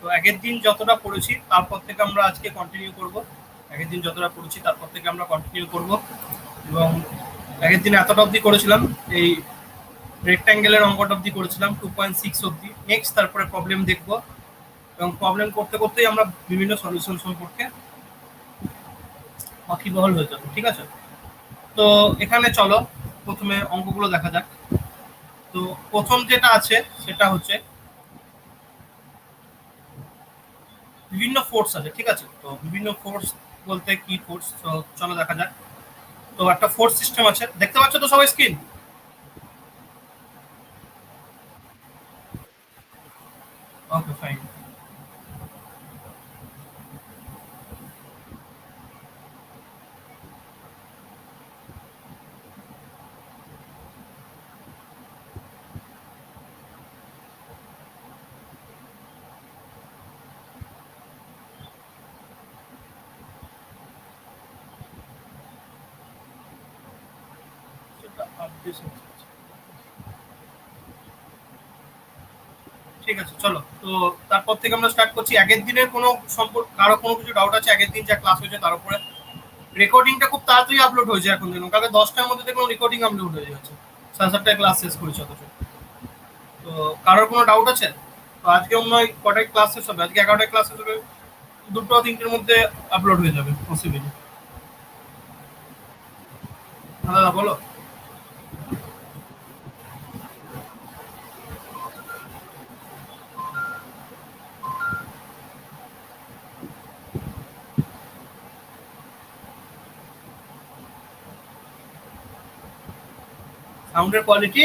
তো আগের দিন যতটা পড়েছি তারপর থেকে আমরা আজকে কন্টিনিউ করব। আগের দিন যতটা পড়েছি তারপর থেকে আমরা কন্টিনিউ করব, এবং আগের দিন এতটা অবধি করেছিলাম, এই রেক্ট্যাঙ্গেলের অঙ্কটা অবধি করেছিলাম 2.6 অবধি। নেক্সট তারপরে প্রবলেম দেখব, এবং প্রবলেম করতে করতেই আমরা বিভিন্ন সলিউশন সম্পর্কে ওয়াকিবহাল হয়ে যাবো। ঠিক আছে, তো এখানে চলো প্রথমে অঙ্কগুলো দেখা যাক। তো প্রথম যেটা আছে সেটা হচ্ছে বিভিন্ন ফোর্স আছে। ঠিক আছে, তো বিভিন্ন ফোর্স বলতে কি ফোর্স, চলো দেখা যাক। তো একটা ফোর্স সিস্টেম আছে, দেখতে পাচ্ছ তো সবাই স্ক্রিন? Okay fine. ঠিক আছে চলো, তো তারপর থেকে আমরা স্টার্ট করছি। আগের দিনের কোনো সম্পর্ক কারো কোনো কিছু ডাউট আছে আগের দিন যা ক্লাস হয়েছে তার উপরে? রেকর্ডিংটা খুব তাড়াতাড়ি আপলোড হয়েছে এখন, দেখুন কালকে 10টার মধ্যে দেখুন রেকর্ডিং আপলোড হয়ে যাচ্ছে, 7:30টায় ক্লাস শেষ করেছি অথচ। তো কারোর কোনো ডাউট আছে? তো আজকে অন্য কটায় ক্লাস শেষ হবে? আজকে 11টায় ক্লাস শেষ হবে, 2-3টের মধ্যে আপলোড হয়ে যাবে পসিবলি। দাদা বলো। সাউন্ডের কোয়ালিটি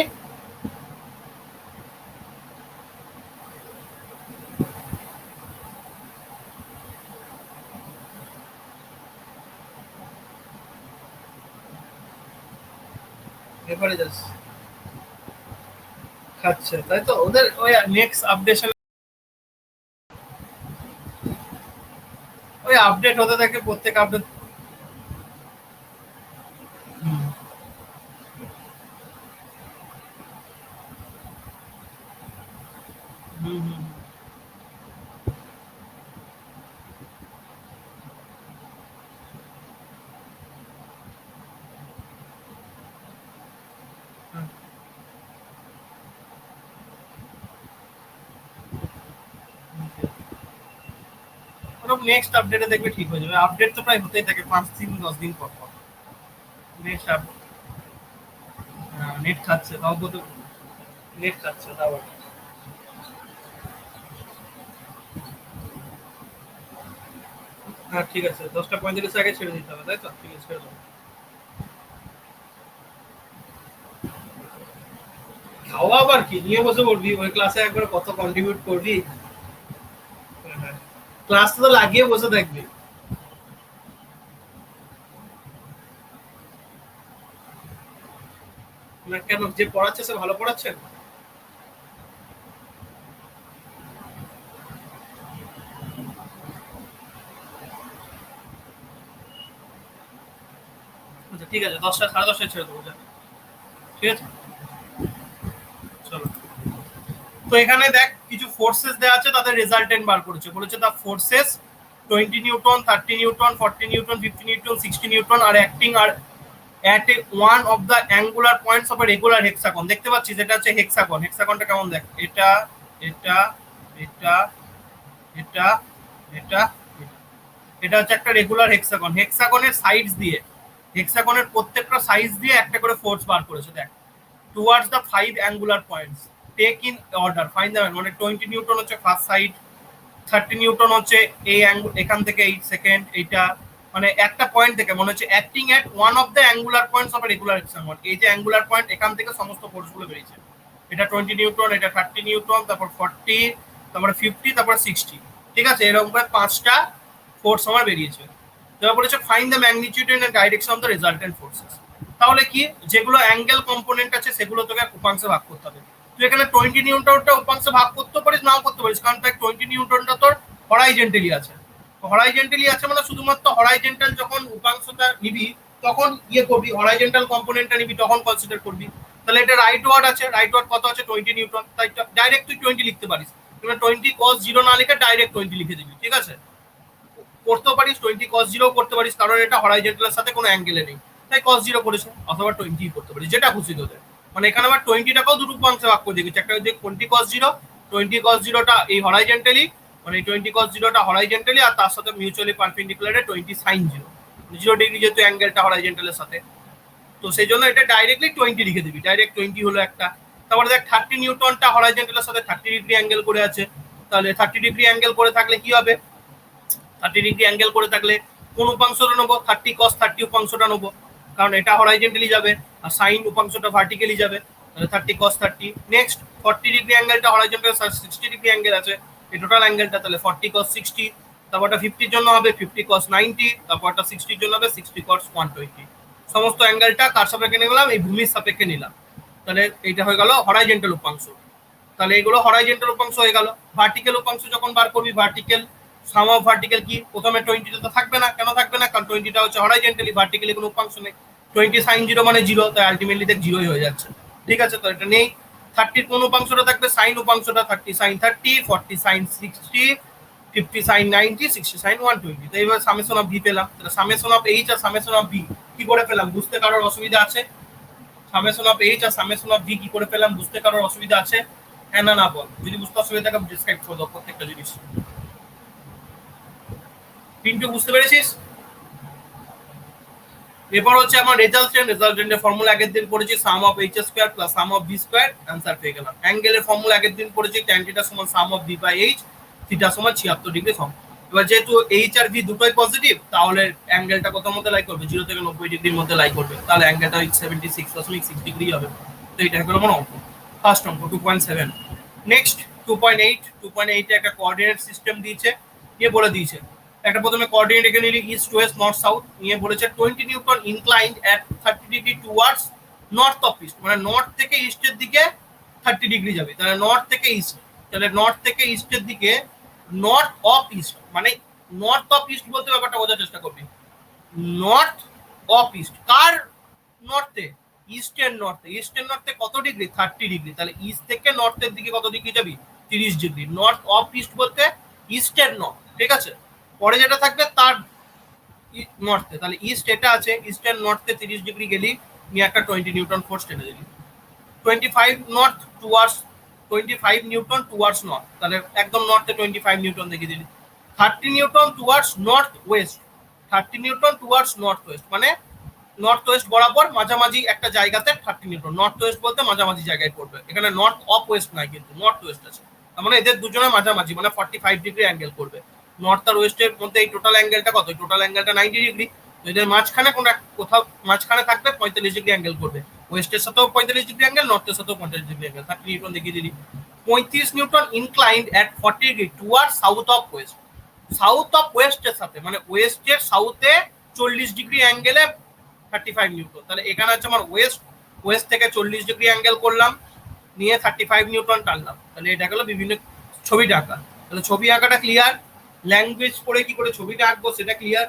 এবারে যাচ্ছে, খাচ্ছে তাই তো। ওদের ওই নেক্সট আপডেশন, ওই আপডেট হতে থাকে প্রত্যেক আপডেট। হুম হুম হুম। ওরকম নেক্সট আপডেটে দেখবে ঠিক হয়ে যাবে। আপডেট তো প্রায় হতেই থাকে 5 দিন 10 দিন পর পর। Next update. নেট খাচ্ছে তাও বলতে, নেট খাচ্ছে তাও। হ্যাঁ ঠিক আছে, 10টা 35 আগে ছেড়ে দিতে হবে তাই তো? ঠিক আছে ছেড়ে দেবো। খাওয়া আবার কি নিয়ে বসে পড়বি, ওই ক্লাসে একবার কত কন্ট্রিবিউট করবি। ক্লাস তো লাগিয়ে বসে থাকবি না কেন? যে পড়াচ্ছে সে ভালো পড়াচ্ছে? আচ্ছা ঠিক আছে, 10টা 10:30টায় ছেড়ে দেবো যা। ঠিক আছে চলো। তো এখানে দেখ কিছু ফোর্সেস দেওয়া আছে, তাদের রেজাল্টেন্ট বার করেছে। বলেছে the forces 20 newton, 30 newton, 40 newton, 50 newton, 60 newton আর অ্যাক্টিং আর at one of the angular points of a regular hexagon। দেখতে পাচ্ছিস এটা হচ্ছে হেক্সাগন। হেক্সাগনটা কেমন দেখ, এটা এটা এটা এটা এটা এটা হচ্ছে একটা রেগুলার হেক্সাগন। হেক্সাগনের সাইডস দিয়ে, হেক্সাগনের প্রত্যেকটা সাইজ দিয়ে একটা করে ফোর্স বার করেছে দেখ। Towards the 5 angular points take in order find the মানে 20 নিউটন হচ্ছে ফার্স্ট সাইড, 30 নিউটন হচ্ছে এই এখান থেকে এই সেকেন্ড, এইটা মানে একটা পয়েন্ট থেকে মনে হচ্ছে acting at one of the angular points of regular hexagon. এই যে অ্যাঙ্গুলার পয়েন্ট এখান থেকে সমস্ত ফোর্সগুলো বেরিয়েছে। এটা 20 নিউটন, এটা 30 নিউটন, তারপর 40, তারপরে 50, তারপর 60। ঠিক আছে, এরকম করে 5টা ফোর্স আমার বেরিয়েছে। এবার বলেছে find the magnitude and direction of the resultant forces. তাহলে কি, যেগুলো অ্যাঙ্গেল কম্পোনেন্ট আছে সেগুলো তোকে উপাংশে ভাগ করতে হবে। তুই এখানে 20 নিউটনটা উপাংশে ভাগ করতে পারিস, নাও করতে পারিস, কারণ তাই 20 নিউটনটা তোর হরাইজেন্টালি আছে। হরাইজেন্টালি আছে মানে শুধুমাত্র হরাইজেন্টাল যখন উপাংশটা নিবি তখন ইয়ে করবি, হরাইজেন্টাল কম্পোনেন্টটা নিবি তখন কনসিডার করবি। তাহলে এটা রাইট ওয়ার্ড আছে, রাইট ওয়ার্ড কত আছে 20 নিউটন, তাই ডাইরেক্ট তুই 20 লিখতে পারিস। তুমি 20 cos 0 না লিখে ডাইরেক্ট 20 লিখে দিবি, ঠিক আছে? করতেও পারিস 20 cos 0 করতে পারিস, কারণ এটা হরাইজন্টালের সাথে কোনো অ্যাঙ্গেলে নেই, তাই cos 0 করেছে, অথবা 20 করতে পারিস, যেটা খুশি তোদের। মানে এখানে আবার 20টাকেও দুটো অংশে ভাগ করে দিয়েছে, একটা হচ্ছে 20 cos 0, 20 cos 0টা এই হরাইজন্টালি, মানে 20 cos 0টা হরাইজন্টালি, আর তার সাথে মিউচুয়ালি পারপেন্ডিকুলারে 20 sin 0, 0 ডিগ্রি যেহেতু অ্যাঙ্গেলটা হরাইজন্টালের সাথে, তো সেই জন্য এটা ডাইরেক্টলি 20 লিখে দিবি, ডাইরেক্ট 20 হলো একটা। তারপরে দেখ 30 নিউটনটা হরাইজন্টালের সাথে 30 ডিগ্রি অ্যাঙ্গেল করে আছে, তাহলে 30 ডিগ্রি অ্যাঙ্গেল করে থাকলে কি হবে? 30 ডিগ্রি অ্যাঙ্গেল করে থাকলে কোন উপাংশটা নেবো? 30 cos 30 উপাংশটা নেবো, কারণ এটা হরাইজন্টালি যাবে আর সাইন উপাংশটা ভার্টিক্যালি যাবে, তাহলে 30 cos 30। নেক্সট 40 ডিগ্রি অ্যাঙ্গেলটা হরাইজন্টাল, 60 ডিগ্রি অ্যাঙ্গেল আছে এই টোটাল অ্যাঙ্গেলটা, তাহলে 40 cos 60। তারপরটা 50 জন্য হবে 50 cos 90, তারপরটা 60 জন্য হবে 60 cos 120। সমস্ত অ্যাঙ্গেলটা কার সাপেক্ষে নিলাম? এই ভূমির সাপেক্ষে নিলাম, তাহলে এইটা হয়ে গেল হরাইজন্টাল উপাংশ। তাহলে এগুলো হরাইজন্টাল উপাংশ হয়ে গেল। ভার্টিক্যাল উপাংশ যখন বার করবি, ভার্টিক্যাল সাম অফ ভার্টিক্যাল কি? প্রথমে 20টা তো থাকবে না, কেন থাকবে না? কারণ 20টা হচ্ছে হরাইজন্টালি, ভার্টিক্যালি কোনো উপাংশ নেই। 20 sin 0 মানে 0, তাই আলটিমেটলি দেখ 0ই হয়ে যাচ্ছে, ঠিক আছে? তো এটা নেই। 30 কোন উপাংশটা থাকবে? সাইন উপাংশটা, 30 sin 30, 40 sin 60, 50 sin 90, 60 sin 120। তো এইবার সামেশন অফ ভি পেলাম, তাহলে সামেশন অফ এইচ আর সামেশন অফ ভি কি করে পেলাম? বুঝতে কারোর অসুবিধা আছে? সামেশন অফ এইচ আর সামেশন অফ ভি কি করে পেলাম? বুঝতে কারোর অসুবিধা আছে? হ্যাঁ না না বল, যদি বুঝতে অসুবিধা থাকে ডিসক্রাইব করে দাও প্রত্যেকটা জিনিস। পিন্টু বুঝতে পেরেছিস? এরপর হচ্ছে আমার রেজাল্টেন্ট, রেজাল্টেন্টের ফর্মুলা আগের দিন পড়েছি, sum of H square plus sum of V square, answer পেয়ে গেলাম। অ্যাঙ্গেলের ফর্মুলা আগের দিন পড়েছি, tan থিটা সমান sum of V by H, theta সমান 76 ডিগ্রি ফর্ম। এবার যেহেতু এইচ আর ভি দুটোই পজিটিভ, তাহলে অ্যাঙ্গেলটা কত মধ্যে লাই করবে? 0 থেকে 90 ডিগ্রির মধ্যে লাই করবে, তাহলে অ্যাঙ্গেলটা 76.6 ডিগ্রি হবে। তো এটা হলো আমার অঙ্ক, ফার্স্ট অঙ্ক 2.7। নেক্সট 2.8, 2.8 এ একটা কোঅর্ডিনেট সিস্টেম দিয়েছে, দিয়ে বলে দিয়েছে একটা প্রথমে কোঅর্ডিনেট এখানে নিলি ইস্ট ওয়েস্ট নর্থ সাউথ, নিয়ে বলেছে 20 Newton inclined at 30 degree towards north of east, মানে নর্থ থেকে ইস্টের দিকে 30 ডিগ্রি যাবে, তাহলে নর্থ থেকে ইস্ট, তাহলে নর্থ থেকে ইস্টের দিকে, নর্থ অফ ইস্ট মানে নর্থ অফ ইস্ট বলতে ব্যাপারটা বোঝার চেষ্টা করবি। নর্থ অফ ইস্ট কার নর্থে? ইস্টের নর্থে। ইস্টের নর্থে কত ডিগ্রি? 30 ডিগ্রি, তাহলে ইস্ট থেকে নর্থের দিকে কত ডিগ্রি যাবি? 30 ডিগ্রি। নর্থ অফ ইস্ট বলতে ইস্টের নর্থ, ঠিক আছে? পরে যেটা থাকবে তার নর্থে, তাহলে ইস্ট এটা আছে, ইস্টের নর্থে 30 ডিগ্রি গেলি, নিয়ে একটা 20 নিউটন ফোর্স টেনে দিলি। 25 north towards 25 Newton towards north, তাহলে একদম নর্থে 25 নিউটন দেখিয়ে দিলি। 30 Newton towards north West, 30 Newton towards north West মানে নর্থ ওয়েস্ট বরাবর মাঝামাঝি একটা জায়গাতে 30 নিউটন। নর্থ ওয়েস্ট বলতে মাঝামাঝি জায়গায় পড়বে, এখানে নর্থ অফ ওয়েস্ট নাই, কিন্তু নর্থ ওয়েস্ট আছে, তার মানে এদের দুজনের মাঝামাঝি, মানে 45 ডিগ্রি অ্যাঙ্গেল করবে। নর্থ আর ওয়েস্টের মধ্যে এই টোটাল অ্যাঙ্গেলটা কত? টোটাল অ্যাঙ্গেলটা 90 ডিগ্রি, এদের মাঝখানে কোনো কোথাও মাঝখানে থাকবে 45 ডিগ্রি অ্যাঙ্গেল করবে। ওয়েস্টের সাথেও 45 ডিগ্রি অ্যাঙ্গেল, নর্থের সাথেও 45 ডিগ্রি অ্যাঙ্গেল। 30 নিউটন দেখিয়ে দিলি। 35 newton inclined at 40 degree toward south of west, south of ওয়েস্টের সাথে মানে ওয়েস্টের সাউথে 40 ডিগ্রি অ্যাঙ্গেলে 35 নিউটন, তাহলে এখানে হচ্ছে আমার ওয়েস্ট, ওয়েস্ট থেকে 40 ডিগ্রি অ্যাঙ্গেল করলাম, নিয়ে 35 নিউটন টানলাম, তাহলে এটা গেল বিভিন্ন ছবিটা আঁকা। তাহলে ছবি আঁকাটা ক্লিয়ার, ল্যাঙ্গুয়েজ পড়ে কি করে ছবিটা আঁকবো সেটা ক্লিয়ার।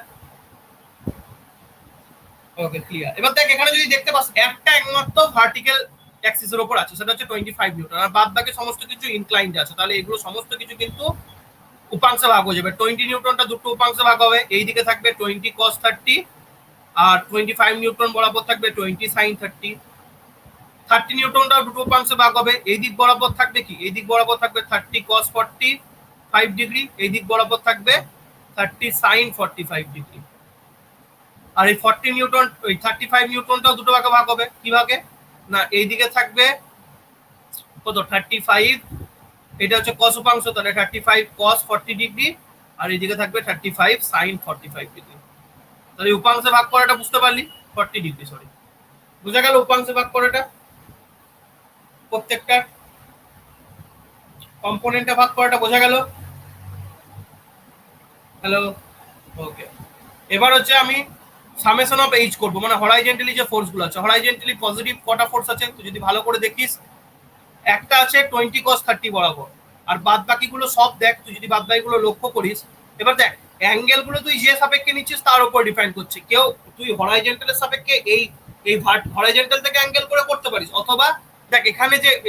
Okay clear. এবার দেখ এখানে যদি দেখতে পাস একটা একমাত্র ভার্টিক্যাল অ্যাক্সিসের উপর আছে, সেটা হচ্ছে 25 নিউটন, আর বাদ বাকি সমস্ত কিছু ইনক্লাইন্ড আছে, তাহলে এগুলো সমস্ত কিছু কিন্তু উপাংশে ভাগ হয়ে যাবে। 20 নিউটনটা দুটো উপাংশে ভাগ হবে, এই দিকে থাকবে 20 cos 30, আর 25 নিউটন বরাবর থাকবে 20 sin 30। 30 নিউটনটা দুটো উপাংশে ভাগ হবে, এই দিক বরাবর থাকবে কি? এই দিক বরাবর থাকবে 30 cos 45 ডিগ্রি, এই দিক বরাবর থাকবে 30 sin 45 ডিগ্রি। আর এই 40 নিউটন, ওই 35 নিউটনটাও দুটো ভাগে ভাগ হবে, কি ভাগে? না এই দিকে থাকবে কত? 35, এটা হচ্ছে cos উপাংশ, তাহলে 35 cos 40 ডিগ্রি, আর এইদিকে থাকবে 35 sin 45 ডিগ্রি। তাহলে উপাংশে ভাগ করাটা বুঝতে পারলি? 40 ডিগ্রি, সরি, বুঝা গেল উপাংশে ভাগ করাটা? প্রত্যেকটা কম্পোনেন্টে ভাগ করাটা বোঝা গেল? হ্যালো, ওকে। এবার হচ্ছে আমি সামেশন অফ এইচ করব, মানে হরাইজন্টালি যে ফোর্স গুলো আছে, হরাইজন্টালি পজিটিভ কটা ফোর্স আছে তুই যদি ভালো করে দেখিস, একটা আছে 20 cos 30 বরাবর, আর বাদ বাকিগুলো সব দেখ, তুই যদি বাদ বাকিগুলো লক্ষ্য করিস। এবার দেখ অ্যাঙ্গেল গুলো তুই যে সাপেক্ষে নিচ্ছিস তার উপর ডিপেন্ড করছে, কেউ তুই হরাইজন্টালের সাপেক্ষে এই এই হরাইজন্টাল থেকে অ্যাঙ্গেল করে করতে পারিস, অথবা দেখ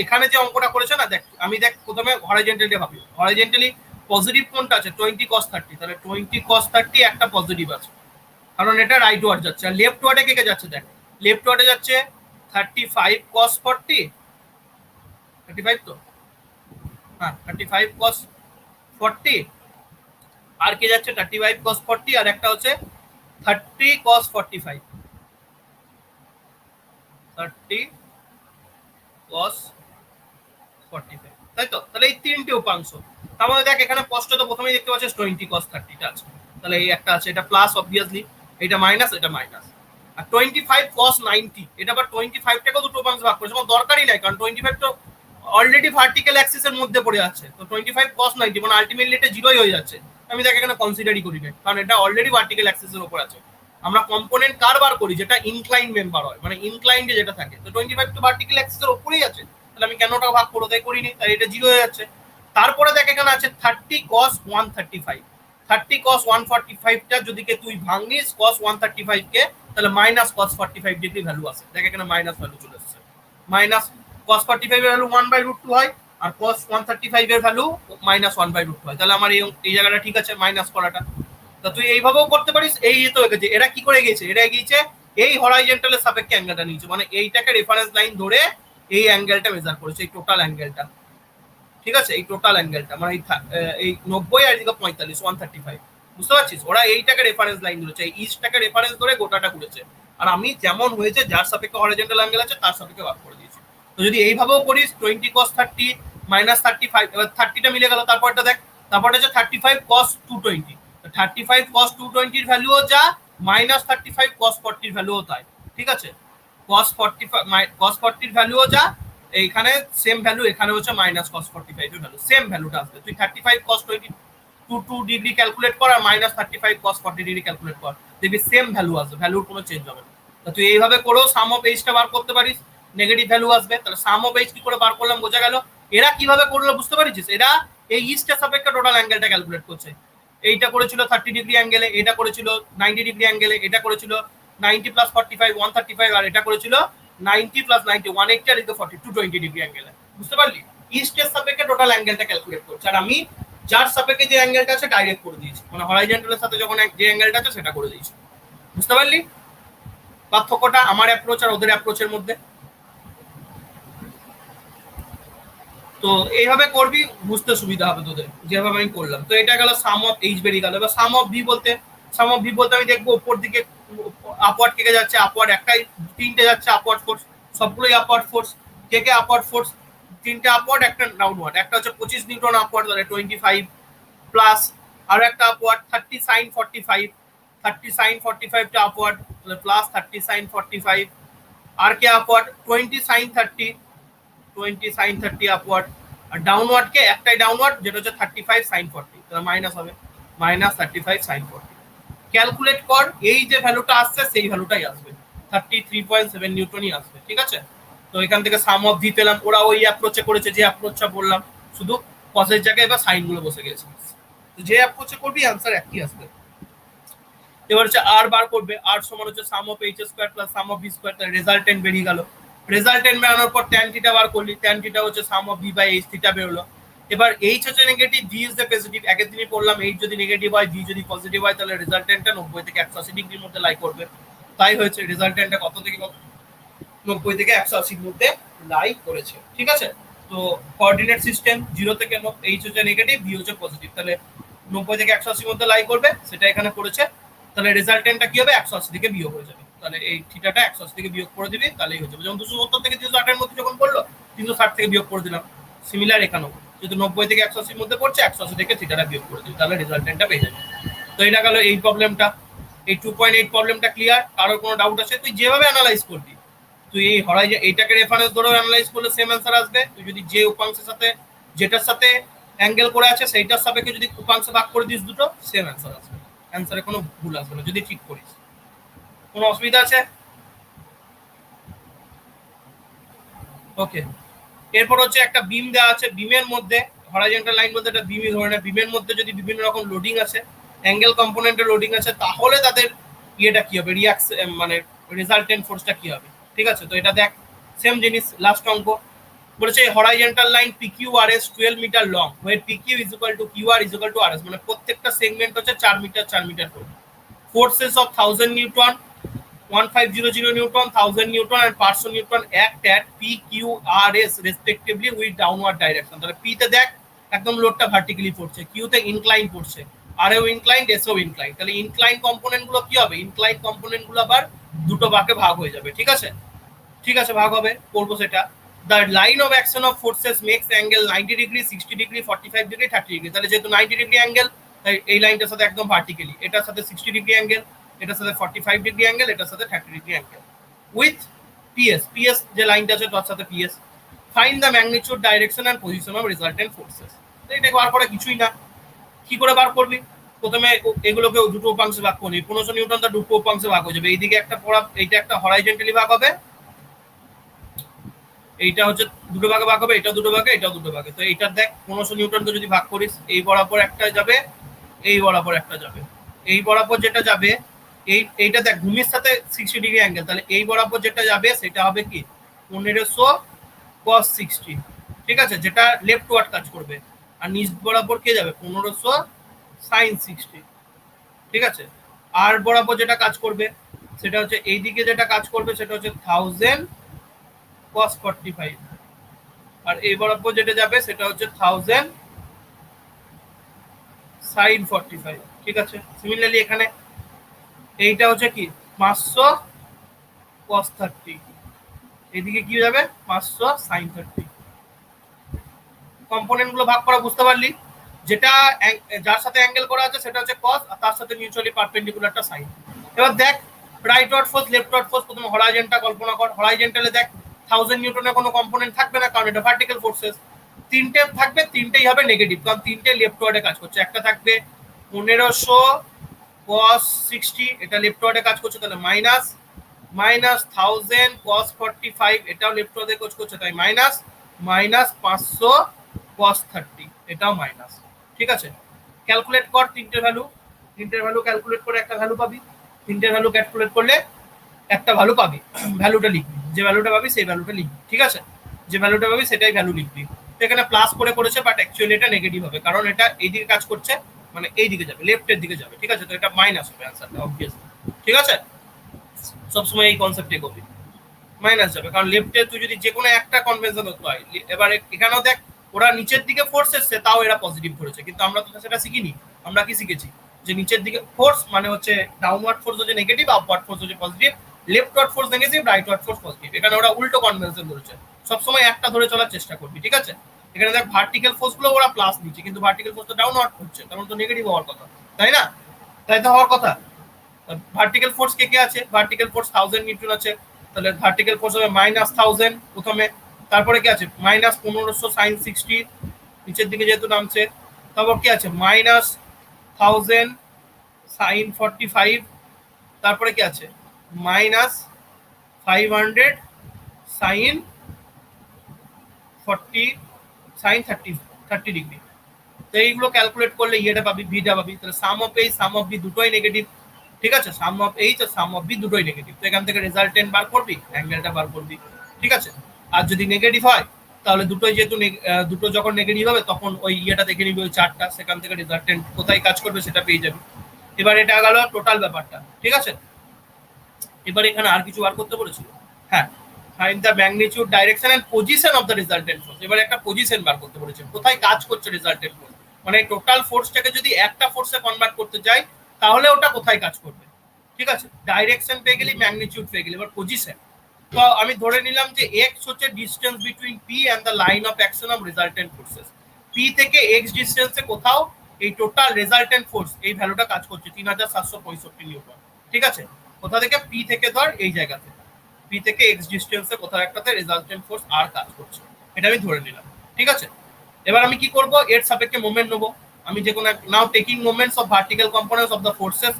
এখানে যে অঙ্কটা করেছে না, দেখ আমি দেখ প্রথমে হরাইজন্টালি ভাবি, হরাইজন্টালি পজিটিভ কোনটা আছে 20 cos 30, তাহলে 20 cos 30 একটা পজিটিভ আছে, কারণ এটা রাইট ওয়ার্ড যাচ্ছে। আর লেফট ওয়ার্ডে কে কে যাচ্ছে দেখ, লেফট ওয়ার্ডে যাচ্ছে 35 cos 40, 35 তো, হ্যাঁ 35 cos 40, আর কে যাচ্ছে 35 cos 40, আর একটা হচ্ছে 30 cos 45, 30 cos 45, তাই তো? তাহলে এই তিনটে উপাংশ, তার মধ্যে দেখ এখানে স্পষ্ট তো প্রথমেই দেখতে পাচ্ছিস 20 cos 30 টা আছে, তাহলে এই একটা আছে, এটা প্লাস অবভিয়াসলি, এটা মাইনাস, এটা মাইনাস। আর 25 cos 90, এটা আবার 25 টাকেও দুটো উপাংশ ভাগ করেছে, কোনো দরকারই নাই, কারণ 25 তো অলরেডি ভার্টিক্যাল অ্যাক্সিস এর মধ্যে পড়ে আছে, তো 25 cos 90 মানে আলটিমেটলি এটা জিরোই হয়ে যাচ্ছে। আমি দেখ এখানে কনসিডারই করি না, কারণ এটা অলরেডি ভার্টিক্যাল অ্যাক্সিস এর উপর আছে। আমরা কম্পোনেন্ট কার বার করি, যেটা ইনক্লাইন মেম্বার হয়, মানে ইনক্লাইন্ডে যেটা থাকে, তো 25 তো ভার্টিক্যাল অ্যাক্সিস এর উপরেই আছে, তাহলে আমি কেন ওটা ভাগ করবো, তাই করিনি, তাই এটা জিরো হয়ে যাচ্ছে। তারপরে দেখ এখানে আছে 30 cos 135, 30 cos 145 টা যদি কে তুই ভাঙিস cos 135 কে, তাহলে মাইনাস cos 45 ডিগ্রি ভ্যালু আছে, দেখ এখানে মাইনাস ভ্যালু চলে এসেছে, মাইনাস cos 45 এর ভ্যালু 1/√2 হয়, আর cos 135 এর ভ্যালু -1/√2 হয়, তাহলে আমার এই জায়গাটা ঠিক আছে মাইনাস করাটা। তা তুই এইভাবেও করতে পারিস। এই তো এগেছে, এরা কি করে গেছে, এরা এগিয়েছে এই হরাইজন্টালের সাপেক্ষে অ্যাঙ্গেলটা নিয়েছে, মানে এইটাকে রেফারেন্স লাইন ধরে এই অ্যাঙ্গেলটা মেজার করেছে, এই টোটাল অ্যাঙ্গেলটা, ঠিক আছে, এই টোটাল অ্যাঙ্গেলটা মানে এই 90 আর এদিকে 45 135, বুঝতে পারছিস? ওরা এইটাকে রেফারেন্স লাইন ধরেছে, এই ইস্টটাকে রেফারেন্স ধরে গোটাটা ঘুরেছে, আর আমি যেমন হয়েছে যার সাপেক্ষে হরাইজন্টাল অ্যাঙ্গেল আছে তার সাপেক্ষে ভাগ করে দিয়েছি। তো যদি এইভাবেও করিস 20 cos 30 -35, এবার 30টা মিলে গেল, তারপরটা দেখ, তারপরটা হচ্ছে 35 cos 220, 35 cos 220 এর ভ্যালুও যা, -35 cos 40 এর ভ্যালুও তাই, ঠিক আছে? cos 45 cos 40 এর ভ্যালুও যা, এইখানে সেম ভ্যালু, এখানে হচ্ছে -cos 45 এর ভ্যালু, সেম ভ্যালুটা আসবে। তুই 35 cos 22 ডিগ্রি ক্যালকুলেট কর আর -35 cos 40 ডিগ্রি ক্যালকুলেট কর, দেখবি সেম ভ্যালু আসবে, ভ্যালুর কোনো চেঞ্জ হবে না। তো তুই এইভাবে করেও সাম অফ এইচটা বার করতে পারিস, নেগেটিভ ভ্যালু আসবে, তাহলে সাম অফ এইচ কি করে বার করলাম বোঝা গেল। এরা কিভাবে করলো বুঝতে পারছিস? এরা এই ইস্টের সাপেক্ষে টোটাল অ্যাঙ্গেলটা ক্যালকুলেট করছে, এইটা করেছিল 30 ডিগ্রি অ্যাঙ্গেলে, এটা করেছিল 90 ডিগ্রি অ্যাঙ্গেলে, এটা করেছিল 90 + 45 135, আর এটা করেছিল 90 + 90 180 আর 40 220 ডিগ্রি অ্যাঙ্গেলে, বুঝতে পারলি? ইস্টের সাপেক্ষে টোটাল অ্যাঙ্গেলটা ক্যালকুলেট করছে, আর আমি যার সাপেক্ষে যে অ্যাঙ্গেলটা আছে ডাইরেক্ট করে দিয়েছি, মানে হরাইজন্টালের সাথে যখন যে অ্যাঙ্গেলটা আছে সেটা করে দিয়েছি, বুঝতে পারলি পার্থক্যটা আমার অ্যাপ্রোচ আর ওদের অ্যাপ্রোচের মধ্যে? তো এইভাবে করবি, বুঝতে সুবিধা হবে তোদের, যেভাবে আমি করলাম। তো এটা গেল সাম অফ এইচ বেরিয়ে গেল। এবার সাম অফ ভি বলতে, সাম অফ ভি বলতে আমি দেখবো উপর দিকে আপওয়ার্ড কে যাচ্ছে, আপওয়ার্ড একটাই, তিনটে যাচ্ছে আপওয়ার্ড ফোর্স, সবগুলোই আপওয়ার্ড ফোর্স। কে আপওয়ার্ড ফোর্স, তিনটে আপওয়ার্ড একটা ডাউনওয়ার্ড, একটা হচ্ছে 25 নিউটন আপওয়ার্ড, মানে 25 প্লাস আর একটা আপওয়ার্ড 30 sin 45, 30 sin 45 টা আপওয়ার্ড, তাহলে প্লাস 30 sin 45, আর কে আপওয়ার্ড 20 sin 30, 20 sin 30 আপওয়ার্ড, আর ডাউনওয়ার্ড কে একটাই ডাউনওয়ার্ড যেটা হচ্ছে 35 sin 40, তাহলে মাইনাস হবে -35 sin 40। ক্যালকুলেট কর, এই যে ভ্যালুটা আসছে সেই ভ্যালুটাই আসবে, 33.7 নিউটনই আসবে, ঠিক আছে? তো এখান থেকে সাম অফ ভি পেলাম। ওরা ওই অ্যাপ্রোচে করেছে যে অ্যাপ্রোচটা বললাম, শুধু কসের জায়গায় এবার সাইন গুলো বসে গেছে, যে অ্যাপ্রোচে করবি অ্যান্সার একই আসবে। এবার হচ্ছে আর বার করবে, আর সমান হচ্ছে sum of H square plus sum of V square, তাহলে রেজাল্টেন্ট বেরিয়ে গেল। রেজাল্টেন্ট বেরানোর পর ট্যান থিটা বার করলি, ট্যান থিটা হচ্ছে sum of V by H theta বেরোলো। এবার এইচ হচ্ছে negative, V is the positive, আগের দিনই পড়লাম এইচ যদি নেগেটিভ হয় ভি যদি পজিটিভ হয় তাহলে রেজাল্টেন্টটা 90 থেকে 180 ডিগ্রির মধ্যে লাই করবে, তাই হয়েছে রেজাল্টেন্টটা কত থেকে কত, 90 থেকে 180 মধ্যে লাই করেছে, ঠিক আছে? তো কোঅর্ডিনেট সিস্টেম 0 থেকে এইচ হচ্ছে নেগেটিভ, ভি হচ্ছে পজিটিভ, তাহলে 90 থেকে 180 মধ্যে লাই করবে, সেটা এখানে করেছে। তাহলে রেজাল্টেন্টটা কি হবে, 180 থেকে বিয়োগ হয়ে যাবে, তাহলে এই থিটাটা 180 থেকে বিয়োগ করে দিবি, তাহলেই হয়ে যাবে। যেমন 270 থেকে 360 এর মধ্যে যখন পড়লো 360 থেকে বিয়োগ করে দিলাম, সিমিলার এখানেও যেহেতু 90 থেকে 180 এর মধ্যে পড়ছে 180 থেকে থিটাটা বিয়োগ করে দিবি, তাহলে রেজাল্টেন্টটা পেয়ে যাবে। তো এটা গেল এই প্রবলেমটা, এই 2.8 প্রবলেমটা ক্লিয়ার। কারোর কোনো ডাউট আছে? তুই যেভাবে অ্যানালাইজ করবি, তুই এই এইটাকে রেফারেন্স ধরে অ্যানালাইজ করলে সেম অ্যান্সার আসবে। তুই যদি যে উপাংশের সাথে, যেটার সাথে অ্যাঙ্গেল করে আছে সেইটার সাপেক্ষে যদি উপাংশে ভাগ করে দিস দুটো, সেম অ্যান্সার আসবে, অ্যান্সারে কোনো ভুল আসবে না যদি ঠিক করিস। কোনো অসুবিধা আছে? ওকে। এরপর হচ্ছে একটা বিম দেওয়া আছে, বিমের মধ্যে হরাইজন্টাল লাইন বলতে একটা বিমই ধরে না, বিমের মধ্যে যদি বিভিন্ন রকম লোডিং আছে, অ্যাঙ্গেল কম্পোনেন্টের লোডিং আছে, তাহলে তাদের ইয়েটা কি হবে, মানে রেজাল্টেন্ট ফোর্সটা কি হবে, ঠিক আছে? তো এটা দেখ সেম জিনিস, লাস্ট অঙ্ক বলেছে horizontal line PQRS 12 metre long, where PQ is equal to QR is equal to RS, মানে প্রত্যেকটা সেগমেন্ট হচ্ছে 4 মিটার 4 মিটার করে। Forces of 1000 Newton, 1500 Newton, 1000 Newton and 500 Newton act at PQRS respectively with downward direction। তাহলে P তে দেখ একদম লোডটা vertically পড়ছে, Q তে ইনক্লাইন পড়ছে, আর এও ইনক্লাইন, এসও ইনক্লাইন। তাহলে ইনক্লাইন কম্পোনেন্ট গুলো কি হবে? ইনক্লাইন কম্পোনেন্ট গুলো আবার দুটো ভাগে ভাগ হয়ে যাবে। ঠিক আছে, ঠিক আছে, ভাগ হবে, করবো সেটা। The line of action of forces makes angle 90 degree, 60 degree, 45 degree, 30 degree। তাহলে যেহেতু 90 ডিগ্রি অ্যাঙ্গেল, তাই এই লাইনটার সাথে একদম ভার্টিক্যালি, এটার সাথে 60 ডিগ্রি অ্যাঙ্গেল, এটার সাথে 45 ডিগ্রি অ্যাঙ্গেল, এটার সাথে 30 degree angle, with PS, PS যে লাইনটা আছে তার সাথে PS। Find the magnitude, direction and position of resultant forces. এটা বার করা কিছুই না। কি করে বার করবি? প্রথমে এগুলোকে দুটো উপাংশে ভাগ করবি। 1500 নিউটন তার দুটো উপাংশে ভাগ হয়ে যাবে। এইদিকে একটা পড়া, এইটা একটা হরাইজন্টালি ভাগ হবে, এইটা হচ্ছে দুটো ভাগে ভাগ হবে, এটা দুটো ভাগে, এটাও দুটো ভাগে। তো এইটা দেখ 1500 নিউটনকে যদি ভাগ করিস, এই বরাবর একটা যাবে, এই বরাবর একটা যাবে, এই বরাবর যেটা যাবে, এইটা দেখ ভূমির সাথে 60 ডিগ্রি অ্যাঙ্গেল, তাহলে এই বরাবর যেটা যাবে সেটা হবে কি 1500 cos 60। ঠিক আছে, যেটা লেফট ওয়ার্ড কাজ করবে। আর নিচ বরাবর কে যাবে 1500 sin 60। ঠিক আছে, আর বরাবর যেটা কাজ করবে সেটা হচ্ছে এইদিকে যেটা কাজ করবে সেটা হচ্ছে 1000 cos 45, আর এই বরাবর যেটা যাবে সেটা হচ্ছে 1000 sin 45। ঠিক আছে, সিমিলারলি এখানে এইটা হচ্ছে কি 500 cos 30, এইদিকে কি যাবে 500 sin 30। কম্পোনেন্ট গুলো ভাগ করা বুঝতে পারলি? যেটা যার সাথে অ্যাঙ্গেল করা আছে সেটা হচ্ছে cos, আর তার সাথে মিউচুয়ালি পারপেন্ডিকুলারটা sin। এবার দেখ rightward force, leftward force, প্রথমে হরাইজন্টাল কল্পনা কর। হরাইজন্টালে দেখ 1000 নিউটনের কোনো কম্পোনেন্ট থাকবে না, কারণ এটা ভার্টিক্যাল ফোর্সেস। তিনটে থাকবে, তিনটেই হবে নেগেটিভ, কারণ তিনটে লেফট ওয়ার্ডে কাজ করছে। একটা থাকবে 1500 cos 60, এটা লেফট ওয়ার্ডে কাজ করছে, তাহলে মাইনাস, মাইনাস 1000 cos 45, এটাও লেফট ওয়ার্ডে কাজ করছে, তাই মাইনাস, মাইনাস 500 cos 30, এটাও মাইনাস। ঠিক আছে, ক্যালকুলেট কর তিনটে ভ্যালু, তিনটের ভ্যালু ক্যালকুলেট করে একটা ভ্যালু পাবি। তিনটের ভ্যালু ক্যালকুলেট করলে একটা ভ্যালু পাবি, ভ্যালুটা লিখবি, যে ভ্যালুটা পাবি সেই ভ্যালুটা লিখবি। ঠিক আছে, যে ভ্যালুটা পাবি সেটাই ভ্যালু লিখবি। তো এখানে প্লাস করে করেছে, বাট অ্যাকচুয়ালি এটা নেগেটিভ হবে, কারণ এটা এইদিকে কাজ করছে, মানে এই দিকে যাবে, লেফটের দিকে যাবে। ঠিক আছে, তো এটা মাইনাস হবে অ্যান্সারটা অবভিয়াসলি। ঠিক আছে, সবসময় এই কনসেপ্টে করবি, মাইনাস যাবে, কারণ লেফটে তুই যদি যে কোনো একটা কনভেনশন হতে হয়। এবার এখানেও দেখ ওরা নিচের দিকে ফোর্স এসছে, তাও এরা পজিটিভ করেছে, কিন্তু আমরা তো সেটা শিখিনি। আমরা কি শিখেছি? যে নিচের দিকে ফোর্স মানে হচ্ছে ডাউনওয়ার্ড ফোর্স হচ্ছে নেগেটিভ, আপওয়ার্ড ফোর্স হচ্ছে positive, leftward force negative, rightward force positive. এখানে ওরা উল্টো কনভেনশন ধরেছে, সবসময় একটা ধরে চলার চেষ্টা করবি। ঠিক আছে, এখানে দেখ ভার্টিক্যাল ফোর্স গুলো ওরা প্লাস দিচ্ছে, কিন্তু ভার্টিক্যাল ফোর্স তো ডাউনওয়ার্ড হচ্ছে, তখন তো নেগেটিভ হওয়ার কথা, তাই না? তাই তো হওয়ার কথা। ভার্টিক্যাল ফোর্স কে কে আছে? ভার্টিক্যাল ফোর্স 1000 নিউটন আছে, তাহলে ভার্টিক্যাল ফোর্স হবে মাইনাস 1000 প্রথমে, তারপরে কি আছে মাইনাস 1500 sin 60, নিচের দিকে যেহেতু নামছে। তারপর কি আছে মাইনাস 1000 sin 45, তারপরে কি আছে মাইনাস 500 sin 40 sin 30 ডিগ্রি। তো এইগুলো ক্যালকুলেট করলে ইয়েটা পাবি, ভিটা পাবি। তাহলে sum of H, sum of B দুটোই নেগেটিভ। ঠিক আছে, সাম অফ এইচ আর সাম অফ বি দুটোই নেগেটিভ। তো এখান থেকে রেজাল্টেন্ট বার করবি, অ্যাঙ্গেলটা বার করবি। ঠিক আছে, আর যদি নেগেটিভ হয় তাহলে দুটোই যেহেতু দুটো যখন নেগেটিভ হবে তখন ওই ইয়েটা দেখে নিবি, ওই চারটা, সেখান থেকে রেজাল্টেন্ট কোথায় কাজ করবে সেটা পেয়ে যাবি। এবার এটা গেল টোটাল ব্যাপারটা। ঠিক আছে, এবার এখানে আর কিছু বার করতে বলেছিল। হ্যাঁ, find the magnitude, direction and position of the resultant force. এবার একটা পজিশন বার করতে বলেছে, কোথায় কাজ করছে রেজাল্টেন্ট ফোর্স, মানে টোটাল ফোর্সটাকে যদি একটা ফোর্সে কনভার্ট করতে চাই তাহলে ওটা কোথায় কাজ করবে। ঠিক আছে, ডাইরেকশন পেয়ে গেলি, ম্যাগনিটিউড পেয়ে গেলি, এবার পজিশন। তো আমি ধরে নিলাম যে এক্স হচ্ছে distance between P and the line of action of resultant forces. P থেকে এক্স ডিসটেন্সে কোথাও এই টোটাল রেজাল্টেন্ট ফোর্স এই ভ্যালুটা কাজ করছে 3765 নিউটন। ঠিক আছে, কোথা থেকে? পি থেকে ধর এই জায়গাতে, পি থেকে এক্স ডিসটেন্সে কোথাও একটাতে রেজাল্টেন্ট ফোর্স আর কাজ করছে, এটা আমি ধরে নিলাম। ঠিক আছে, এবার আমি কি করব? এর সাপেক্ষে মোমেন্ট নেবো। আমি যে কোনো now taking moments of vertical components of the forces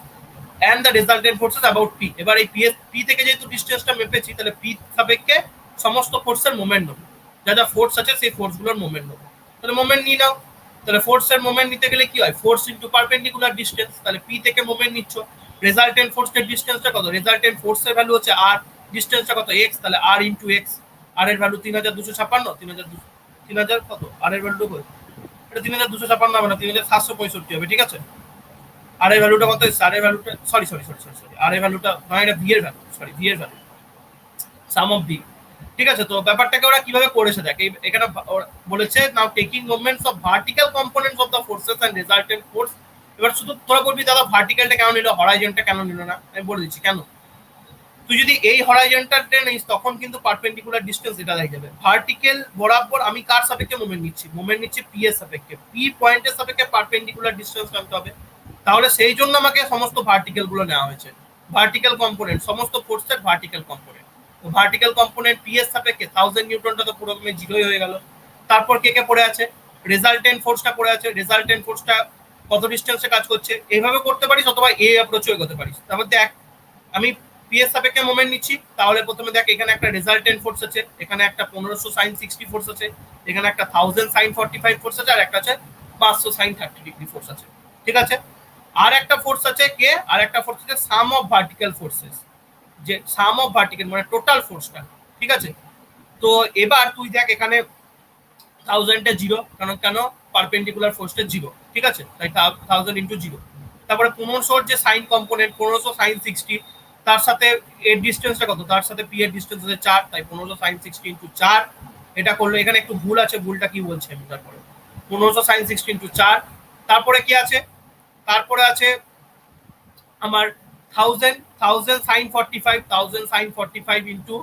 and the resultant forces about p। এবার এই পি থেকে যেহেতু ডিসটেন্সটা মেপেছি, তাহলে পি সাপেক্ষে সমস্ত ফোর্সের মোমেন্ট নেবো, যা যা ফোর্স আছে সেই ফোর্সগুলোর মোমেন্ট নেবো। তাহলে মোমেন্ট নিয়ে নাও। তাহলে ফোর্সের মোমেন্ট নিতে গেলে কি হয়? Force into perpendicular distance. তাহলে পি থেকে মোমেন্ট নিচ্ছ, রেজাল্টেন্ট ফোর্সের ডিসটেন্সটা কত? রেজাল্টেন্ট ফোর্সের ভ্যালু হচ্ছে আর, ডিসটেন্সটা কত? এক্স, তাহলে আর ইনটু এক্স। আর এর ভ্যালু 3256, 3000 কত, আর এর ভ্যালুটা কত, এটা 3256 হবে না, 3765 হবে, ঠিক আছে। আর এর ভ্যালুটা কত, আর এর ভ্যালুটা sorry sorry sorry sorry sorry আর এর ভ্যালুটা মানে এটা ভি এর ভ্যালু, সরি ভি এর ভ্যালু, সাম অফ ভি, ঠিক আছে। তো ব্যাপারটাকে ওরা কিভাবে করেছে দেখ, এখানে বলেছে now taking movements of vertical components of the forces and resultant force. এবার শুধু তোরা বলবি দাদা ভার্টিক্যালটা কেন নিল, হরাইজনটা কেন নিল না, আমি বলে দিচ্ছি কেন। তুই যদি এই হরাইজনটাতে নিস তখন কিন্তু পারপেন্ডিকুলার ডিসটেন্স এটা হয়ে যাবে। ভার্টিক্যাল বরাবর আমি কার সাপেক্ষে মুভমেন্ট নিচ্ছি, মুভমেন্ট নিচ্ছি পি এর সাপেক্ষে, পি পয়েন্টের সাপেক্ষে পারপেন্ডিকুলার ডিসটেন্স আনতে হবে। তাহলে সেই জন্য আমাকে সমস্ত ভার্টিক্যাল গুলো নেওয়া হয়েছে, ভার্টিক্যাল কম্পোনেন্ট, সমস্ত ফোর্সের ভার্টিক্যাল কম্পোনেন্ট। তো ভার্টিক্যাল কম্পোনেন্ট পি এর সাপেক্ষে 1000 নিউটনটা তো পুরোপুরি জিরোই হয়ে গেল। তারপর কে কে পড়ে আছে, রেজাল্টেন্ট ফোর্সটা পড়ে আছে, রেজাল্টেন্ট ফোর্সটা কত ডিস্টেন্সে কাজ করছে, এইভাবে করতে পারিস, অথবা এই অ্যাপ্রোচও এগোতে পারিস। তারপর দেখ আমি পি এর সাপেক্ষে মোমেন্ট নিচ্ছি, তাহলে প্রথমে দেখ এখানে একটা রেজাল্টেন্ট ফোর্স আছে, এখানে একটা 1500 sin 60 ফোর্স আছে, এখানে একটা 1000 sin 45 ফোর্স আছে, আর একটা আছে 500 sin 30 ডিগ্রি ফোর্স আছে, ঠিক আছে। আর একটা ফোর্স আছে কে, আর একটা ফোর্স আছে সাম অফ ভার্টিক্যাল ফোর্সেস, যে সাম অফ ভার্টিক্যাল মানে টোটাল ফোর্সটা, ঠিক আছে। তো এবার তুই দেখ এখানে 1000টা জিরো, কারণ কেন পারপেন্ডিকুলার ফোর্সটা জিরো, ঠিক আছে, তাই 1000 ইন্টু জিরো। তারপরে 1500 যে সাইন কম্পোনেন্ট 1500 sin 60, তার সাথে এর ডিস্টেন্সটা কত, তার সাথে পি এর ডিস্টেন্স আছে 4, তাই 1500 sin 60 ইন্টু 4। এটা করলে এখানে একটু ভুল আছে, ভুলটা কি বলছে আমি তারপরে 1500 sin 60 ইন্টু 4। তারপরে কি আছে, তারপরে আছে আমার 1000 sin 45, 1000 sin 45 ইন্টু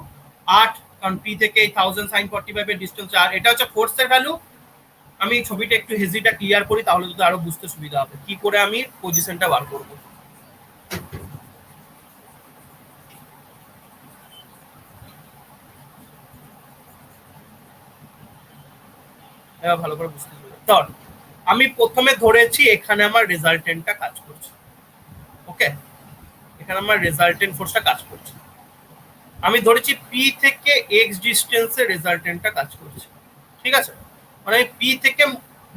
8, কারণ পি থেকে এই 1000 sin 45 এর ডিস্টেন্স 4। এটা হচ্ছে ফোর্সের ভ্যালু। আমি ছবিটা একটু হেজিটা ক্লিয়ার করি, তাহলে তো আরো বুঝতে সুবিধা হবে কি করে আমি পজিশনটা বার করব। এবার ভালো করে বুঝতে সুবিধা। ধর আমি প্রথমে ধরেছি এখানে আমার রেজাল্টেন্টটা কাজ করছে, ওকে, এখানে আমার রেজাল্টেন্ট ফোর্সটা কাজ করছে। আমি ধরেছি পি থেকে এক্স ডিস্টেন্সে রেজাল্টেন্টটা কাজ করছে, ঠিক আছে। মানে আমি পি থেকে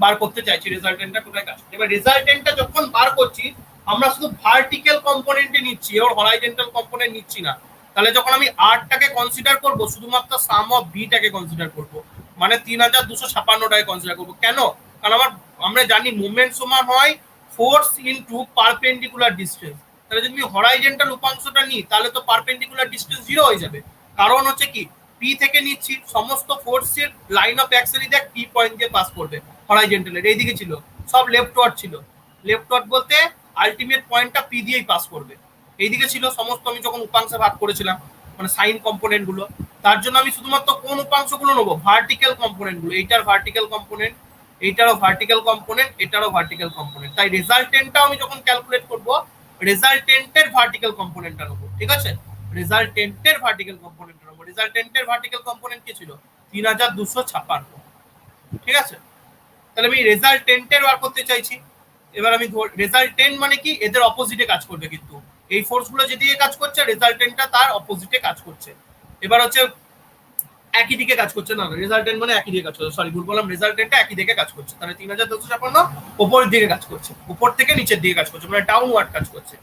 বার করতে চাইছি রেজাল্টেন্টটা কোথায় কাজ করছে। এবার রেজাল্টেন্টটা যখন বার করছি আমরা শুধু ভার্টিক্যাল কম্পোনেন্টে নিচ্ছি, ওর হরাইজন্টাল কম্পোনেন্ট নিচ্ছি না। তাহলে যখন আমি আরটাকে কনসিডার করব, শুধুমাত্র সাম অফ ভিটাকে কনসিডার করব, মানে 3256টাকে কনসিডার করব। কেন, কারণ আমরা জানি মুভমেন্ট সমান হয় ফোর্স ইনটু পারপেন্ডিকুলার ডিসটেন্স। তাহলে যদি আমি হরাইজন্টাল উপাংশটা নিই তাহলে তো পারপেন্ডিকুলার ডিসটেন্স জিরো হয়ে যাবে। কারণ হচ্ছে কি, পি থেকে নিচ্ছি, সমস্ত ফোর্সের লাইন অফ অ্যাকশনই দেখ পি পয়েন্ট দিয়ে পাস করবে। হরাইজন্টালের এইদিকে ছিল সব লেফটওয়ার্ড ছিল, লেফটওয়ার্ড বলতে আলটিমেট পয়েন্টটা পি দিয়েই পাস করবে। এইদিকে ছিল সমস্ত, আমি যখন উপাংশে ভাগ করেছিলাম মানে সাইন কম্পোনেন্ট গুলো, তার জন্য আমি শুধুমাত্র কোন উপাংশগুলো নেবো, ভার্টিক্যাল কম্পোনেন্ট গুলো। এইটার ভার্টিক্যাল কম্পোনেন্ট, এইটারও ভার্টিক্যাল কম্পোনেন্ট, এটারও ভার্টিক্যাল কম্পোনেন্ট। তাই রেজাল্টেন্টটা আমি যখন ক্যালকুলেট করব রেজাল্টেন্টের ভার্টিক্যাল কম্পোনেন্টটা নেবো, ঠিক আছে, রেজাল্টেন্টের ভার্টিক্যাল কম্পোনেন্টটা নেবো। রেজাল্টেন্টের ভার্টিক্যাল কম্পোনেন্ট কি ছিল, 3256, ঠিক আছে। তাহলে আমি রেজাল্টেন্টের বার করতে চাইছি। এবার আমি রেজাল্টেন্ট মানে কি, এদের অপোজিটে কাজ করবে, কিন্তু এই ফোর্সগুলো যেদিকে কাজ করছে রেজাল্টেন্টটা তার অপোজিটে কাজ করছে। এবার হচ্ছে একই দিকে কাজ করছে না, রেজাল্টেন্ট মানে একই দিকে কাজ করছে, সরি ভুল বললাম, রেজাল্টেন্টটা একই দিকে কাজ করছে। তাহলে 3256 উপরের দিকে কাজ করছে, উপর থেকে নিচের দিকে কাজ করছে, মানে ডাউনওয়ার্ড কাজ করছে।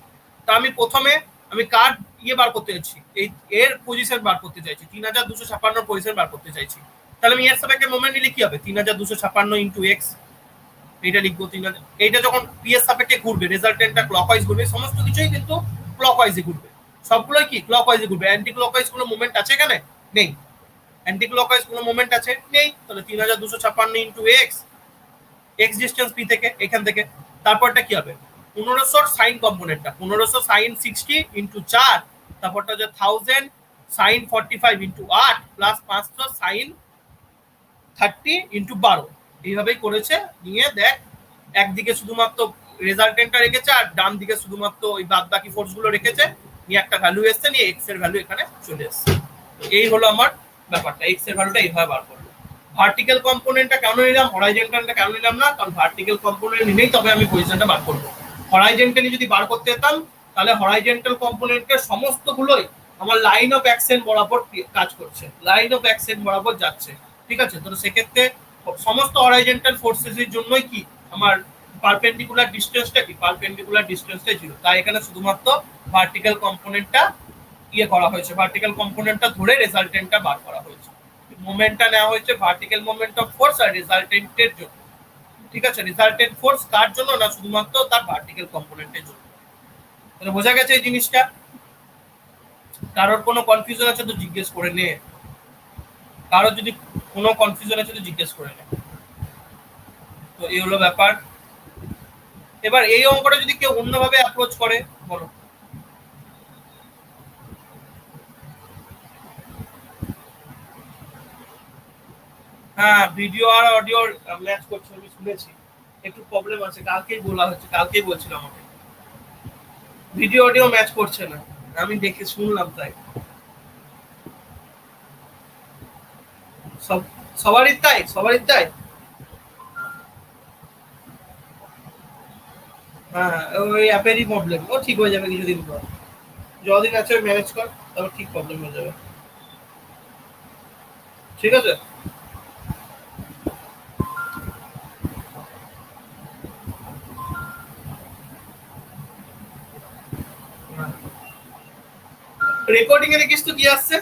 তা আমি প্রথমে আমি কার ইয়ে বার করতে চাইছি, এই এর পজিশন বার করতে চাইছি, 3256 পজিশন বার করতে চাইছি। তাহলে আমি এর সাপেক্ষে মোমেন্ট নিলে কি হবে, 3256 ইন্টু এক্স, এইটা লিখবো 3000। এইটা যখন পি এর সাপেক্ষে ঘুরবে রেজাল্টেন্টটা ক্লকওয়াইজ ঘুরবে, সমস্ত কিছুই কিন্তু ক্লকওয়াইজে ঘুরবে, সবগুলোই কি ক্লকওয়াইজে ঘুরবে। অ্যান্টি ক্লকওয়াইজ কোনো মুভমেন্ট আছে এখানে, নেই। অ্যান্টি ক্লকওয়াইজ কোনো মুভমেন্ট আছে, নেই। তাহলে 3256 into x, x distance P থেকে, এখান থেকে। তারপরটা কি হবে, 1500 সাইন কম্পোনেন্টটা 1500 সাইন 60 ইন্টু 4, তারপরটা হচ্ছে 1000 sine 45 into 8 plus 500 sine 30 into 12। এইভাবেই করেছে। নিয়ে দেখ একদিকে শুধুমাত্র রেজাল্টেন্টটা রেখেছে আর ডান দিকে শুধুমাত্র ওই বাদ বাকি ফোর্স গুলো রেখেছে, নিয়ে একটা ভ্যালু এসছে, নিয়ে এক্স এর ভ্যালু এখানে চলে এসছে। এই হলো আমার ব্যাপারটা, এক্স এর ভ্যালুটা এইভাবে বার করবো। ভার্টিক্যাল কম্পোনেন্টটা কেন নিলাম, হরাইজন্টালটা কেন নিলাম না, কারণ ভার্টিক্যাল কম্পোনেন্ট নিলেই তবে আমি পজিশনটা বার করবো। হরাইজন্টালি যদি বার করতে যেতাম তাহলে হরাইজন্টাল কম্পোনেন্টের সমস্তগুলোই আমার লাইন অফ অ্যাকশন বরাবর কাজ করছে, লাইন অফ অ্যাকশন বরাবর যাচ্ছে, ঠিক আছে। তো সেক্ষেত্রে সমস্ত হরাইজন্টাল ফোর্সেসের জন্যই কি আমার পারপেন্ডিকুলার ডিসটেন্সটা কি, পারপেন্ডিকুলার ডিসটেন্সটা জিরো। তাই এখানে শুধুমাত্র ভার্টিক্যাল কম্পোনেন্টটা ইয়ে করা হয়েছে, ভার্টিক্যাল কম্পোনেন্টটা ধরে রেজাল্টেন্টটা বার করা হয়েছে। মোমেন্টটা নেওয়া হয়েছে ভার্টিক্যাল মোমেন্ট অফ ফোর্স আর রেজাল্টেন্টের জন্য। ঠিক আছে, রেজাল্টেন্ট ফোর্স কার জন্য না, শুধুমাত্র তার ভার্টিক্যাল কম্পোনেন্টের জন্য। তাহলে বোঝা গেছে এই জিনিসটা। কারোর কোনো কনফিউশন আছে তো জিজ্ঞেস করে নে, কারোর যদি কোনো কনফিউশন আছে তো জিজ্ঞেস করে নে। তো এই হলো ব্যাপার। এবার এই অঙ্কটা যদি কেউ অন্যভাবে অ্যাপ্রোচ করে, বলো। হ্যাঁ, ভিডিও আর অডিও ম্যাচ করছে, আমি শুনেছি একটু প্রবলেম আছে, কালকেই বলা হচ্ছে, কালকেই বলছিল আমাকে ভিডিও অডিও ম্যাচ করছে না, আমি দেখে শুনলাম তাই। সবারই তাই, সবারই তাই। হ্যাঁ, ওই অ্যাপেরই প্রবলেম, ও ঠিক হয়ে যাবে কিছুদিন পর, যতদিন আছে ম্যানেজ কর, তারপর ঠিক প্রবলেম হয়ে যাবে। ঠিক আছে। রেকর্ডিং এ দেখিস তো কি আসছে।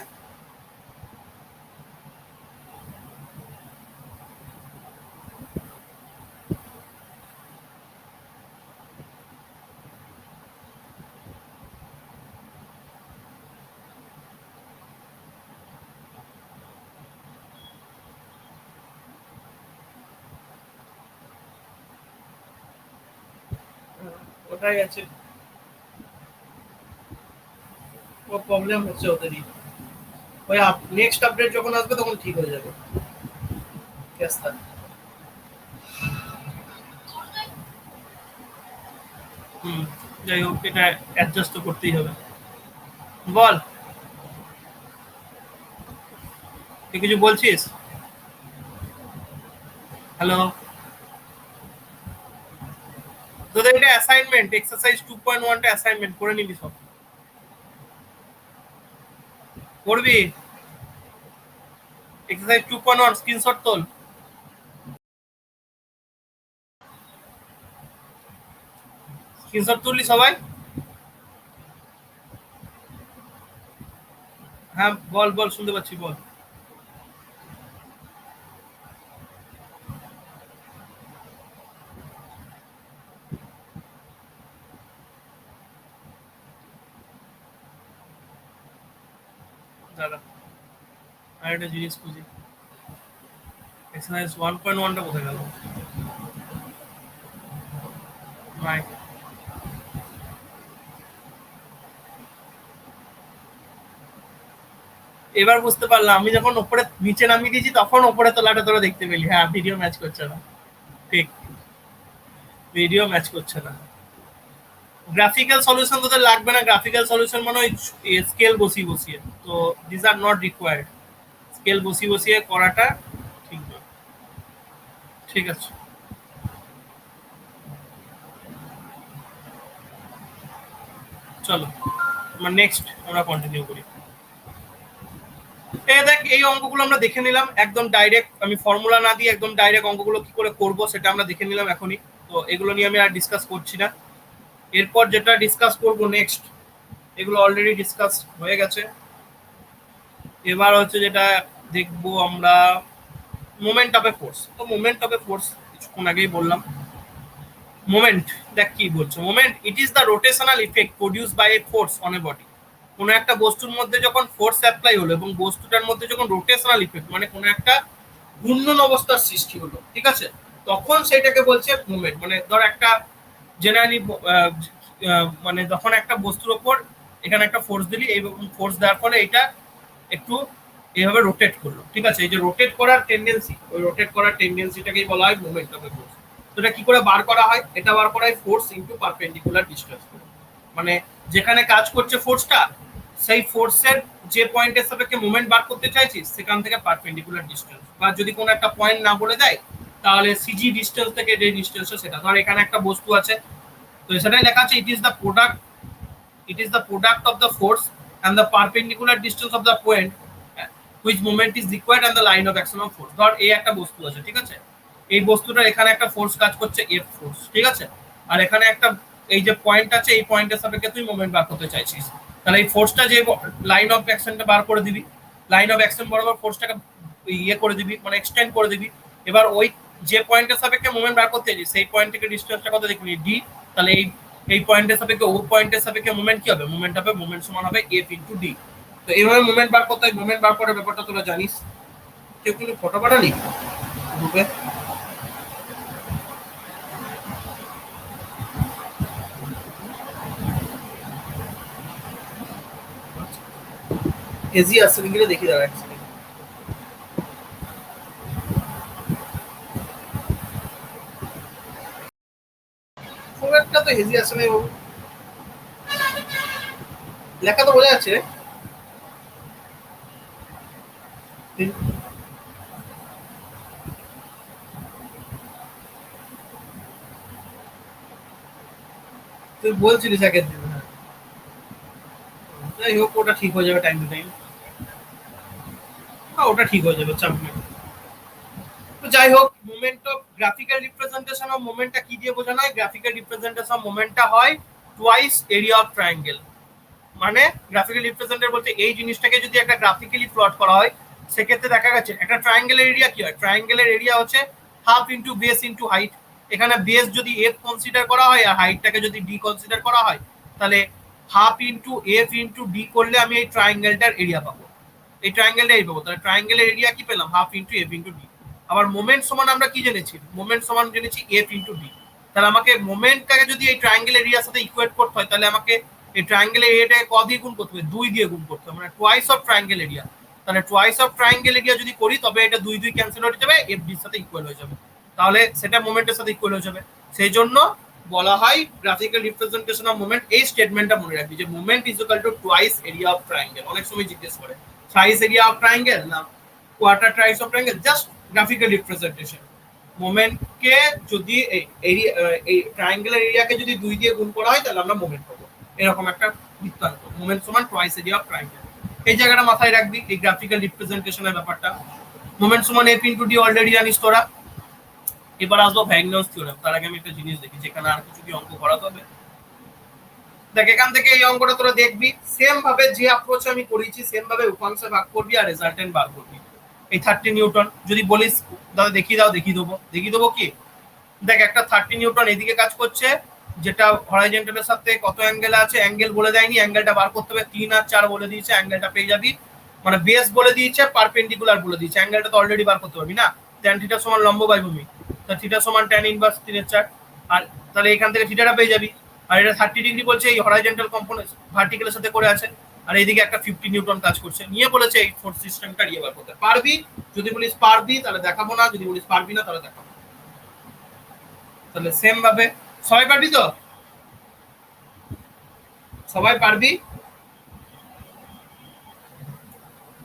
ওটাই আছে, ও প্রবলেম হচ্ছে ওদেরই। ওই নেক্সট আপডেট যখন আসবে তখন ঠিক হয়ে যাবে কেসটা। হুম, যাই হোক, এটা অ্যাডজাস্ট তো করতেই হবে। বল, তুই কিছু বলছিস? হ্যালো, তোদের এটা অ্যাসাইনমেন্ট, এক্সারসাইজ 2.1টা অ্যাসাইনমেন্ট করে নিবি সব, করবি। এক্সারসাইজ 2.1 স্ক্রিনশট তোল। স্ক্রিনশট তুললি সবাই? হ্যাঁ বল বল, শুনতে পাচ্ছি, বল। দাদা আর একটা জিনিস খুঁজি, এক্সারসাইজ 1.1টা কোথায় গেল? নাই। এবার বুঝতে পারলাম, আমি যখন ওপরে নিচে নামিয়ে দিয়েছি তখন ওপরে তোলাটা তোরা দেখতে পেলি। হ্যাঁ, ভিডিও ম্যাচ করছে না, ঠিক, ভিডিও ম্যাচ করছে না। গ্রাফিক্যাল সলিউশন তোদের লাগবে না, গ্রাফিক্যাল সলিউশন মানে ওই স্কেল বসিয়ে বসিয়ে, তো this are not required. Scale বসিয়ে বসিয়ে করাটা ঠিক নয়। ঠিক আছে, চলো আমরা নেক্সট আমরা কন্টিনিউ করি। এই দেখ, এই অঙ্কগুলো আমরা দেখে নিলাম একদম ডাইরেক্ট, আমি ফর্মুলা না দিয়ে একদম ডাইরেক্ট অঙ্কগুলো কি করে করব সেটা আমরা দেখে নিলাম এখনই। তো এগুলো নিয়ে আমি আর ডিসকাস করছি না। এরপর যেটা ডিসকাস করব নেক্সট, এগুলো অলরেডি ডিসকাস হয়ে গেছে। এবার হচ্ছে যেটা দেখবো আমরা, মোমেন্ট অফ এ ফোর্স। তো মোমেন্ট অফ এ ফোর্স কিছুক্ষণ আগেই বললাম। মোমেন্ট, দেখ কি বলছো, moment it is the rotational effect produce by a force on a body. কোনো একটা বস্তুর মধ্যে যখন ফোর্স অ্যাপ্লাই হলো এবং বস্তুটার মধ্যে যখন রোটেশনাল ইফেক্ট মানে কোনো একটা ঘূর্ণন অবস্থার সৃষ্টি হলো, ঠিক আছে, তখন সেটাকে বলছে মুভমেন্ট। মানে ধর একটা জেনারেলি মানে যখন একটা বস্তুর ওপর এখানে একটা ফোর্স দিলি, এই ফোর্স দেওয়ার ফলে এটা একটু এইভাবে রোটেট করলো, ঠিক আছে, এই যে রোটেট করার টেন্ডেন্সি, ওই রোটেট করার টেন্ডেন্সিটাকেই বলা হয় মুভমেন্ট অফ এ ফোর্স। তো এটা কি করে বার করা হয়? এটা বার করা হয় ফোর্স ইনটু পারপেন্ডিকুলার ডিসটেন্স। মানে যেখানে কাজ করছে ফোর্সটা, সেই ফোর্সের যে পয়েন্টের সাপেক্ষে মুভমেন্ট বার করতে চাইছিস সেখান থেকে পারপেন্ডিকুলার ডিসটেন্স, বা যদি কোনো একটা পয়েন্ট না বলে দেয় তাহলে সিজি ডিসটেন্স থেকে যে ডিসটেন্স, সেটা ধর এখানে একটা বস্তু আছে, তো সেটাই লেখা আছে ইট is the product, it is the product of the force and the perpendicular distance of the point which moment is required and the line of action of force। ধর এই একটা বস্তু আছে, ঠিক আছে, এই বস্তুটার এখানে একটা ফোর্স কাজ করছে, এফ ফোর্স, ঠিক আছে, আর এখানে একটা এই যে পয়েন্ট আছে, এই পয়েন্টের সাপেক্ষে তুই মোমেন্ট বার করতে চাইছিস, তাহলে এই ফোর্সটা যে লাইন অফ অ্যাকশনটা বার করে দিবি, লাইন অফ অ্যাকশন বরাবর ফোর্সটাকে ইয়ে করে দিবি, মানে এক্সটেন্ড করে দিবি। এবার ওই যে পয়েন্টের সাপেক্ষে মুভমেন্ট বার করতে চাইছিস সেই পয়েন্ট থেকে ডিস্টেন্সটা কত দেখবি ডি, তাহলে এই পয়েন্টের সাপেক্ষে ও পয়েন্টের সাপেক্ষে মুভমেন্ট কি হবে, মুভমেন্ট হবে, মুভমেন্ট সমান হবে এফ ইন্টু ডি। তো এইভাবে মুভমেন্ট বার করতে হয়, মুভমেন্ট বার করার ব্যাপারটা তোরা জানিস। কেউ কিন্তু ফটো পাঠালি গ্রুপে? হেজি আসছে কিনা দেখি দাঁড়া এক সেকেন্ড। খুব একটা তো হেজি আসে নাই বাবু, লেখা তো বোঝা যাচ্ছে। তুই বলছিলিস আগের দিন, হ্যাঁ যাই হোক ওটা ঠিক হয়ে যাবে টাইম টু টাইম। হ্যাঁ ওটা ঠিক হয়ে যাবে, চাপ নেই। তো যাই হোক, moment of graphical representation of মোমেন্টটা কি দিয়ে বোঝানো হয়? গ্রাফিক্যাল রিপ্রেজেন্টেশন অফ মোমেন্টটা হয় টুয়াইস এরিয়া অফ ট্রায়াঙ্গেল। মানে গ্রাফিক্যাল রিপ্রেজেন্টেশন বলতে এই জিনিসটাকে যদি একটা গ্রাফিক্যালি প্লট করা হয়, সেক্ষেত্রে দেখা গেছে একটা ট্রায়াঙ্গেলের এরিয়া কি হয়, ট্রায়াঙ্গেলের এরিয়া হচ্ছে half into base into height. এখানে বেস যদি এফ কনসিডার করা হয় আর হাইটটাকে যদি ডি কনসিডার করা হয়, তাহলে half into F into D করলে আমি এই ট্রায়াঙ্গেলটার এরিয়া পাবো, এই ট্রায়াঙ্গেলটা এই পাবো। তাহলে ট্রায়াঙ্গেলের এরিয়া কি পেলাম, half into F into D. আবার মোমেন্ট সমান আমরা কি জেনেছি, মোমেন্ট সমান জেনেছি এফ ইন্টু ডি। তাহলে আমাকে মোমেন্টটাকে যদি এই ট্রায়াঙ্গেল এরিয়ার সাথে ইকুয়েট করতে হয়, তাহলে আমাকে এই ট্রায়াঙ্গেল এরিয়াটাকে ক দিয়ে গুণ করতে হবে, 2 দিয়ে গুণ করতে হবে, মানে টুয়াইস অফ ট্রায়াঙ্গেল এরিয়া। তাহলে টুয়াইস অফ ট্রায়াঙ্গেল এরিয়া যদি করি তবে এটা 2 2 ক্যান্সেল হয়ে যাবে, এফ ডির সাথে ইকুয়াল হয়ে যাবে, তাহলে সেটা মোমেন্টের সাথে ইকুয়াল হয়ে যাবে। সেই জন্য বলা হয় গ্রাফিক্যাল রিপ্রেজেন্টেশন অফ মোমেন্ট, এই স্টেটমেন্টটা মনে রাখবি যে moment is equal to twice area of triangle. অনেক সময় জিজ্ঞেস করে থ্রাইস এরিয়া অফ ট্রায়াঙ্গেল না quarter thrice of triangle, just graphical representation. মোমেন্টকে যদি এই ট্রায়াঙ্গেলের এরিয়াকে যদি 2 দিয়ে গুণ করা হয় তাহলে আমরা মোমেন্ট পাবো, এরকম একটা বৃত্তান্ত। মোমেন্ট সমান টুয়াইস এরিয়া অফ ট্রায়াঙ্গেল, এই জায়গাটা মাথায় রাখবি এই গ্রাফিক্যাল রিপ্রেজেন্টেশনের ব্যাপারটা। মোমেন্ট সমান এফ ইন্টু ডি অলরেডি জানিস তোরা। এবার আসবো ভ্যাগনাস থিওরেম। তার আগে আমি একটা জিনিস দেখি, যেখানে আর কিছু কি অঙ্ক করাতে হবে। দেখ এখান থেকে এই অঙ্কটা তোরা দেখবি, সেম ভাবে যে অ্যাপ্রোচ আমি করেছি সেম ভাবে উপাংশে ভাগ করবি আর রেজাল্টেন্ট বার করবি। এই 30 নিউটন যদি বলিস দাদা দেখিয়ে দাও, দেখিয়ে দেবো কি। দেখ একটা 30 নিউটন এদিকে কাজ করছে, যেটা হরাইজন্টালের সাথে কত অ্যাঙ্গেল আছে, অ্যাঙ্গেল বলে দেয়নি, অ্যাঙ্গেলটা বার করতে হবে। 3 আর 4 বলে দিয়েছে, অ্যাঙ্গেলটা পেয়ে যাবি। মানে বেস বলে দিয়েছে, পারপেন্ডিকুলার বলে দিয়েছে, অ্যাঙ্গেলটা তো অলরেডি বার করতে পারবি না। tan থিটা সমান লম্ব বাই ভূমি, তা থিটা সমান tan ইনভার্স 3/4। আর তাহলে এখান থেকে থিটাটা পেয়ে যাবি। আর এটা 30 ডিগ্রি বলছে, এই হরাইজন্টাল কম্পোনেন্ট ভার্টিক্যালের সাথে করে আছে। আর এইদিকে একটা 50 নিউটন কাজ করছে, নিয়ে বলেছে এই ফোর্স সিস্টেমটা নিয়ে বার করতে পারবি। যদি বলিস পারবি তাহলে দেখাবো না, যদি বলিস পারবি না তাহলে দেখাবো। তাহলে সেম ভাবে সবাই পারবি তো, সবাই পারবি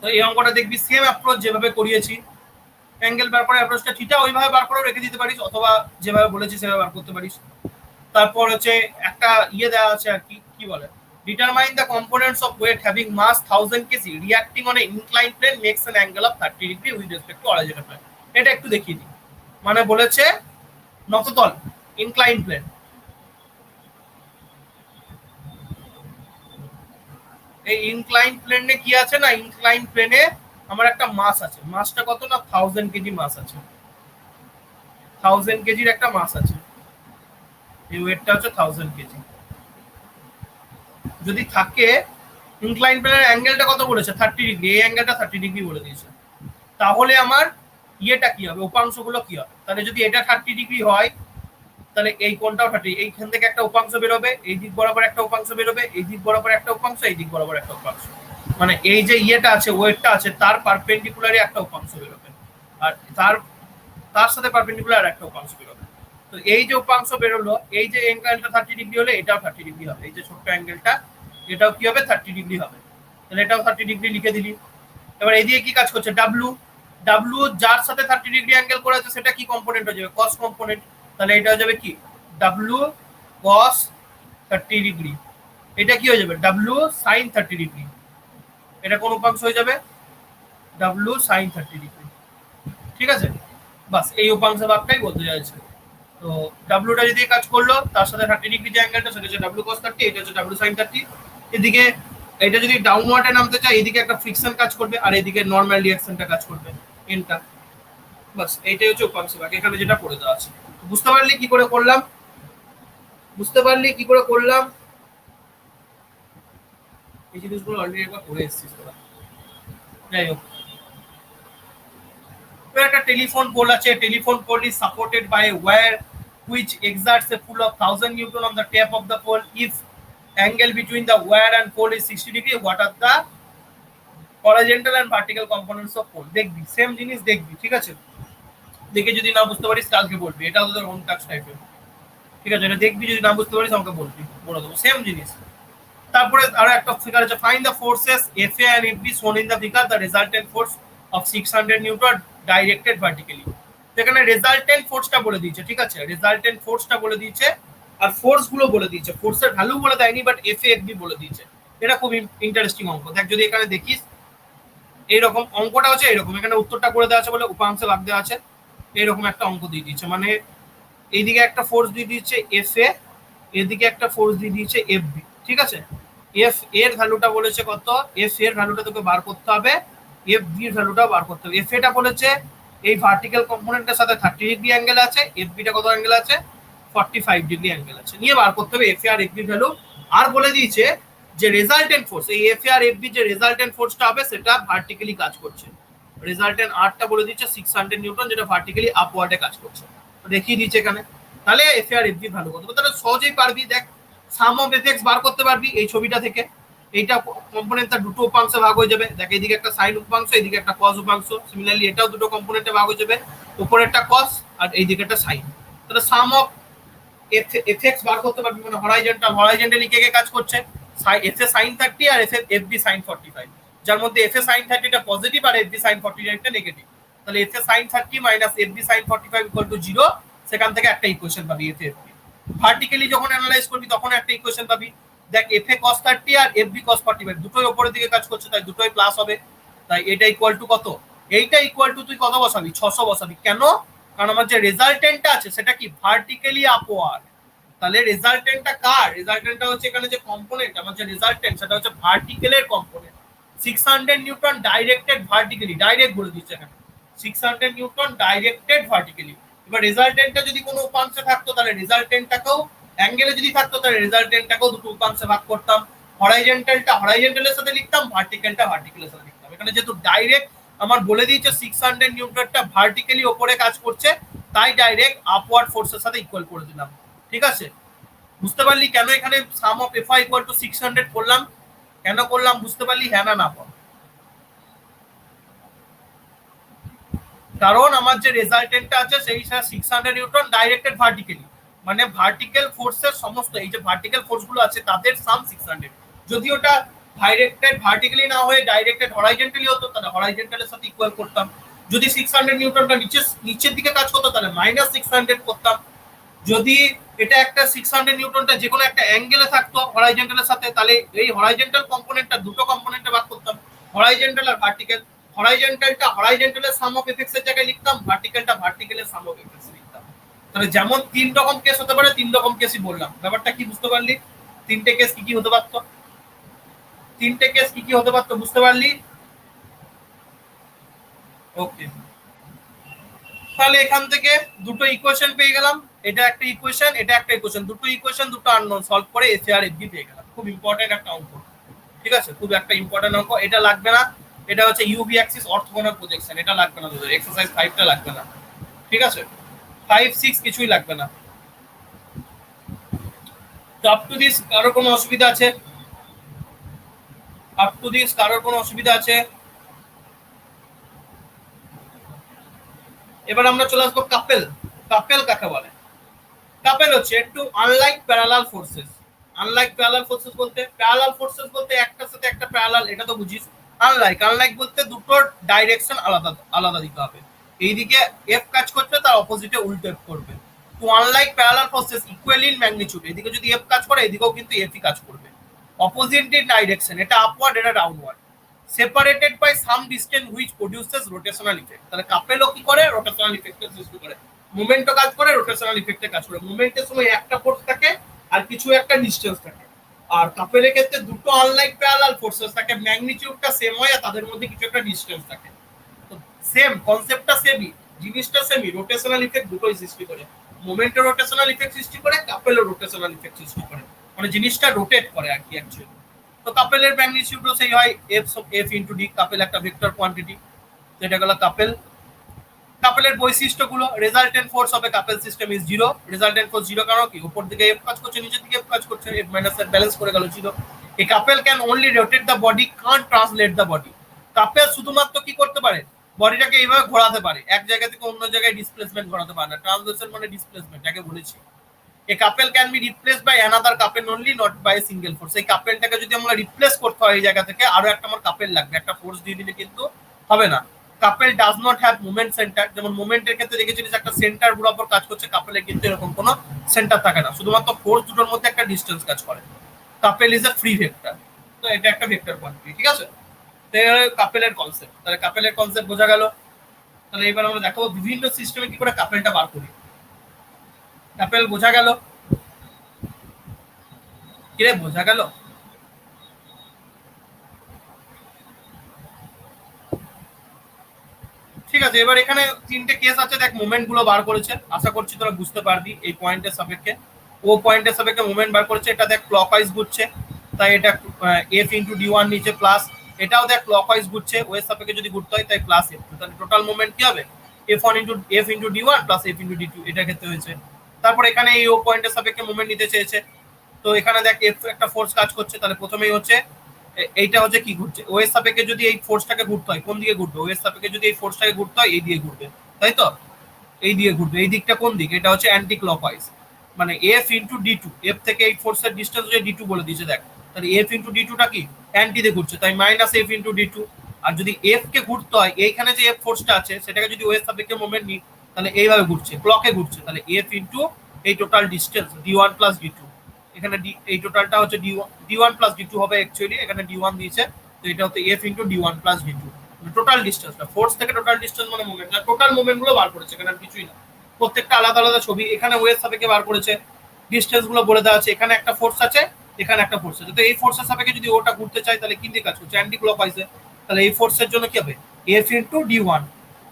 তো। এই অঙ্কটা দেখবি সেম অ্যাপ্রোচ যেভাবে করিয়েছি, অ্যাঙ্গেল বার করার অ্যাপ্রোচটা থিটা ওইভাবে বার করে রেখে দিতে পারিস, অথবা যেভাবে বলেছি সেভাবে বার করতে পারিস। তারপর হচ্ছে একটা ইয়ে দেওয়া আছে আর কি, কি বলে, determine the components of weight having mass 1000 KG reacting on a inclined plane makes an angle of 30 degree with respect to horizontal plane. এটা একটু দেখিয়ে দিই। মানে বলেছে নততল ইনক্লাইন্ড প্লেন, এই ইনক্লাইন প্লেনে কি আছে না, ইনক্লাইন প্লেনে আমার একটা মাস আছে, মাসটা কত না 1000 কেজি মাস আছে, 1000 কেজির একটা মাস আছে, এই ওয়েটটা হচ্ছে 1000 কেজি। যদি থাকে ইনক্লাইন প্লেনের অ্যাঙ্গেলটা কত বলেছে 30 ডিগ্রি, এই অ্যাঙ্গেলটা 30 ডিগ্রি বলে দিয়েছে, তাহলে আমার ইয়েটা কি হবে, উপাংশগুলো কি হবে। তাহলে যদি এটা 30 ডিগ্রি হয় তাহলে এই কোণটাও 30, এইখান থেকে একটা উপাংশ বেরোবে, এই দিক বরাবর একটা উপাংশ বেরোবে, এই দিক বরাবর একটা উপাংশ, এই দিক বরাবর একটা উপাংশ। মানে এই যে ইয়েটা আছে ওয়েটটা আছে তার পারপেন্ডিকুলারে একটা উপাংশ বেরোবে, আর তার তার সাথে পারপেন্ডিকুলার একটা উপাংশ বেরোবে। তো এই যে উপাংশ বেরোলো, এই যে অ্যাঙ্গেলটা 30 ডিগ্রি হলে এটাও 30 ডিগ্রি হবে, এই যে ছোট্ট অ্যাঙ্গেলটা এটাও কি হবে 30 ডিগ্রি হবে, তাহলে এটাও 30 ডিগ্রি লিখে দিলি। এবার এইদিকে কি কাজ করছে ডাব্লু, ডাব্লু যার সাথে 30 ডিগ্রি অ্যাঙ্গেল করে আছে সেটা কি কম্পোনেন্ট হয়ে যাবে, কস কম্পোনেন্ট। তাহলে এটা হয়ে যাবে কি ডাব্লু কস 30 ডিগ্রি, এটা কি হয়ে যাবে ডাব্লু সাইন 30 ডিগ্রি, এটা কোন উপাংশ হয়ে যাবে ডাব্লু সাইন 30 ডিগ্রি। ঠিক আছে, বাস এই উপাংশ ভাগটাই বলতে চাইছে। তো ডাব্লুটা যদি কাজ করলো তার সাথে 30 ডিগ্রি যে অ্যাঙ্গেলটা সেটা হচ্ছে ডাব্লু কস 30, এটা হচ্ছে ডাব্লু সাইন 30। এদিকে এটা যদি ডাউনওয়ার্ডে নামতে চায় এদিকে একটা ফ্রিকশন কাজ করবে আর এদিকে নরমাল রিঅ্যাকশনটা কাজ করবে, এনটা, বাস এইটাই হচ্ছে উপাংশ ভাগ, এখানে যেটা পড়ে দেওয়া আছে। বুঝতে পারলি কি করে করলাম? বুঝতে পারলি কি করে করলাম? এই জিনিসগুলো অলরেডি একবার করে এসেছিস তোরা। যাই হোক, একটা টেলিফোন পোল আছে, telephone pole is supported by a wire which exerts a pull of 1000 newton on the tap of the pole. If angle between the wire and pole is 60 degree, what are the horizontal and vertical components of pole? দেখবি same জিনিস দেখবি, ঠিক আছে? দেখে যদি না বুঝতে পারিস কালকে বলবি, এটা তোদের হোম টাস্ক টাইপের, ঠিক আছে? এটা দেখবি, যদি না বুঝতে পারিস আমাকে বলবি, বলে দেবো সেম জিনিস। তারপরে আরো একটা ফিগার আছে, find the forces F A and F B shown in the figure, the resultant force of 600 newton directed vertically. এখানে রেজাল্টেন্ট ফোর্সটা বলে দিয়েছে, ঠিক আছে? রেজাল্টেন্ট ফোর্সটা বলে দিয়েছে, আর ফোর্স গুলো বলে দিয়েছে, ফোর্সের ভ্যালু বলে দেয়নি, বাট এফএ এফবি বলে দিয়েছে। এটা খুব ইন্টারেস্টিং অঙ্ক। দেখ যদি এখানে দেখিস, এইরকম অঙ্কটা হচ্ছে এরকম, এখানে উত্তরটা করে দেওয়া আছে বলে উপাংশে ভাগ দেওয়া আছে, এইরকম একটা অঙ্ক দিয়ে দিয়েছে। মানে এইদিকে একটা ফোর্স দিয়ে দিয়েছে এফ এ, এদিকে একটা ফোর্স দিয়ে দিয়েছে এফ বি, ঠিক আছে? এফ এর ভ্যালুটা বলেছে কত, এফ এর ভ্যালুটা তোকে বার করতে হবে, এফ বি এর ভ্যালুটা বার করতে হবে। এফ এটা বলেছে এই ভার্টিক্যাল কম্পোনেন্টের সাথে 30 ডিগ্রি অ্যাঙ্গেল আছে, এফ বিটা কত অ্যাঙ্গেল আছে, 45 ডিগ্রি অ্যাঙ্গেল আছে, নিয়ে বার করতে হবে এফ এ আর এফ বি ভ্যালু। আর বলে দিয়েছে যে রেজাল্টেন্ট ফোর্স, এই এফ এ আর এফ বি যে রেজাল্টেন্ট ফোর্সটা হবে সেটা ভার্টিক্যালি কাজ করছে। রেজাল্টেন্ট আরটা বলে দিচ্ছে 600 নিউটন, যেটা ভার্টিক্যালি আপওয়ার্ডে কাজ করছে, দেখিয়ে দিচ্ছে এখানে। তাহলে এফ এ আর এফ বি ভ্যালু কত, তাহলে সহজেই পারবি। দেখ সাম অফ এফএক্স বার করতে পারবি এই ছবিটা থেকে। এইটা কম্পোনেন্টটা দুটো উপাংশে ভাগ হয়ে যাবে। দেখ এইদিকে একটা সাইন উপাংশ, এইদিকে একটা কস উপাংশ। সিমিলারলি এটাও দুটো কম্পোনেন্টে ভাগ হয়ে যাবে, উপরে একটা কস আর এইদিকে একটা সাইন। তাহলে সাম অফ এফএক্স বার করতে পারবি, মানে হরাইজন্টালি কে কে কাজ করছে, এফ এ সাইন 30 আর এফ বি সাইন 45, যার মধ্যে এফ এ সাইন 30 টা পজিটিভ আর এফ বি সাইন 45 টা নেগেটিভ। তাহলে F A sine 30 minus F B sine 45 equal to 0। সেখান থেকে একটা ইকুয়েশন পাবি এফ এফ বি। ভার্টিক্যালি যখন অ্যানালাইজ করবি তখন একটা ইকুয়েশন পাবি। দেখ এফ এ cos 30 আর এফ বি cos 45 দুটোই উপরের দিকে কাজ করছে, তাই দুটোই প্লাস হবে। তাই এটা ইকুয়াল টু কত, এইটা ইকুয়াল টু তুই কত বসাবি, 600 বসাবি। কেন? কারণ আমার যে রেজাল্টেন্টটা আছে সেটা কি ভার্টিক্যালি আপওয়ার্ড। তাহলে রেজাল্টেন্টটা কার, রেজাল্টেন্টটা হচ্ছে এখানে যে কম্পোনেন্ট, আমার যে রেজাল্টেন্ট সেটা হচ্ছে ভার্টিক্যালের component. 600 newton directed vertically, direct বলে দিচ্ছে এখানে 600 নিউটন ডাইরেক্টেড ভার্টিক্যালি। এবার রেজাল্টেন্টটা যদি কোনো উপাংশে থাকতো তাহলে রেজাল্টেন্টটাকেও, অ্যাঙ্গেলে যদি থাকতো তাহলে রেজাল্টেন্টটাকেও দুটো উপাংশে ভাগ করতাম। হরাইজন্টালটা হরাইজন্টালের সাথে লিখতাম, ভার্টিক্যালটা ভার্টিক্যালের সাথে লিখতাম। এখানে যেহেতু ডাইরেক্ট আমার বলে দিয়েছে 600 নিউটনটা ভার্টিক্যালি ওপরে কাজ করছে, তাই ডাইরেক্ট আপওয়ার্ড ফোর্সের সাথে ইকুয়াল করে দিলাম, ঠিক আছে? বুঝতে পারলি কেন এখানে sum of F I equal to 600 করলাম, কেন করলাম বুঝতে পারলি? হ্যাঁ না না বল। কারণ আমার যে রেজাল্টেন্টটা আছে সেই 600 নিউটন ডাইরেক্টেড ভার্টিক্যালি, মানে ভার্টিক্যাল ফোর্সের সমস্ত এই যে ভার্টিক্যাল ফোর্স গুলো আছে তাদের সাম 600। যদি ওটা ডাইরেক্টেড ভার্টিক্যালি না হয়ে ডাইরেক্টেড হরাইজন্টালি হতো তাহলে হরাইজন্টালের সাথে ইকুয়াল করতাম। যদি 600 নিউটনটা নিচের দিকে কাজ করতো তাহলে মাইনাস 600 করতাম। যদি এটা একটা 600 নিউটনটা যে কোনো একটা অ্যাঙ্গেলে থাকতো হরাইজন্টালের সাথে, তাহলে এই হরাইজন্টাল কম্পোনেন্টটা দুটো কম্পোনেন্টে ভাগ করতাম, হরাইজন্টাল আর ভার্টিক্যাল। হরাইজন্টালটা হরাইজন্টালের সাম অফ এফএক্স এর জায়গায় লিখতাম, ভার্টিক্যালটা ভার্টিক্যালের সাম অফ এফএক্স লিখতাম। তাহলে যেমন তিন রকম কেস হতে পারে, তিন রকম কেসই বললাম। ব্যাপারটা কি বুঝতে পারলি? তিনটে কেস কি কি হতে পারতো, তিনটে কেস কি কি হতে পারতো বুঝতে পারলি? ওকে, তাহলে এখান থেকে দুটো ইকুয়েশন পেয়ে গেলাম, এটা একটা ইকুয়েশন, এটা একটা ইকুয়েশন, দুটো ইকুয়েশন দুটো আননোন সলভ করে এফএ আর এফবি পেয়ে গেলাম। খুব ইম্পর্টেন্ট একটা অঙ্ক, ঠিক আছে? খুব একটা ইম্পর্টেন্ট অঙ্ক। এটা লাগবে না, এটা হচ্ছে ইউভি অ্যাক্সিস অর্থোগোনাল প্রজেকশন, এটা লাগবে না তোদের। এক্সারসাইজ 5টা লাগবে না, ঠিক আছে? 5 6 কিছুই লাগবে না। তো আপ টু দিস কারোর কোনো অসুবিধা আছে? আপ টু দিস কারোর কোনো অসুবিধা আছে? এবার আমরা চলে আসবো কাপেল। কাপেল কাকে বলে? কাপেল হচ্ছে একটু unlike parallel forces. Unlike parallel forces বলতে, প্যারালাল ফোর্সেস বলতে একটার সাথে একটা প্যারালাল, এটা তো বুঝিস। আনলাইক, আনলাইক বলতে দুটোর ডাইরেকশন আলাদা আলাদা দিতে হবে। এইদিকে এফ কাজ করছে তার অপোজিটে উল্টো এফ করবে। তো unlike parallel forces equal in magnitude, এদিকে যদি এফ কাজ করে এদিকেও কিন্তু এফই কাজ করবে। অপোজিট ইন ডাইরেকশন, এটা আপওয়ার্ড এটা downward. Separated by some distance which produces rotational effect. তাহলে কাপেলও কি করে? রোটেশনাল ইফেক্টের সৃষ্টি করে। মুভমেন্টও কাজ করে, রোটেশনাল ইফেক্টে কাজ করে। মুভমেন্টের সময় একটা ফোর্স থাকে আর কিছু একটা ডিসটেন্স থাকে। আর কাপেলের ক্ষেত্রে দুটো আনলাইক প্যারালাল ফোর্সেস থাকে, ম্যাগনিটিউডটা সেম হয় আর তাদের মধ্যে কিছু একটা ডিসটেন্স থাকে। তো সেম কনসেপ্টটা সেমই, জিনিসটা সেমই, রোটেশনাল ইফেক্ট দুটোই সৃষ্টি করে, মোমেন্টের রোটেশনাল ইফেক্ট সৃষ্টি করে, কাপেলের রোটেশনাল ইফেক্ট সৃষ্টি করে, মানে জিনিসটা রোটেট করে আর কি অ্যাকচুয়ালি। তো কাপেলের ম্যাগনিটিউডও সেই হয় এফ ইনটু ডি, কাপেল একটা ভেক্টর কোয়ান্টিটি, যেটা গেল কাপেল। কাপেলের বৈশিষ্ট্যগুলো, রেজাল্টেন্ট ফোর্স হবে couple system is zero, resultant force zero কারণ কি উপর দিকে এফ কাজ করছে, নিচের দিকে এফ কাজ করছে, এফ মাইনাস এফ ব্যালেন্স করে গেল zero. A couple can only rotate the body, can't translate the body. Couple শুধুমাত্র কি করতে পারে, বডিটাকে এইভাবে ঘোরাতে পারে, এক জায়গা থেকে অন্য জায়গায় ডিসপ্লেসমেন্ট ঘোরাতে পারে না, ট্রান্সলেশন মানে ডিসপ্লেসমেন্ট যাকে বলেছি। A couple can be replaced by another couple only, not by a single force. এই কাপেলটাকে যদি আমরা রিপ্লেস করতে হয় এই জায়গা থেকে, আরো একটা আমার কাপেল লাগবে, একটা ফোর্স দিয়ে দিলে কিন্তু হবে না। Couple does not have movement centre, যেমন মুভমেন্টের ক্ষেত্রে দেখেছি যে একটা সেন্টার বরাবর কাজ করছে, কাপেলে কিন্তু এরকম কোনো সেন্টার থাকে না, শুধুমাত্র ফোর্স দুটোর মধ্যে একটা ডিস্টেন্স কাজ করে। Couple is a free vector, তো এটা একটা ভেক্টর কোয়ান্টিটি, ঠিক আছে। তো কাপেলের কনসেপ্ট, তাহলে কাপেলের কনসেপ্ট বোঝা গেল। তাহলে এবার আমরা দেখাবো বিভিন্ন সিস্টেমে কি করে কাপেলটা বার করি। কাপেল বোঝা গেল, কিরে বোঝা গেল? ঠিক আছে, এবার এখানে তিনটে কেস আছে, দেখ মোমেন্ট গুলো বার করেছে, আশা করছি তোরা বুঝতে পারবি এই পয়েন্টের সাপেক্ষে। ও পয়েন্টের সাপেক্ষে মোমেন্ট বার করেছে, এটা দেখ ক্লকওয়াইজ ঘুরছে, তাই এটা এফ ইন্টু ডি ওয়ান নিচে প্লাস, এটাও দেখ ক্লকওয়াইজ ঘুরছে, ও এর সাপেক্ষে যদি ঘুরতে হয় তাই প্লাস এফ, তাহলে টোটাল মোমেন্ট কি হবে, F one into F into D one plus F into D two, এটা ক্ষেত্রে হয়েছে। তারপর এখানে এই ও পয়েন্টের সাপেক্ষে মোমেন্ট নিতে চেয়েছে, তো এখানে দেখ এফ একটা ফোর্স কাজ করছে, তাহলে প্রথমেই হচ্ছে এইটা হচ্ছে কি ঘুরছে, ও এর সাপেক্ষে যদি এই ফোর্সটাকে ঘুরতে হয় কোন দিকে ঘুরবে, ও এর সাপেক্ষে যদি এই ফোর্সটাকে ঘুরতে হয় এই দিকে ঘুরবে, তাই তো, এই দিকে ঘুরবে। এই দিকটা কোন দিক, এটা হচ্ছে অ্যান্টি ক্লকওয়াইজ, মানে F into D two, F থেকে এই ফোর্সের ডিস্টেন্স হচ্ছে ডি টু বলে দিয়েছে দেখ, তাহলে এফ ইন্টু ডি টুটা কি অ্যান্টি দিয়ে ঘুরছে, তাই minus F into D two. আর যদি এফ কে ঘুরতে হয় এইখানে যে এফ ফোর্সটা আছে সেটাকে যদি ও এর সাপেক্ষে মোমেন্ট নিই, তাহলে এইভাবে ঘুরছে, ক্লকে ঘুরছে, তাহলে এফ ইন্টু এই total distance D one plus D two, এখানে এই টোটালটা হচ্ছে D one plus D two হবে অ্যাকচুয়ালি, এখানে ডি ওয়ান দিয়েছে, তো এটা হচ্ছে F into D one plus D two, total ডিস্টেন্সটা ফোর্স থেকে টোটাল ডিস্টেন্স মানে মুভমেন্ট, আর টোটাল মুভমেন্ট গুলো বার করেছে, এখানে আর কিছুই না, প্রত্যেকটা আলাদা আলাদা ছবি, এখানে ওয়ের সাপেক্ষে বার করেছে, ডিস্টেন্স গুলো বলে দেওয়া আছে, এখানে একটা ফোর্স আছে, এখানে একটা ফোর্স আছে, তো এই ফোর্সের সাপেক্ষে যদি ওটা ঘুরতে চাই তাহলে কি দিয়ে কাজ করছে, অ্যান্টি ক্লকওয়াইজে, তাহলে এই ফোর্সের জন্য কি হবে এফ ইন্টু ডি ওয়ান,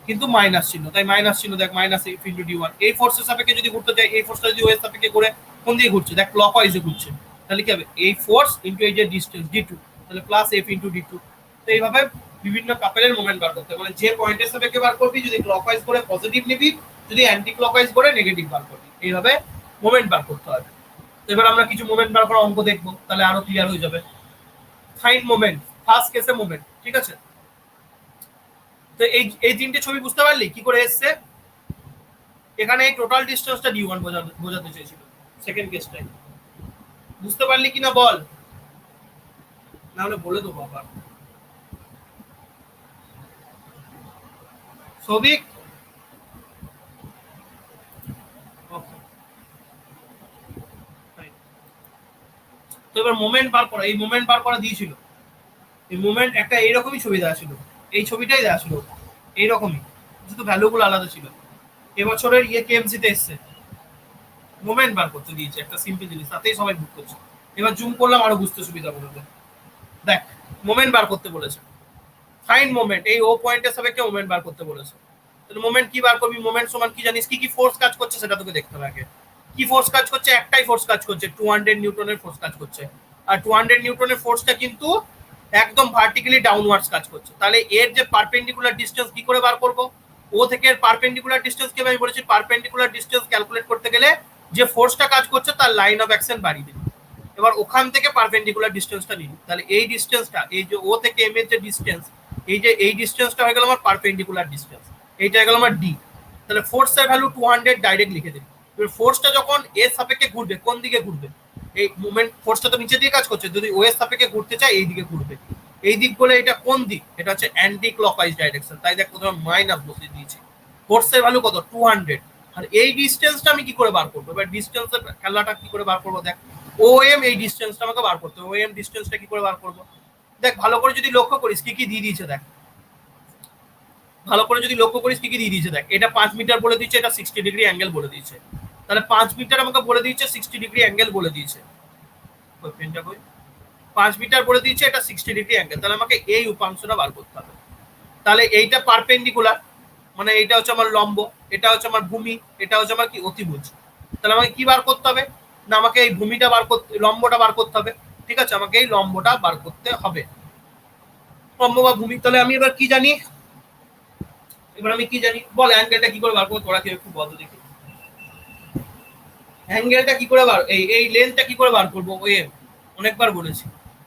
কিন্তু মাইনাস চিহ্ন, তাই মাইনাস চিহ্ন দেখ, minus F into D one. এই ফোর্সের সাপেক্ষে যদি ঘুরতে চাই, এই ফোর্সটা যদি ওয়ের সাপেক্ষে ঘুরে কোন দিকে ঘুরছে, দেখ ক্লকওয়াইজে ঘুরছে, তাহলে কি হবে এই ফোর্স ইন্টু এই যে ডিস্টেন্স ডি টু, তাহলে plus F into D two. তো এইভাবে বিভিন্ন কাপেলের মোমেন্ট বার করতে, মানে যে পয়েন্টের সাপেক্ষে বার করবি, যদি ক্লকওয়াইজ করে পজিটিভ নিবি, যদি অ্যান্টি ক্লকওয়াইজ করে নেগেটিভ বার করবি, এইভাবে মোমেন্ট বার করতে হবে। এবার আমরা কিছু মোমেন্ট বার করা অঙ্ক দেখবো, তাহলে আরো ক্লিয়ার হয়ে যাবে। ফাইন্ড মোমেন্ট, ফার্স্ট কেসে মোমেন্ট, ঠিক আছে। তো এই তিনটে ছবি বুঝতে পারলি কি করে এসছে, এখানে এই টোটাল ডিস্টেন্সটা ডি ওয়ান বোঝাতে চেয়েছিল, সেকেন্ড কেসটাই বুঝতে পারলি কিনা বল, না হলে বলে দেবো আবার। সৌভিক, তো এবার মোমেন্ট বার করা, এই মোমেন্ট বার করা দিয়েছিল, এই মোমেন্ট একটা এইরকমই ছবি দেওয়া ছিল, এই ছবিটাই দেওয়া ছিল এইরকমই, শুধু ভ্যালুগুলো আলাদা ছিল। এবছরের ইয়ে কেএমসি তে এসছে, মোমেন্ট বার করতে দিয়েছে, একটা সিম্পল জিনিস, তাতেই সবাই বুক করছে। এবার জুম করলাম আরো বুঝতে সুবিধা বলতে, দেখ মোমেন্ট বার করতে বলেছে, ফাইন্ড মোমেন্ট, এই ও পয়েন্টের সাপেক্ষে মোমেন্ট বার করতে বলেছে। তাহলে মোমেন্ট কি বার করবি, মোমেন্ট সমান কি জানিস, কি কি ফোর্স কাজ করছে সেটা তোকে দেখতে হবে আগে। কি ফোর্স কাজ করছে, একটাই ফোর্স কাজ করছে, 200 নিউটনের ফোর্স কাজ করছে, আর 200 নিউটনের ফোর্সটা কিন্তু একদম ভার্টিক্যালি ডাউনওয়ার্ডস কাজ করছে, তাহলে এর যে পারপেন্ডিকুলার ডিসটেন্স কি করে বার করব, ও থেকে এর পারপেন্ডিকুলার ডিসটেন্স কে আমি বলেছি, পারপেন্ডিকুলার ডিসটেন্স ক্যালকুলেট করতে গেলে যে ফোর্সটা কাজ করছে তার লাইন অফ অ্যাকশন বাড়িয়ে দিবি, এবার ওখান থেকে পারপেন্ডিকুলার ডিসটেন্সটা নিবি, তাহলে এই ডিসটেন্সটা, এই যে ও থেকে এম এর যে ডিসটেন্স, এই ডিসটেন্সটা হয়ে গেল আমার পারপেন্ডিকুলার ডিসটেন্স, এইটা হয়ে গেল আমার ডি, তাহলে ফোর্সের ভ্যালু 200 ডাইরেক্ট লিখে দিবি। এবার ফোর্সটা যখন এর সাপেক্ষে ঘুরবে কোন দিকে ঘুরবে, এই মুভমেন্ট ফোর্সটা তো নিচে দিয়ে কাজ করছে, যদি ও এর সাপেক্ষে ঘুরতে চায় এই দিকে ঘুরবে, এই দিক বলে এটা কোন দিক, এটা হচ্ছে অ্যান্টি ক্লকওয়াইজ ডাইরেকশন, তাই দেখ প্রথমে মাইনাস বসিয়ে দিয়েছি, ফোর্সের ভ্যালু কত 200, আর এই ডিসটেন্সটা আমি কি করে বার করবো, এবার ডিসটেন্সের খেলাটা কি করে বার করবো, দেখ ও এম, এই ডিসটেন্সটা আমাকে বার করতে হবে, ও এম ডিসটেন্সটা কি করে বার করবো, দেখ ভালো করে যদি লক্ষ্য করিস কি কি দিয়ে দিয়েছে, দেখ ভালো করে যদি লক্ষ্য করিস কি কি দিয়ে দিয়েছে, দেখ এটা 5 মিটার বলে দিয়েছে, এটা 60 ডিগ্রি অ্যাঙ্গেল বলে দিয়েছে, তাহলে 5 মিটার আমাকে বলে দিয়েছে 60 ডিগ্রি অ্যাঙ্গেল বলে দিয়েছে, ওই পেনটা কই, 5 মিটার বলে দিয়েছে এটা 60 ডিগ্রি অ্যাঙ্গেল, তাহলে আমাকে এই উপাংশটা বার করতে হবে, তাহলে এইটা পারপেন্ডিকুলার, মানে এইটা হচ্ছে আমার লম্ব, এটা হচ্ছে আমার ভূমি, এটা হচ্ছে আমার কি অতিভুজ। তাহলে আমাকে কি বার করতে হবে? না আমাকে এই ভূমিটা বার করতে, লম্বটা বার করতে হবে। ঠিক আছে, আমাকে এই লম্বটা বার করতে হবে, লম্ব বা ভূমি। তাহলে আমি এবার কি জানি, এবার আমি কি জানি বল, অ্যাঙ্গেলটা কি করে বার করবো, তোরা কি একটু বল দেখি। অ্যাঙ্গেলটা কি করে বার, এই লেন্থটা কি করে বার করবো? ওই অনেকবার বলেছি,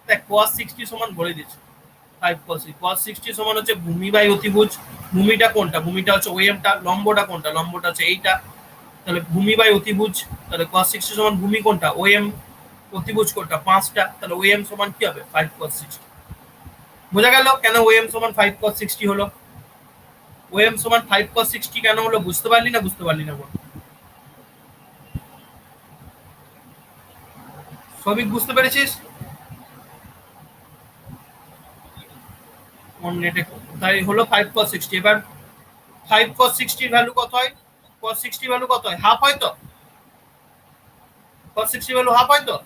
দেখ cos 60 সমান বলে দিচ্ছি 5 cos 60। cos 60 সমান হচ্ছে ভূমি বাই অতিভুজ। ভূমিটা কোনটা? ভূমিটা হচ্ছে ওএমটা। লম্বটা কোনটা? লম্বটা হচ্ছে এইটা। তাহলে ভূমি বাই অতিভুজ, তাহলে cos 60 সমান ভূমি কোনটা? ওএম। অতিভুজ কোনটা? 5টা। তাহলে ওএম সমান কি হবে? 5 cos 60। বোঝা গেল কেন ওএম সমান 5 cos 60 হলো? ওএম সমান 5 cos 60 কেন হলো? বুঝতে পারলি না? বুঝতে পারলি না বল? সবই বুঝতে পেরেছিস? তাই হলো 5 cos 60। এবার 5 cos 60 এর ভ্যালু কত হয়? cos 60 ভ্যালু কত হয়? হাফ হয় তো? cos 60 ভ্যালু হাফ হয় তো?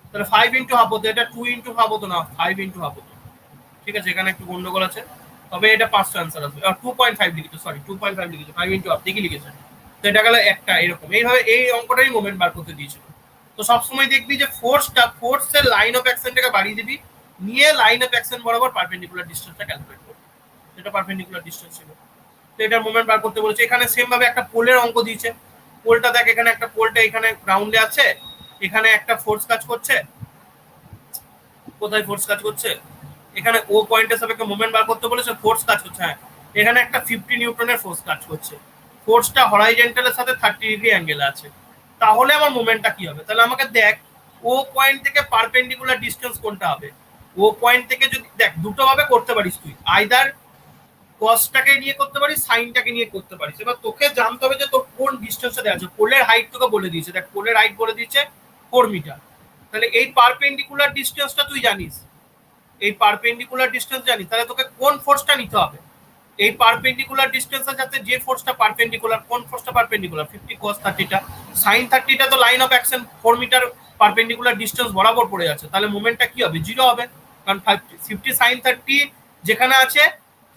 তাহলে 5 ইনটু হাফ হতো, এটা 2 ইনটু হাফ হতো না, 5 ইনটু হাফ হতো। ঠিক আছে, এখানে একটু গন্ডগোল আছে, তবে এটা 5টা आंसर আসবে। 2.5 লিখেছে, সরি 2.5 লিখেছে, 5 ইনটু হাফ দেখি লিখেছে। তো এটা গেল একটা এরকম। এইভাবে এই অঙ্কটাই মোমেন্ট বার করতে দিয়েছিল। তো সবসময় দেখবি যে ফোর্সের লাইন অফ অ্যাকশনটাকে বাড়িয়ে দিবি, নিয়ে লাইন অফ অ্যাকশন বরাবর পারপেন্ডিকুলার ডিসটেন্সটা ক্যালকুলেট করবি। এটা পারপেন্ডিকুলার ডিসটেন্স ছিল। তো এটার মোমেন্ট বার করতে বলেছে। এখানে সেম ভাবে একটা পোলের অঙ্ক দিয়েছে। পোলটা দেখ, এখানে একটা পোলটা এখানে গ্রাউন্ডে আছে, এখানে একটা ফোর্স কাজ করছে। কোথায় ফোর্স কাজ করছে? এখানে ও পয়েন্টের সাপেক্ষে মোমেন্ট বার করতে বলেছে, ফোর্স কাজ করছে। হ্যাঁ, এখানে একটা 50 নিউটনের ফোর্স কাজ করছে। ফোর্সটা হরাইজন্টালের সাথে 30 ডিগ্রি অ্যাঙ্গেলে আছে। তাহলে আমার মোমেন্টটা কি হবে? তাহলে আমাকে দেখ, ও পয়েন্ট থেকে পারপেন্ডিকুলার ডিসটেন্স কোনটা হবে? ও পয়েন্ট থেকে যদি দেখ, দুটো ভাবে করতে পারিস তুই, আইদার কসটাকে নিয়ে করতে পারিস, সাইনটাকে নিয়ে করতে পারিস। এবার তোকে জানতে হবে যে তোর কোন ডিসটেন্সে দেওয়া আছে। পোলের হাইট তোকে বলে দিয়েছে, দেখ পোলের হাইট বলে দিয়েছে 4 মিটার। তাহলে এই পারপেন্ডিকুলার ডিসটেন্সটা তুই জানিস, এই পারপেন্ডিকুলার ডিসটেন্স জানিস, তাহলে তোকে কোন ফোর্সটা নিতে হবে? এই পারপেন্ডিকুলার ডিসটেন্সের সাথে যে ফোর্সটা পারপেন্ডিকুলার, কোন ফোর্সটা পারপেন্ডিকুলার? 50 cos 30টা। sin 30টা তো line of action 4 metre perpendicular distance বরাবর পড়ে আছে, তাহলে মোমেন্টটা কি হবে? জিরো হবে, কারণ 50 sin 30 যেখানে আছে,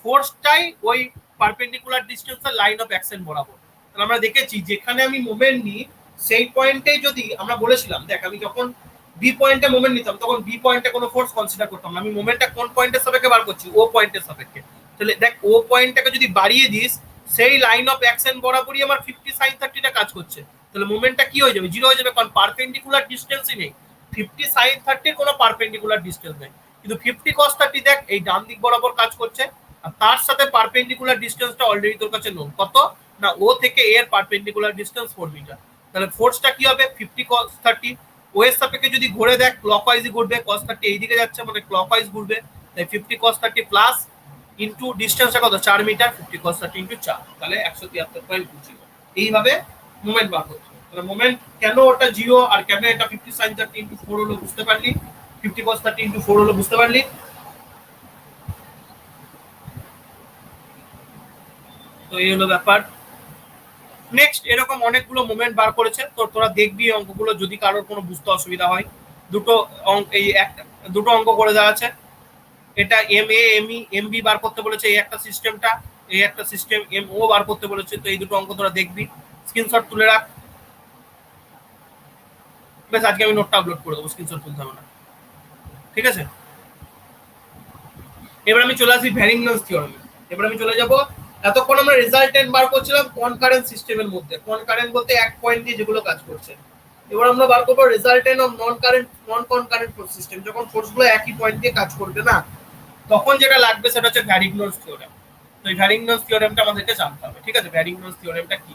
ফোর্সটাই ওই পারপেন্ডিকুলার ডিসটেন্সের লাইন অফ অ্যাকশন বরাবর। তাহলে আমরা দেখেছি যেখানে আমি মোমেন্ট নিই সেই পয়েন্টেই যদি আমরা বলেছিলাম, দেখ আমি যখন বি পয়েন্টে মোমেন্ট নিতাম তখন বি পয়েন্টে কোনো ফোর্স কনসিডার করতাম না, আমি মোমেন্টটা কোন পয়েন্টের সাপেক্ষে বার করছি? ও পয়েন্টের সাপেক্ষে। তাহলে দেখ, ও পয়েন্টটাকে যদি বাড়িয়ে দিস, সেই লাইন অফ অ্যাকশন বরাবরই আমার 50 sin 30টা কাজ করছে, তাহলে মোমেন্টটা কি হয়ে যাবে? জিরো হয়ে যাবে, কারণ পারপেন্ডিকুলার ডিসটেন্সই নেই। 50 sin 30 কোনো পারপেন্ডিকুলার ডিসটেন্স নেই, কিন্তু 50 cos 30 দেখ এই ডান দিক বরাবর কাজ করছে, আর তার সাথে পারপেন্ডিকুলার ডিসটেন্সটা অলরেডি তোর কাছে নোন। কত না, ও থেকে এর পারপেন্ডিকুলার ডিসটেন্স 4 মিটার। তাহলে ফোর্সটা কি হবে? 50 cos 30। ও এর সাপেক্ষে যদি ঘুরে দেখ, ক্লকওয়াইজই ঘুরবে, cos 30 এইদিকে যাচ্ছে মানে ক্লকওয়াইজ ঘুরবে, তাই 50 cos 30 প্লাস ইনটু ডিসটেন্সটা কত? 4 মিটার, 50 cos 30 ইনটু 4, তাহলে 173.2 ছিল। এইভাবে মোমেন্ট বার করতে হবে। তাহলে মোমেন্ট কেন ওটা জিরো আর কেন এটা 50 sin 30 ইনটু 4 হলো বুঝতে পারলি? 50 cos 30 ইনটু 4 হলো বুঝতে পারলি? তো এই হলো ব্যাপার। নেক্সট এরকম অনেকগুলো মোমেন্ট বার করেছে, তো তোরা দেখবি অঙ্কগুলো, যদি কারোর কোনো বুঝতে অসুবিধা হয়। দুটো অঙ্ক, এই একটা দুটো অঙ্ক করে দেওয়া আছে। এটা M A M E M B বার করতে বলেছে, এই একটা সিস্টেমটা, এই একটা সিস্টেম এম ও বার করতে বলেছে। তো এই দুটো অঙ্ক তোরা দেখবি, স্ক্রিনশট তুলে রাখ। বেশ, আজকে আমি নোটটা আপলোড করে দেবো, স্ক্রিনশট তুলতে হবে না, ঠিক আছে? এবার আমি চলে আসি ভ্যারিংটনস থিওরেমে। এবার আমি চলে যাব, এতক্ষণ আমরা রেজাল্টেন্ট বার করছিলাম কনকারেন্ট সিস্টেমের মধ্যে। কনকারেন্ট বলতে এক পয়েন্ট দিয়ে যেগুলো কাজ করছে। এবার আমরা বার করবো resultant of non concurrent system. যখন ফোর্সগুলো একই পয়েন্ট দিয়ে কাজ করবে না, তখন যেটা লাগবে সেটা হচ্ছে ভ্যারিংটনস থিওরেম। তো এই ভ্যারিংটনস থিওরেমটা আমাদেরকে জানতে হবে, ঠিক আছে? ভ্যারিংটনস থিওরেমটা কি,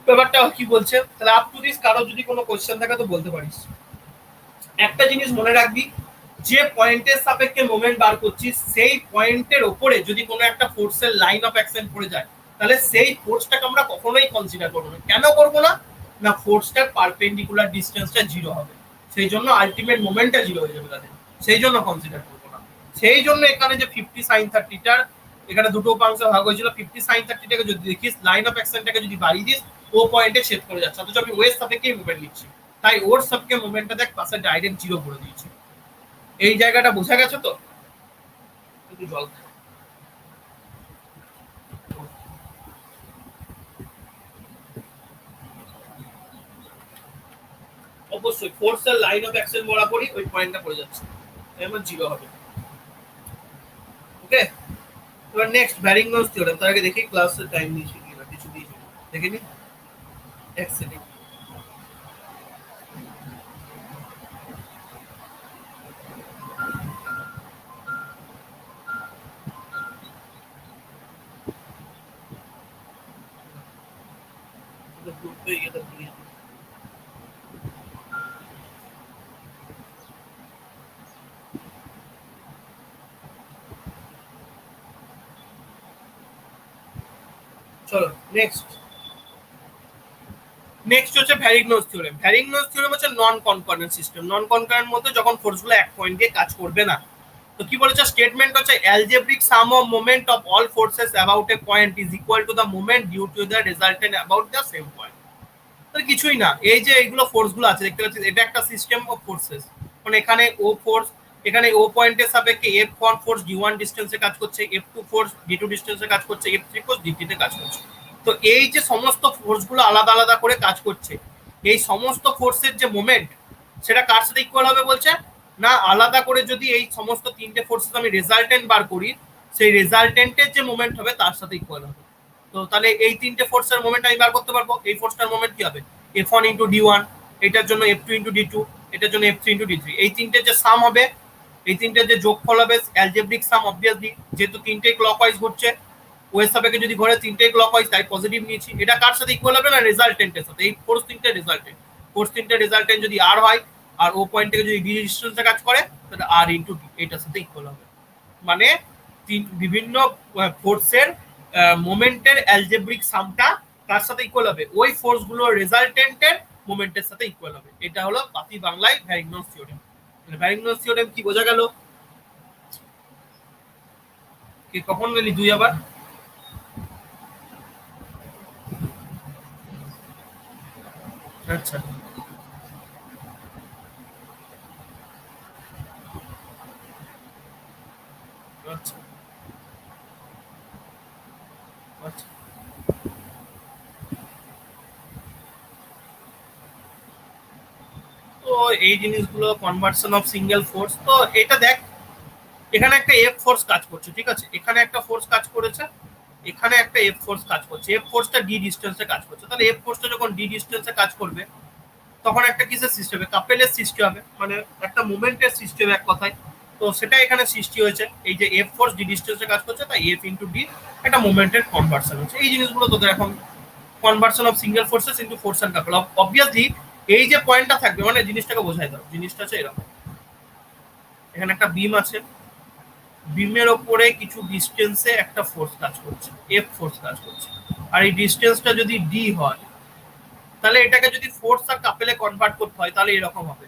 ব্যাপারটা কি বলছে, তাহলে আপ টু দিস কারো যদি কোনো কোশ্চেন থাকে তো বলতে পারিস। একটা জিনিস মনে রাখবি, যে পয়েন্টের সাপেক্ষে মোমেন্ট বার করছিস সেই পয়েন্টের ওপরে যদি কোনো একটা ফোর্সের লাইন অফ অ্যাকশন পড়ে যায়, তাহলে সেই ফোর্সটাকে আমরা কখনোই কনসিডার করবো না। কেন করবো না? না, ফোর্সটার পারপেন্ডিকুলার ডিসটেন্সটা জিরো হবে, সেই জন্য আলটিমেট মোমেন্টটা জিরো হয়ে যাবে তাদের, সেই জন্য কনসিডার করবো না। সেই জন্য এখানে যে 50 sin 30টার এখানে দুটো উপাংশে ভাগ হয়েছিল, 50 sin 30টাকে যদি দেখিস, লাইন অফ অ্যাকশনটাকে যদি বাড়িয়ে দিস, ও পয়েন্টে ছেদ করে যাচ্ছে, অথচ আমি ওয়ের সাপেক্ষেই মুভমেন্ট নিচ্ছি, তাই ওর সাপেক্ষে মুভমেন্টটা দেখ পাশে ডাইরেক্ট জিরো করে দিয়েছি। এই জায়গাটা বোঝা গেছে তো? একটু জল অবশ্যই ফোর্সের লাইন অফ অ্যাকশন বরাবরই ওই পয়েন্টটা পড়ে যাচ্ছে, এমন জিরো হবে। ওকে, এবার নেক্সট ভ্যারিংটনস থিওরেম। তার আগে দেখি ক্লাসের টাইম নিয়েছি কিনা, কিছু দিয়েছি দেখে নি। এক সেকেন্ড। চলো নেক্সট। নেক্সট হচ্ছে ভ্যারিংটনস থিওরেম। ভ্যারিংটনস থিওরেম হচ্ছে নন কনকর্ডেন্ট সিস্টেম। নন কনকর্ডেন্ট মধ্যে যখন ফোর্সগুলো এক পয়েন্ট দিয়ে কাজ করবে না। তো কি বলেছে স্টেটমেন্ট হচ্ছে algebraic sum of moment of all forces about a point is equal to the moment due to the resultant about the same point. তো কিছুই না, এই যে এইগুলো ফোর্সগুলো আছে দেখতে পাচ্ছি, এটা একটা সিস্টেম অফ ফোর্সেস। মানে এখানে ও ফোর্স, এখানে ও পয়েন্টের সাপেক্ষে F1 ফোর্স D1 ডিস্টেন্সে কাজ করছে, F2 ফোর্স D2 ডিস্টেন্সে কাজ করছে, F3 ফোর্স D3 তে কাজ করছে। তো এই যে সমস্ত ফোর্সগুলো আলাদা আলাদা করে কাজ করছে, এই সমস্ত ফোর্সের যে মোমেন্ট সেটা কার সাথে ইকুয়াল হবে বলছে না, আলাদা করে যদি এই সমস্ত তিনটে ফোর্সেস আমি রেজাল্টেন্ট বার করি, সেই রেজাল্টেন্টের যে মোমেন্ট হবে তার সাথে ইকুয়াল হবে। তো তাহলে এই তিনটে ফোর্সের মোমেন্ট আমি বার করতে পারবো। এই ফোর্সটার মোমেন্ট কি হবে, F1 ইন্টু D1, এটার জন্য F2 ইন্টু D2, এটার জন্য F3 ইন্টু D3। এই তিনটে যে সাম হবে, এই তিনটে যে যোগফল হবে অ্যালজেব্রিক সাম, অবভিয়াসলি যেহেতু তিনটেই ক্লকওয়াইজ ঘুরছে, ওয়ের সাপেক্ষে যদি ঘোরে তিনটেই ক্লকওয়াইজ, তাই পজিটিভ নিয়েছি। এটা কার সাথে ইকুয়াল হবে না, রেজাল্টেন্টের সাথে। এই ফোর্স তিনটে রেজাল্টেন্ট, ফোর্স তিনটে রেজাল্টেন্ট যদি আর হয় আর ও পয়েন্ট থেকে যদি ডি ডিস্টেন্সে কাজ করে তাহলে আর ইন্টু ডি এটার সাথে ইকুয়াল হবে। মানে বিভিন্ন ফোর্সের মোমেন্টের অ্যালজেব্রিক সামটা কার সাথে ইকুয়াল হবে, ওই ফোর্সগুলোর রেজাল্টেন্টের মোমেন্টের সাথে ইকুয়াল হবে। এটা হলো পাতি বাংলায় ভ্যারিংটনস থিওরেম। ভ্যারিংটনস থিওরেম কি বোঝা গেল? কি কখন গেলি দুই আবার? আচ্ছা আচ্ছা আচ্ছা। তো এই জিনিসগুলো কনভার্সন অফ সিঙ্গেল ফোর্স। তো এটা দেখ, এখানে একটা এফ ফোর্স কাজ করছে, ঠিক আছে, এখানে একটা ফোর্স কাজ করেছে, এখানে একটা এফ ফোর্স কাজ করছে। এফ ফোর্সটা ডি ডিস্টেন্সে কাজ করছে। তাহলে এফ ফোর্সটা যখন ডি ডিস্টেন্সে কাজ করবে তখন একটা কিসের সৃষ্টি হবে, কাপেলের সৃষ্টি হবে, মানে একটা মুভমেন্টের সৃষ্টি হবে এক কথায়। তো সেটা এখানে সৃষ্টি হয়েছে, এই যে এফ ফোর্স ডি ডিস্টেন্সে কাজ করছে, তাই এফ ইন্টু ডি একটা মুভমেন্টের কনভার্সন হচ্ছে। এই জিনিসগুলো তোদের এখন conversion of single forces into force and couple. Obviously এই যে পয়েন্টটা থাকবে, মানে জিনিসটাকে বোঝাই দাও, জিনিসটা হচ্ছে এরকম। এখানে একটা বিম আছে, বিমের ওপরে কিছু ডিস্টেন্সে একটা ফোর্স কাজ করছে, এফ ফোর্স কাজ করছে। আর এই ডিস্টেন্সটা যদি ডি হয়, তাহলে এটাকে যদি ফোর্স আর কাপেলে কনভার্ট করতে হয় তাহলে এরকম হবে।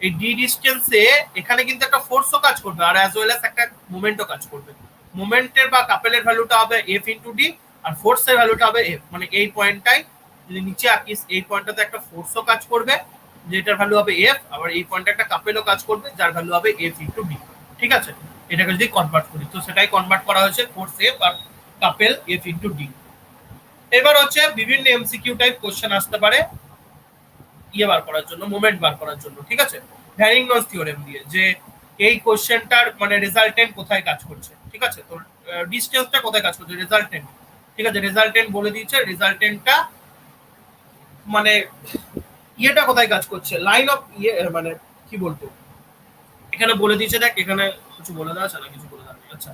এই ডি ডিস্টেন্সে এখানে কিন্তু একটা ফোর্সও কাজ করবে আর অ্যাজ ওয়েল অ্যাজ একটা মোমেন্টও কাজ করবে। মোমেন্টের বা কাপেলের ভ্যালুটা হবে এফ ইন্টু ডি, আর ফোর্সের ভ্যালুটা হবে এফ। মানে এই পয়েন্টটাই যদি নিচে আঁকিস, এই পয়েন্টটাতে একটা ফোর্সও কাজ করবে যেটার ভ্যালু হবে এফ, আবার এই পয়েন্টে একটা কাপেলও কাজ করবে যার ভ্যালু হবে এফ ইন্টু ডি। ঠিক আছে, এটাকে যদি কনভার্ট করি তো সেটাই কনভার্ট করা হয়েছে force F R couple F into D. এবার হচ্ছে বিভিন্ন এমসিকিউ টাইপ কোশ্চেন আসতে পারে ইয়ে বার করার জন্য, মোমেন্ট বার করার জন্য, ঠিক আছে, ভ্যারিংটনস থিওরেম দিয়ে, যে এই কোশ্চেনটার মানে রেজাল্টেন্ট কোথায় কাজ করছে। ঠিক আছে, তো ডিস্টেন্সটা কোথায় কাজ করছে, রেজাল্টেন্ট। ঠিক আছে, রেজাল্টেন্ট বলে দিয়েছে, রেজাল্টেন্টটা মানে ইয়েটা কোথায় কাজ করছে, লাইন অফ ইয়ে মানে কি বলবো, এখানে বলে দিয়েছে। দেখ এখানে কিছু বলে দেওয়া আছে না, কিছু বলে দেওয়া নেই। আচ্ছা,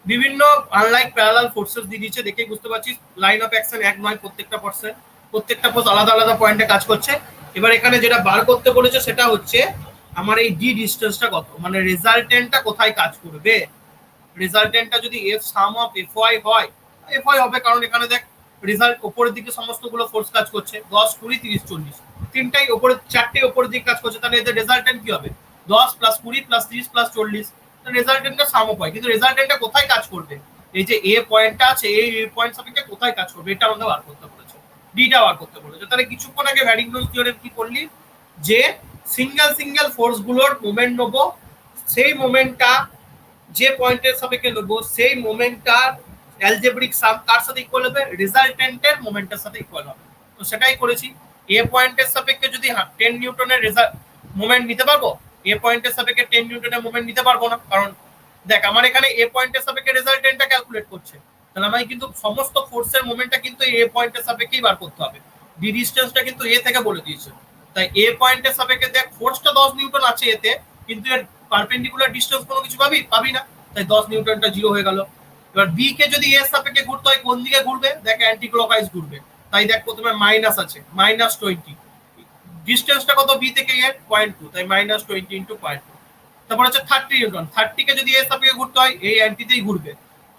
বিভিন্ন আনলাইক প্যারালাল ফোর্সেস দিয়ে দিচ্ছে, দেখেই বুঝতে পারছিস লাইন অফ অ্যাকশন এক নয়, প্রত্যেকটা ফোর্সে প্রত্যেকটা ফোর্স আলাদা আলাদা পয়েন্টে কাজ করছে। এবার এখানে যেটা বার করতে বলেছে সেটা হচ্ছে আমার এই ডি ডিস্টেন্সটা কত, মানে রেজাল্টেন্টটা কোথায় কাজ করবে। রেজাল্টেন্টটা যদি F sum of F Y হয়, এফ ওয়াই হবে, কারণ এখানে দেখ রেজাল্ট উপরের দিকে সমস্তগুলো ফোর্স কাজ করছে, 10 20 30 40, তিনটাই উপরে, চারটে উপরের দিকে কাজ করছে, তাহলে এদের রেজাল্টেন্ট কি হবে, 10 প্লাস 20 প্লাস 30 প্লাস 40। রেজাল্টেন্টটা সাম অফ হয়, কিন্তু রেজাল্টেন্টটা কোথায় কাজ করবে, এই যে এ পয়েন্টটা আছে এই পয়েন্ট সাপেক্ষে কোথায় কাজ করবে এটা আমাদের বার করতে বলেছে, ডিটা বার করতে বলেছে। তাহলে কিছুক্ষণ আগে ভ্যারিংটনস থিওরেম কি করলি, যে সিঙ্গেল সিঙ্গেল ফোর্স গুলোর মোমেন্ট নেবো, সেই মোমেন্টটা যে পয়েন্টের সাপেক্ষে নেবো সেই মোমেন্টটার অ্যালজেব্রিক সাম কার সাথে ইকুয়াল হবে, রেজাল্টেন্টের মোমেন্টের সাথে ইকুয়াল হবে। তো সেটাই করেছি। এ পয়েন্টের সাপেক্ষে যদি 10 নিউটনের মোমেন্ট নিতে পারবো, এ পয়েন্টের সাপেক্ষে 10 নিউটনের মোমেন্ট নিতে পারবো না, কারণ দেখ আমার এখানে এ পয়েন্টের সাপেক্ষে রেজাল্টেন্টটা ক্যালকুলেট করছে, তাহলে আমাকে কিন্তু সমস্ত ফোর্সের মোমেন্টটা কিন্তু এ পয়েন্টের সাপেক্ষেই বার করতে হবে। ডি ডিস্টেন্সটা কিন্তু এ থেকে বলে দিয়েছে, তাই এ পয়েন্টের সাপেক্ষে দেখ ফোর্সটা 10 নিউটন আছে এতে, কিন্তু এর পারপেন্ডিকুলার ডিস্টেন্স কোনো কিছু পাবি না, তাই 10 নিউটনটা জিরো হয়ে গেল। এবার বি কে যদি এর সাপেক্ষে ঘুরতে হয় কোন দিকে ঘুরবে, দেখ অ্যান্টি ক্লকওয়াইজ ঘুরবে, তাই দেখ প্রথমে মাইনাস আছে, -20, ডিস্টেন্সটা কত বি থেকে এর 0.2, তাই -20 ইনটু 0.2। তারপর হচ্ছে 30 নিউটন, 30 কে যদি এর সাপেক্ষে ঘুরতে হয় এই অ্যান্টিতেই ঘুরবে,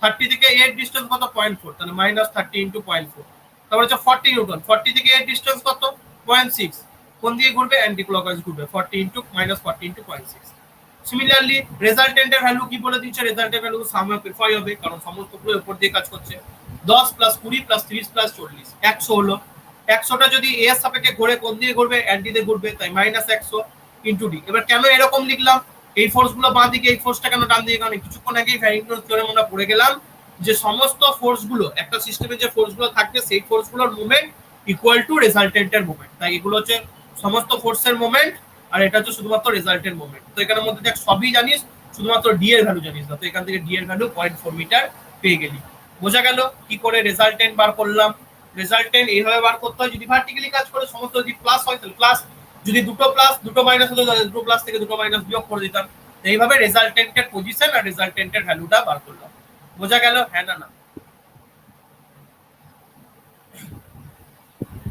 30 থেকে এর ডিস্টেন্স কত 0.4, তাহলে -30 ইনটু 0.4। তারপর হচ্ছে 40 নিউটন, 40 থেকে এর ডিস্টেন্স কত 0.6, কোন দিকে ঘুরবে অ্যান্টি ক্লকওয়াইজ ঘুরবে, 40 ইনটু -40 ইনটু 0.6। সিমিলারলি রেজাল্টেন্টের ভ্যালু কি বলে দিচ্ছে, রেজাল্টেন্টের ভ্যালু সাম অফ এফআই হবে, কারণ সমস্ত গুলো উপর দিয়ে কাজ করছে। 10 + 20 + 30 + 40 100 হলো, 100টা যদি এ এর সাপেক্ষে ঘুরে কোন দিকে ঘুরবে অ্যান্টিতে ঘুরবে, তাই -100 ইনটু ডি। এবার কেন এরকম লিখলাম, এই ফোর্স গুলো বাঁ দিকে এই ফোর্সটা কেন ডান দিকে, কারণ কিছুক্ষণ আগেই ফ্যারিংটন থিওরেম আমরা পড়ে গেলাম যে সমস্ত ফোর্স গুলো একটা সিস্টেমে যে ফোর্স গুলো থাকবে সেই ফোর্স গুলোর মোমেন্ট ইকুয়াল টু রেজাল্টেন্টের মোমেন্ট, তাই এগুলো হচ্ছে সমস্ত ফোর্সের মোমেন্ট আর এটা হচ্ছে শুধুমাত্র রেজাল্টেন্ট মোমেন্ট। তো এখানের মধ্যে দেখ সবই জানিস, শুধুমাত্র ডি এর ভ্যালু জানিস না, তো এখান থেকে ডি এর ভ্যালু 0.4 মিটার পেয়ে গেলি। বোঝা গেল কি করে রেজাল্টেন্ট বার করলাম। রেজাল্টেন্ট এইভাবে বার করতে হয়, যদি ভার্টিক্যালি কাজ করে সমস্ত যদি প্লাস হয় তাহলে প্লাস, যদি দুটো প্লাস দুটো মাইনাস হতো তাহলে দুটো প্লাস থেকে দুটো মাইনাস বিয়োগ করে দিতাম। এইভাবে রেজাল্টেন্টের পজিশন আর রেজাল্টেন্টের ভ্যালুটা বার করলাম। বোঝা গেল, হ্যাঁ না না?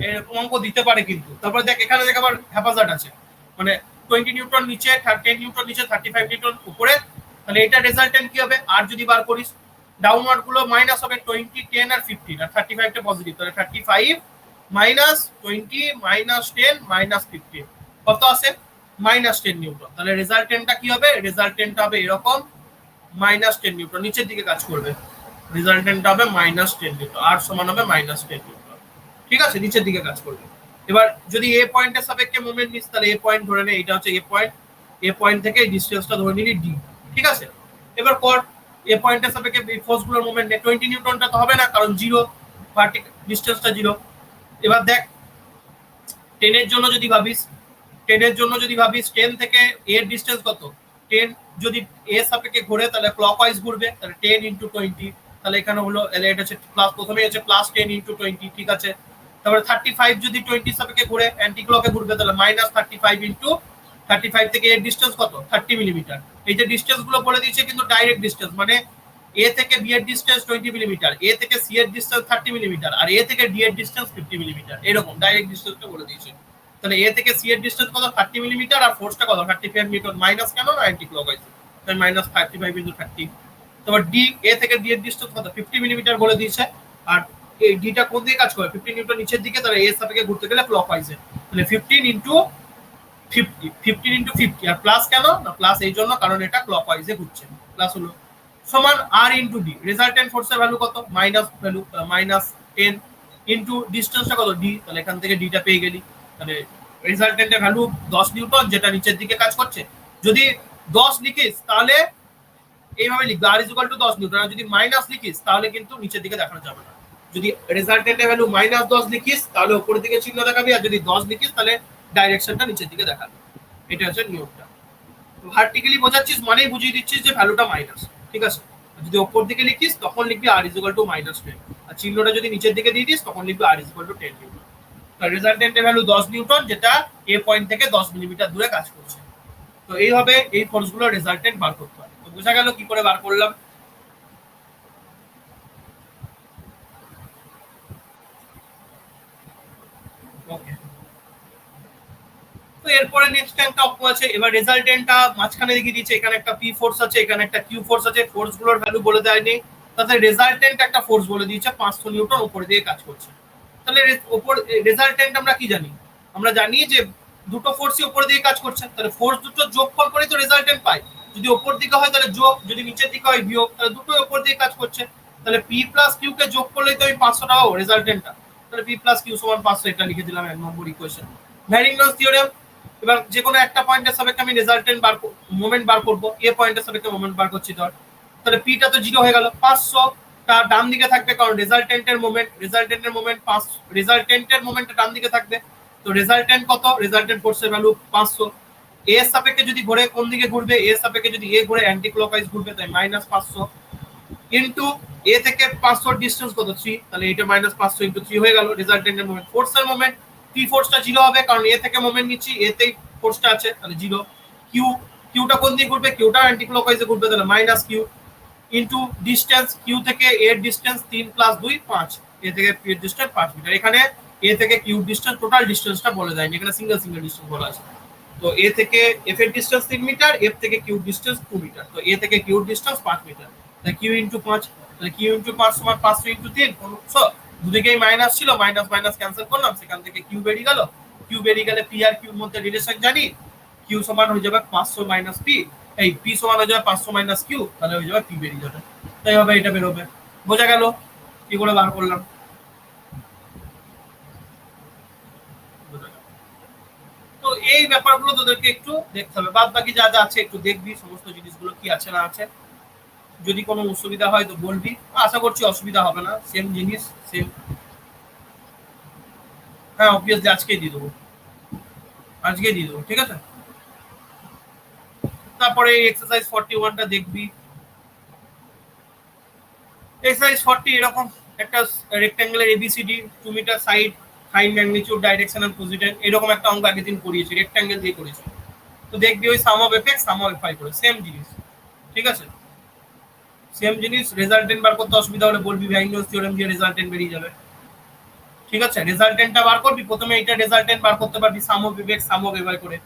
এরকম অঙ্ক দিতে পারে কিন্তু। তারপর দেখ এখানে দেখ আবার হ্যাপাজার্ড আছে, মানে 20 নিউটন নিচে, 10 নিউটন নিচে, 35 নিউটন উপরে, তাহলে এটা রেজাল্টেন্ট কি হবে, আর যদি বার করিস ডাউনওয়ার্ড গুলো মাইনাস হবে 20, 10 আর 15, আর 35 টা পজিটিভ, তাহলে 35 -20 -10 -15 কত আছে -10 নিউটন। তাহলে রেজাল্টেন্টটা কি হবে, রেজাল্টেন্টটা হবে এরকম -10 নিউটন, নিচের দিকে কাজ করবে, রেজাল্টেন্টটা হবে -10 নিউটন, আর সমান হবে -10 নিউটন। ঠিক আছে, নিচের দিকে কাজ করবে। এবার যদি এ পয়েন্টের সাপেক্ষে মোমেন্ট নিস তাহলে এ পয়েন্ট ধরে নে, এটা হচ্ছে এ পয়েন্ট, এ পয়েন্ট থেকে এই ডিসটেন্সটা ধরে নিলি ডি। ঠিক আছে, এবার কর এ পয়েন্টের সাপেক্ষে ফোর্স গুলোর মোমেন্ট নে, 20 নিউটনটা তো হবে না কারণ জিরো, ভার্টিক্যাল ডিসটেন্সটা জিরো। এবার দেখ 10 এর জন্য যদি ভাবিস, 10 এর জন্য যদি ভাবিস 10 থেকে এর ডিসটেন্স কত, 10 যদি এ সাপেক্ষে ঘুরে তাহলে ক্লকওয়াইজ ঘুরবে, তাহলে 10 ইনটু 20, তাহলে এখানে হলো এটা হচ্ছে প্লাস, প্রথমেই হচ্ছে +10 ইনটু 20। ঠিক আছে, তারপরে 35 যদি 20 সাপেক্ষে ঘুরে অ্যান্টি ক্লকে ঘুরবে, তাহলে -35 ইনটু 35 থেকে এর ডিসটেন্স কত 30 মিলিমিটার। এই যে ডিসটেন্স গুলো বলে দিয়েছে কিন্তু ডাইরেক্ট ডিসটেন্স, মানে এ থেকে বি এর ডিসটেন্স 20 মিলিমিটার, এ থেকে সি এর ডিসটেন্স 30 মিলিমিটার, আর এ থেকে ডি এর ডিসটেন্স 50 মিলিমিটার, এরকম ডাইরেক্ট ডিসটেন্সটা বলে দিয়েছে। তাহলে এ থেকে সি এর ডিসটেন্স কত 30 মিলিমিটার, আর ফোর্সটা কত 35 নিউটন, মাইনাস কেন না অ্যান্টি ক্লকওয়াইজ, তাই -35 ইনটু 30। তারপর ডি, এ থেকে ডি এর ডিসটেন্স কত 50 মিলিমিটার বলে দিয়েছে, আর এই ডিটা কোন দিকে কাজ করে 15 নিউটন নিচের দিকে, তাহলে এর সাপেক্ষে ঘুরতে গেলে ক্লকওয়াইজে, তাহলে 15 ইনটু 50, 15 ইনটু 50, আর প্লাস কেন না প্লাস এই জন্য কারণ এটা ক্লকওয়াইজে ঘুরছে, প্লাস হলো সমান আর ইনটু ডি। রেজাল্টেন্ট ফোর্সের ভ্যালু কত মাইনাস ভ্যালু -10 ইনটু ডিসটেন্সটা কত ডি, তাহলে এখান থেকে ডিটা পেয়ে গেলি। তাহলে রেজাল্টেন্টের ভ্যালু 10 নিউটন, যেটা নিচের দিকে কাজ করছে। যদি 10 লিখিস তাহলে এইভাবে লিখবে আর ইকুয়াল টু 10 নিউটন, আর যদি মাইনাস লিখিস তাহলে কিন্তু নিচের দিকে দেখানো যাবে না। যদি রেজাল্টেন্টের ভ্যালু -10 লিখিস তাহলে উপরের দিকে চিহ্ন দেখাবি, আর যদি 10 লিখিস তাহলে ডাইরেকশনটা নিচের দিকে দেখাবে। এটা হচ্ছে নিয়মটা। ভার্টিক্যালি বোঝাচ্ছিস মানেই বুঝিয়ে দিচ্ছিস যে ভ্যালুটা মাইনাস। ঠিক আছে, যদি উপর দিকে লিখিস তখন লিখবি আর ইকুয়াল টু -10, আর চিহ্নটা যদি নিচের দিকে দিয়ে দিস তখন লিখবি আর ইকুয়াল টু 10 নিউটন। তার রেজাল্টেন্টের ভ্যালু 10 নিউটন, যেটা এ পয়েন্ট থেকে 10 মিলিমিটার দূরে কাজ করছে। তো এইভাবে এই ফোর্সগুলো রেজাল্টেন্ট বার করতে হয়। তো বোঝা গেল কি করে বার করলাম। ওকে, তো এরপরে নেক্সট একটা অঙ্ক আছে। এবার রেজাল্টেন্টটা মাঝখানে দেখিয়ে দিয়েছে, এখানে একটা পি ফোর্স আছে, এখানে একটা কিউ ফোর্স আছে, ফোর্স গুলোর ভ্যালু বলে দেয়নি। তাতে রেজাল্টেন্ট একটা ফোর্স বলে দিয়েছে 500 নিউটন উপরে দিয়ে কাজ করছে। তাহলে উপর রেজাল্টেন্ট আমরা কি জানি, আমরা জানি যে দুটো ফোর্সই উপরে দিয়ে কাজ করছে, তাহলে ফোর্স দুটো যোগফল করে তো রেজাল্টেন্ট পাই। যদি উপর দিকে হয় তাহলে যোগ, যদি নিচের দিকে হয় বিয়োগ, তাহলে দুটো উপর দিয়ে কাজ করছে। তাহলে পি প্লাস কিউ কে যোগ করলেই তো আমি 500 টাকা রেজাল্টেন্টটা, তাহলে পি প্লাস কিউ সমান 500, এটা লিখে দিলাম 1 নম্বর ইকুয়েশন। ভ্যারিংটনস থিওরেম, এবার যে কোনো একটা পয়েন্টের সাপেক্ষে আমি রেজাল্টেন্ট মোমেন্ট বার করব, এ পয়েন্টের সাপেক্ষে মোমেন্ট বার করছি ধর, তাহলে পিটা তো 0 হয়ে গেল, 500 তার ডান দিকে থাকবে কারণ রেজাল্টেন্টের মোমেন্ট, রেজাল্টেন্টের মোমেন্ট 5, রেজাল্টেন্টের মোমেন্টটা ডান দিকে থাকবে, তো রেজাল্টেন্ট কত, রেজাল্টেন্ট ফোর্সের ভ্যালু 500। এ এর সাপেক্ষে যদি ঘুরে কোন দিকে ঘুরবে, এ এর সাপেক্ষে যদি এ ঘুরে অ্যান্টি ক্লকওয়াইজ ঘুরবে, তাই -500 ইনটু এ থেকে 500 ডিসটেন্স কত 3, তাহলে এটা -500 ইনটু 3 হয়ে গেল রেজাল্টেন্টের মোমেন্ট। ফোর্সের মোমেন্ট পি ফোর্সটা 0 হবে, কারণ এ থেকে মোমেন্ট নিচ্ছি, এতেই ফোর্সটা আছে, তাহলে 0। কিউ, কিউটা কোন দিকে ঘুরবে, কিউটা অ্যান্টি ক্লকওয়াইজে ঘুরবে, তাহলে -কিউ ইনটু ডিসটেন্স, কিউ থেকে এর ডিসটেন্স 3 + 2 5, এ থেকে পি এর ডিসটেন্স 5 মিটার। এখানে এ থেকে কিউ ডিসটেন্স টোটাল ডিসটেন্সটা বলে দেয়নি, এখানে সিঙ্গেল সিঙ্গেল ডিসটেন্স বলা আছে। তো এ থেকে এফ এর ডিসটেন্স 3 মিটার, এফ থেকে কিউ ডিসটেন্স 2 মিটার, তো এ থেকে কিউ ডিসটেন্স 5 মিটার, তাহলে কিউ ইনটু 5, তাহলে কিউ ইনটু 5 সমান 500 ইনটু 3, দুদিকেই মাইনাস ছিল, মাইনাস মাইনাস ক্যান্সেল করলাম, সেখান থেকে কিউ বেরিয়ে গেল। কিউ বেরিয়ে গেলে পি আর কিউর মধ্যে রিলেশন জানি, কিউ সমান হয়ে যাবে 500 মাইনাস পি, এই পি সমান হয়ে যাবে 500 মাইনাস কিউ, তাহলে হয়ে যাবে পি বেরিয়ে যাবে। তাই হবে, এটা বেরোবে। বোঝা গেল কি করে বার করলাম? তো এই ব্যাপারগুলো তোদেরকে একটু দেখতে হবে, বাদ বাকি যা যা আছে একটু দেখবি, সমস্ত জিনিসগুলো কি আছে না আছে। যদি কোনো অসুবিধা হয় তো বলবি, আশা করছি অসুবিধা হবে না, সেম জিনিস সেম। হ্যাঁ অবভিয়াসলি আজকেই দিয়ে দেবো, আজকেই দিয়ে দেবো, ঠিক আছে। তারপরে এক্সারসাইজ 41টা দেখবি। এক্সারসাইজ 40 এরকম একটা রেক্ট্যাঙ্গেলের A B C D 2 metre side, sign magnitude, direction and position, এরকম একটা অঙ্ক আগের দিন করিয়েছি, রেক্ট্যাঙ্গেল দিয়ে করেছি। তো দেখবি ওই sum of F X sum of F I করে সেম জিনিস, ঠিক আছে। সেম জিনিস, রেজাল্টেন্ট বার করতে অসুবিধা হলে বলবি, ভ্যাগনিউস থিওরেম দিয়ে রেজাল্টেন্ট বেরিয়ে যাবে, ঠিক আছে। রেজাল্টেন্টটা বার করবি, প্রথমে এইটা রেজাল্টেন্ট বার করতে পারবি sum of F X sum of F I করে।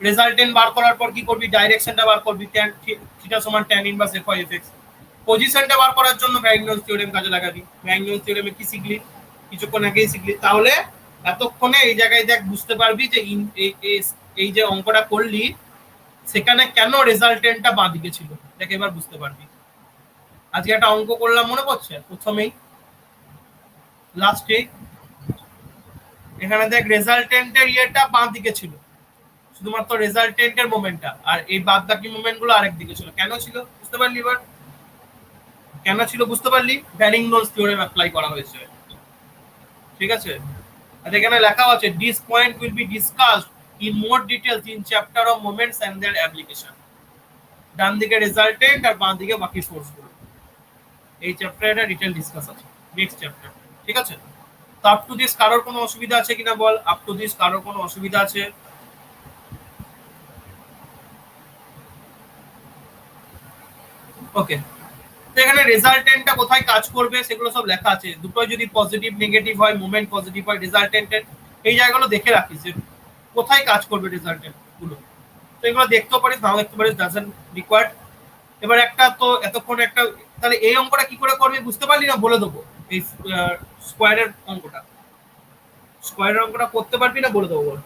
রেজাল্টেন্ট বার করার পর কি করবি, ডাইরেকশনটা বার করবি, tan থিটা সমান tan ইনভার্স এফআই এফএক্স। পজিশনটা বার করার জন্য ভ্যাগনিউস থিওরেম কাজে লাগাবি। ভ্যাগনিউস থিওরেমে কি শিখলি, কিছুক্ষণ আগেই শিখলি, তাহলে এতক্ষণে এই জায়গায় দেখ বুঝতে পারবি যে এই যে অঙ্কটা করলি সেখানে কেন রেজাল্টেন্টটা বাঁ দিকে ছিল, দেখ এবার বুঝতে পারবি। আজকে একটা অঙ্ক করলাম মনে পড়ছে, প্রথমেই লাস্টে এখানে দেখ রেজাল্টেন্টের ইয়েটা বাঁ দিকে ছিল, শুধুমাত্র রেজাল্টেন্টের মোমেন্টটা, আর এই বাদ বাকি মোমেন্ট গুলো আরেক দিকে ছিল। কেন ছিল বুঝতে পারলি এবার, কেন ছিল বুঝতে পারলি, ভ্যারিংটনস থিওরেম অ্যাপ্লাই করা হয়েছে, ঠিক আছে। আর এখানে লেখা আছে this point will be discussed in more details in chapter of moments and their application. ডান দিকে রেজাল্টেন্ট আর বাঁ দিকে বাকি ফোর্স গুলো, এই চ্যাপ্টারে এটা ডিটেইল ডিসকাস আছে, নেক্সট চ্যাপ্টার, ঠিক আছে। তো আপ টু দিস কারোর কোনো অসুবিধা আছে কিনা বল, আপ টু দিস কারোর কোনো অসুবিধা আছে? ওকে, তো এখানে রেজাল্টেন্টটা কোথায় কাজ করবে সেগুলো সব লেখা আছে, দুটো যদি পজিটিভ নেগেটিভ হয়, মোমেন্ট পজিটিভ হয়, রেজাল্টেন্টের এই জায়গাগুলো দেখে রাখিস যে কোথায় কাজ করবে রেজাল্টেন্ট গুলো। তো এগুলো দেখতেও পারিস, নাও দেখতে পারিস, ডাজন্ট রিকোয়ার্ড। এবার একটা তো এতক্ষণ একটা, তাহলে এই অঙ্কটা কি করে করবি বুঝতে পারলি না, বলে দেবো। এই স্কোয়ারের অঙ্কটা, স্কোয়ারের অঙ্কটা করতে পারবি না, বলে দেবো বল।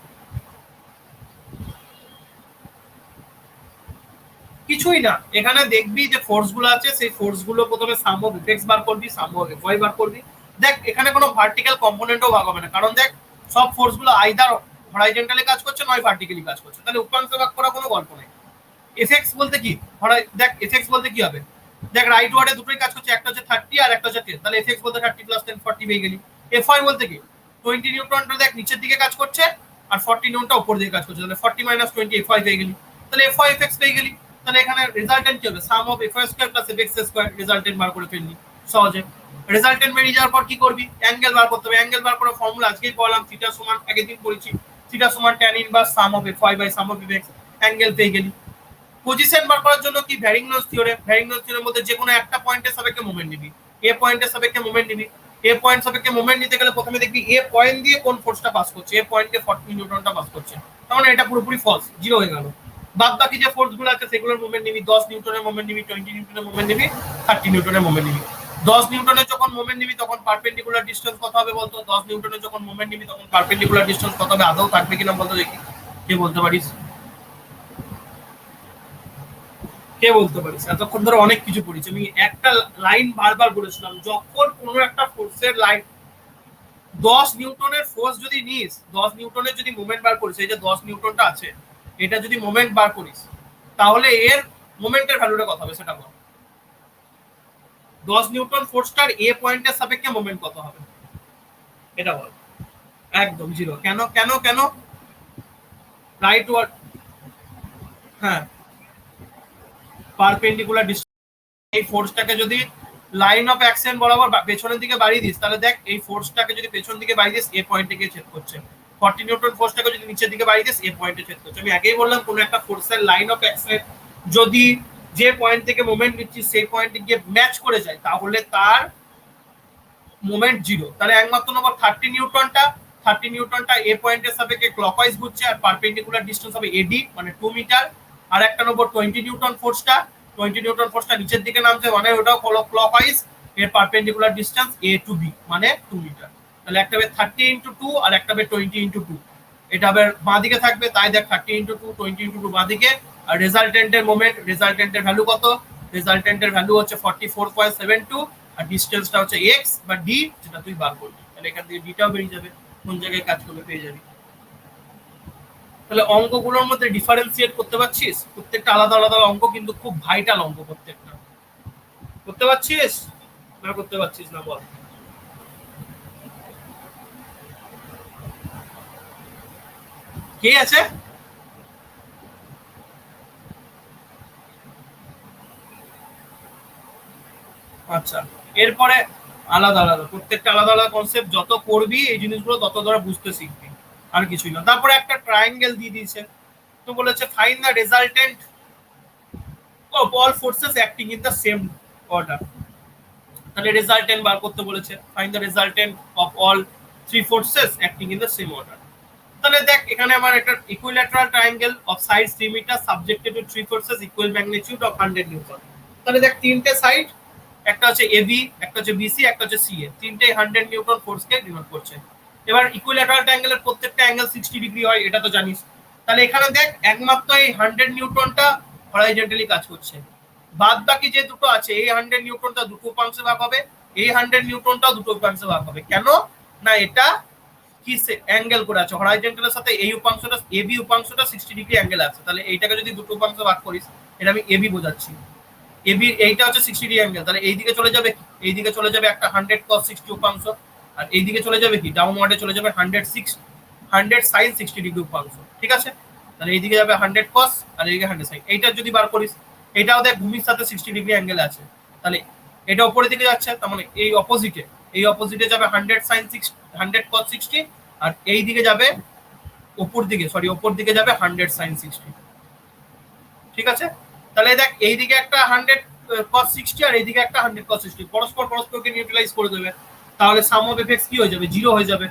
কিছুই না, এখানে দেখবি যে ফোর্স গুলো আছে, সেই ফোর্স গুলো প্রথমে সাম অফ এফএক্স বার করবি, সাম অফ এফওয়াই বার করবি। দেখ এখানে কোনো ভার্টিক্যাল কম্পোনেন্টও ভাগ হবে না, কারণ দেখ সব ফোর্স গুলো আইদার হরাইজন্টালি কাজ করছে নয় ভার্টিক্যালি কাজ করছে, তাহলে উপাংশ ভাগ করা কোনো গল্প নেই। এফএক্স বলতে কি, দেখ এফএক্স বলতে কি হবে, দেখ রাইট ওয়ার্ডে দুটোই কাজ করছে, একটা হচ্ছে 30 আর একটা হচ্ছে 10, তাহলে এফএক্স বলতে 30 + 10 40 পেয়ে গেলি। এফআই বলতে কি, 20 নিউটনটা দেখ নিচের দিকে কাজ করছে আর 40 নিউটনটা উপর দিকে কাজ করছে, তাহলে 40 - 20 এফআই পেয়ে গেলি, তাহলে এফআই এফএক্স পেয়ে গেলি। তাহলে এখানে রেজাল্টেন্ট কি হবে, sum of F I square plus F X square, resultant বার করে ফেললি সহজে। রেজাল্টেন্ট বেরিয়ে যাওয়ার পর কি করবি, অ্যাঙ্গেল বার করতে হবে। অ্যাঙ্গেল বার করার ফর্মুলা আজকেই বললাম, থিটা সমান আগের দিন পড়েছি, থিটা সমান tan inverse sum of F I by sum of F X, angle পেয়ে গেলি। পজিশন বার করার জন্য কি, ভ্যারিংটনস থিওরেম। ভ্যারিংটনস থিওরেম বলতে যে কোনো একটা পয়েন্টের সাপেক্ষে মোমেন্ট নিবি, এ পয়েন্টের সাপেক্ষে মোমেন্ট নিবি। এ পয়েন্ট সাপেক্ষে মোমেন্ট নিতে গেলে প্রথমে দেখবি এ পয়েন্ট দিয়ে কোন ফোর্সটা পাস করছে, এ পয়েন্টে 40 নিউটনটা পাস করছে, তার মানে এটা পুরোপুরি ফলস, জিরো হয়ে গেল। বাদ বাকি যে ফোর্স গুলো আছে সেগুলোর মোমেন্ট নিবি, 10 নিউটনের মোমেন্ট নিবি, 20 নিউটনের মোমেন্ট নিবি, 30 নিউটনের মোমেন্ট নিবি। 10 নিউটনের যখন মোমেন্ট নিবি তখন পারপেন্ডিকুলার ডিসটেন্স কত হবে বলতো, 10 নিউটনের যখন মোমেন্ট নিবি তখন পারপেন্ডিকুলার ডিসটেন্স কত হবে, আদৌ থাকবে কিনা বলতো দেখি, কে বলতে পারিস, কে বলতে পারিস? এতক্ষণ ধরে অনেক কিছু পড়েছি আমি, একটা লাইন বারবার বলেছিলাম, যখন কোনো একটা ফোর্সের লাইন 10 নিউটনের ফোর্স যদি নিস, 10 নিউটনের যদি মোমেন্ট বার করিস, এই যে 10 নিউটনটা আছে এটা যদি মোমেন্ট বার করিস, তাহলে এর মোমেন্টের ভ্যালুটা কত হবে সেটা বল। 10 নিউটন ফোর্সটার এ পয়েন্টের সাপেক্ষে মোমেন্ট কত হবে এটা বল। একদম জিরো। কেন কেন কেন? রাইট ওয়ার্ড, হ্যাঁ, পারপেন্ডিকুলার ডিস্টেন্স। এই ফোর্সটাকে যদি লাইন অফ অ্যাকশন বরাবর পেছনের দিকে বাড়িয়ে দিস, তাহলে দেখ এই ফোর্সটাকে যদি পেছন দিকে বাড়িয়ে দিস, এ পয়েন্টে গিয়ে ছেদ করছে। 40 নিউটন ফোর্সটাকে যদি নিচের দিকে বাড়িয়ে দিস, এ পয়েন্টে ছেদ করছে। আমি আগেই বললাম কোন একটা ফোর্সের লাইন অফ অ্যাকশন যদি যে পয়েন্ট থেকে মোমেন্ট নিচ্ছি সেই পয়েন্টে গিয়ে ম্যাচ করে যায়, তাহলে তার মোমেন্ট জিরো। তাহলে একমাত্র নম্বর 30 নিউটনটা এ পয়েন্টের সাপেক্ষে ক্লকওয়াইজ ঘুরছে, আর পারপেন্ডিকুলার ডিসটেন্স হবে এডি মানে 2 মিটার। আর একটা নম্বর 20 নিউটন ফোর্সটা নিচের দিকে নামছে, মানে ওটাও ক্লকওয়াইজ, এর পারপেন্ডিকুলার ডিসটেন্স এ টু বি মানে 2 মিটার। তাহলে একটা হবে 30 × 2 আর একটা হবে 20 × 2। এটা হবে বাঁ দিকে থাকবে, তাই দেখ 30 × 2 20 × 2 বাঁ দিকে। আর রেজাল্টেন্টের মোমেন্ট, রেজাল্টেন্টের ভ্যালু কত? রেজাল্টেন্টের ভ্যালু হচ্ছে 44.72, আর ডিসটেন্সটা হচ্ছে এক্স বা ডি, যেটা তুই বার করবি। তাহলে এখান থেকে ডিটাও বেরিয়ে যাবে, কোন জায়গায় কাজ করবে পেয়ে যাবি। তাহলে অঙ্কগুলোর মধ্যে ডিফারেন্সিয়েট করতে পারছিস? প্রত্যেকটা আলাদা আলাদা অঙ্ক, কিন্তু খুব ভাইটাল অঙ্ক প্রত্যেকটা। করতে পারছিস না? করতে পারছিস না বল। কে আছে? আচ্ছা, এরপরে আলাদা আলাদা প্রত্যেকটা আলাদা আলাদা কনসেপ্ট, যত করবি এই জিনিসগুলো তত ধরে বুঝতে শিখবি, আর কিছুই না। তারপরে একটা ট্রায়াঙ্গেল দিয়ে দিয়েছে, তো বলেছে find the resultant of all forces acting in the same order. তাহলে রেজাল্টেন্ট বার করতে বলেছে, find the resultant of all three forces acting in the same order. তাহলে দেখ এখানে আমার একটা equilateral triangle of side 3 metre subjected to three forces equal magnitude of 100 newton. তাহলে দেখ তিনটে সাইড, একটা হচ্ছে এবি, একটা হচ্ছে বিসি, একটা হচ্ছে সিএ, তিনটেই 100 নিউটন ফোর্সকে ডিনোট করছে। এবার ইকুইল্যাটারাল ট্রায়াঙ্গেলের প্রত্যেকটা অ্যাঙ্গেল 60 ডিগ্রি হয়, এটা তো জানিস। তাহলে এখানে দেখ একমাত্র এই 100 নিউটনটা হরাইজন্টালি কাজ করছে, বাদ বাকি যে দুটো আছে এই 100 নিউটনটা দুটো উপাংশে ভাগ হবে, এই 100 নিউটনটাও দুটো উপাংশে ভাগ হবে। কেন না? এটা কি অ্যাঙ্গেল করে আছে হরাইজন্টালের সাথে, এই উপাংশটা এবি উপাংশটা 60 ডিগ্রি অ্যাঙ্গেল আছে। তাহলে এইটাকে যদি দুটো উপাংশে ভাগ করিস, এটা আমি এবি বোঝাচ্ছি, এবি এইটা হচ্ছে 60 ডিগ্রি অ্যাঙ্গেল। তাহলে এই দিকে চলে যাবে, এই দিকে চলে যাবে একটা 100 cos 60 উপাংশ, আর এই দিকে চলে যাবে কি ডাউনওয়ার্ডে চলে যাবে 100 sin 60 ডিগ্রি উপাংশ। ঠিক আছে, তাহলে এইদিকে যাবে 100 cos আর এইদিকে 100 sin। এইটা যদি বার করিস, এটাও দেখ ভূমির সাথে 60 ডিগ্রি অ্যাঙ্গেল আছে, তাহলে এটা উপরের দিকে যাচ্ছে, তার মানে এই অপোজিটে যাবে 100 sin 60 100 cos 60, আর এই দিকে যাবে ওপর দিকে যাবে 100 sin 60। ঠিক আছে, তাহলে দেখ এইদিকে একটা 100 cos 60 আর এইদিকে একটা 100 cos 60 পরস্পরকে নিউট্রালাইজ করে দেবে, তাহলে সাম অফ এফেক্টস কি হয়ে যাবে? জিরো হয়ে যাবে।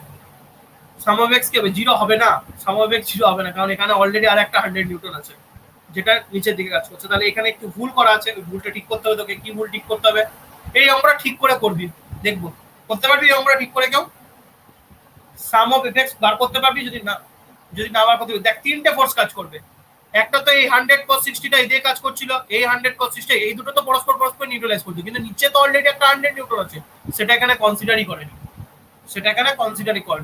সাম অফ এক্স কি হবে? জিরো হবে না, সাম অফ এক্স জিরো হবে না, কারণ এখানে অলরেডি আর একটা 100 নিউটন আছে যেটা নিচের দিকে কাজ করছে। তাহলে এখানে একটু ভুল করা আছে, ওই ভুলটা ঠিক করতে হবে তোকে। কি ভুল ঠিক করতে হবে? এই অঙ্কটা ঠিক করে করবি, দেখবো করতে পারবি এই অঙ্কটা ঠিক করে কেউ? সাম অফ এফেক্টস বার করতে পারবি? যদি না বার করতে, দেখ তিনটে ফোর্স কাজ করবে। একটা তো এই 100 cos 60টা এই দিয়ে কাজ করছিল, এই 100 cos 60 এই দুটো তো পরস্পর নিউট্রালাইজ করছে, কিন্তু নিচে তো অলরেডি একটা 100 নিউটন আছে, সেটা এখানে কনসিডারই করেনি।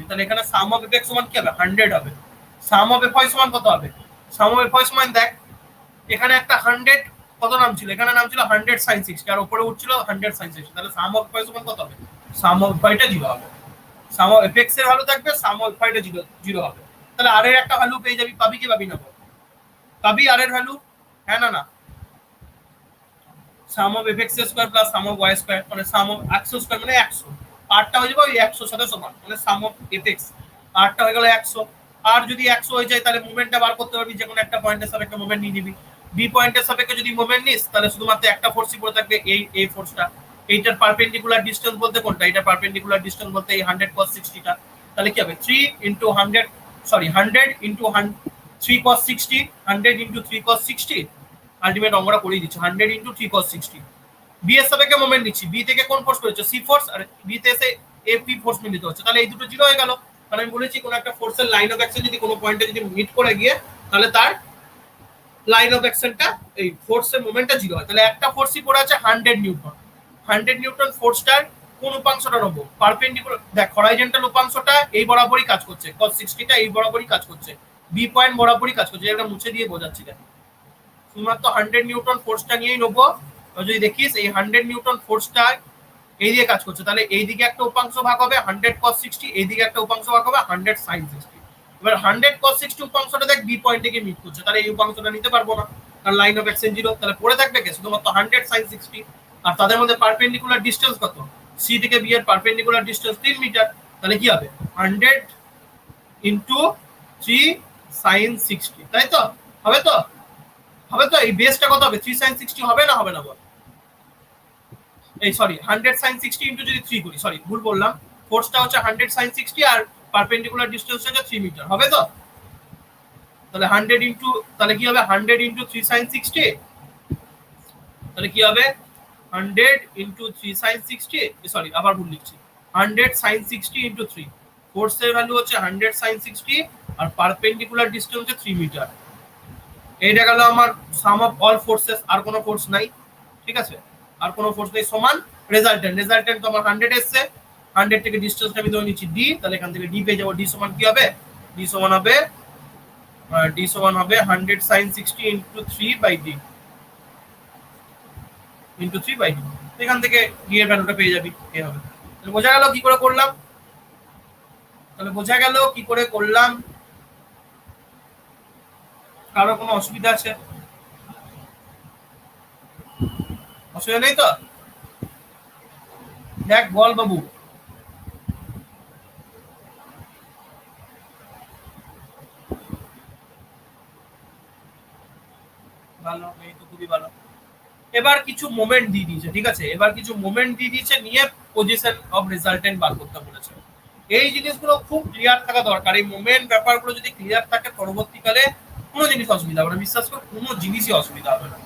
তাহলে এখানে সাম অফ এফেক্ট সমান কি হবে? 100 হবে। সাম অফ এফ সমান কত হবে? সাম অফ এফ সমান দেখ এখানে একটা 100 কত নাম ছিল? এখানে নাম ছিল 100 sin 60, আর উপরে উঠছিল 100 sin 60। তাহলে সাম অফ এফ সমান কত হবে? সাম অফ এফটা জিরো হবে। সাম অফ এফএক্স এর ভ্যালু থাকবে, সাম অফ এফটা জিরো হবে। তাহলে আর এর একটা ভ্যালু পেয়ে যাবি, পাবি কি পাবি না? পাবি আর এর ভ্যালু, হ্যাঁ না না? Sum of F X square plus sum of Y square, মানে সাম অফ এক্স স্কয়ার মানে 100, আরটা হয়ে যাবে ওই 100 সাথে সমান, মানে সাম অফ এফএক্স আরটা হয়ে গেল 100। আর যদি 100 হয়ে যায় তাহলে মুভমেন্টটা বার করতে পারবি, যে কোনো একটা পয়েন্টের সাপেক্ষে মুভমেন্ট নিয়ে নিবি। বি পয়েন্টের সাপেক্ষে যদি মুভমেন্ট নিস, তাহলে শুধুমাত্র একটা ফোর্সই পড়ে থাকবে, এই ফোর্সটা। এইটার পারপেন্ডিকুলার ডিসটেন্স বলতে কোনটা? এটা পারপেন্ডিকুলার ডিসটেন্স বলতে এই 100 cos 60টা। তাহলে কি হবে? 3 × 100 100 × 3 cos 60, 100 × 3 cos 60, আলটিমেট অঙ্কটা করেই দিচ্ছি 100 × 3 cos 60। বি এর সাপেক্ষে মোমেন্ট নিচ্ছি, বি থেকে কোন ফোর্স পড়েছে? সি ফোর্স, আর বি তে এসে এপি ফোর্স মিলিত হচ্ছে, তাহলে এই দুটো জিরো হয়ে গেল। মানে আমি বলেছি কোন একটা ফোর্সের লাইন অফ অ্যাকশন যদি কোনো পয়েন্টে যদি মিট করে গিয়ে, তাহলে তার লাইন অফ অ্যাকশনটা এই ফোর্সের মোমেন্টটা জিরো হয়। তাহলে একটা ফোর্সই পড়ে আছে 100 নিউটন। 100 নিউটন ফোর্সটার কোন উপাংশটা নেব? পারপেন্ডিকুলার, দেখ হরাইজন্টাল উপাংশটা এই বরাবরই কাজ করছে, cos 60টা এই বরাবরই কাজ করছে, বি পয়েন্ট বরাবরই কাজ করছে, এটা মুছে দিয়ে বোঝাচ্ছি। দেখ শুধুমাত্র 100 নিউটন ফোর্সটা নিয়েই নেবো। যদি দেখিস এই 100 নিউটন ফোর্সটা এইদিকে কাজ করছে, তাহলে এইদিকে একটা উপাংশ ভাগ হবে 100 cos 60, এইদিকে একটা উপাংশ ভাগ হবে 100 sin 60। এবার 100 cos 60 উপাংশটা দেখ বি পয়েন্টে গিয়ে মিট করছে, তাহলে এই উপাংশটা নিতে পারবো না, কারণ লাইন অফ এক্সচেঞ্জ 0। তাহলে পড়ে থাকবে কে? শুধুমাত্র 100 sin 60। আর তাদের মধ্যে পারপেন্ডিকুলার ডিসটেন্স কত? সি থেকে বি এর পারপেন্ডিকুলার ডিসটেন্স 3 মিটার। তাহলে কি হবে? 100 ইন্টু 3 sin 60, তাই তো? হবে তো? হবে তো? এই বেসটা কত হবে? 3 sin 60 হবে না হবে না বল? এই সরি 100 sin 60 ইনটু যদি 3 করি, সরি ভুল বললাম, ফোর্সটা হচ্ছে 100 sin 60 আর পারপেন্ডিকুলার ডিসটেন্স হচ্ছে 3 মিটার, হবে তো? তাহলে 100 ইনটু, তাহলে কি হবে 100 ইনটু 3 sin 60, তাহলে কি হবে 100 ইনটু 3 sin 60, সরি আবার ভুল লিখছি, 100 sin 60 ইনটু 3। ফোর্সের ভ্যালু হচ্ছে 100 sin 60 আর পারপেন্ডিকুলার ডিসটেন্স হচ্ছে 3 মিটার। এইটা গেল আমার সাম অফ অল ফোর্সেস, আর কোনো ফোর্স নাই, ঠিক আছে? আর কোনো ফোর্স নেই, সমান রেজাল্টেন্ট। রেজাল্টেন্ট তো আমার 100 এসছে, 100 থেকে ডিসটেন্সটা আমি ধরে নিচ্ছি ডি, তাহলে এখান থেকে ডি পেয়ে যাবো। ডি সমান কি হবে? ডি সমান হবে 100 sin 60 into 3 by D, into 3 by D. এখান থেকে ডি এর ভ্যালুটা পেয়ে যাবি, এই হবে। তাহলে বোঝা গেল কি করে করলাম? তাহলে বোঝা গেল কি করে করলাম? কারো কোনো অসুবিধা আছে? অসুবিধা নেই তো? দেখ বল বাবু। ভালো, এই তো খুবই ভালো। এবার কিছু মোমেন্ট দিয়ে দিয়েছে, ঠিক আছে? এবার কিছু মোমেন্ট দিয়ে দিয়েছে, নিয়ে পজিশন অফ রেজাল্টেন্ট বার করতে বলেছে। এই জিনিসগুলো খুব ক্লিয়ার থাকা দরকার। এই মোমেন্ট ব্যাপারগুলো যদি ক্লিয়ার থাকে, পরবর্তীকালে কোনো জিনিস অসুবিধা হবে না, বিশ্বাস কর, কোনো জিনিসই অসুবিধা হবে না।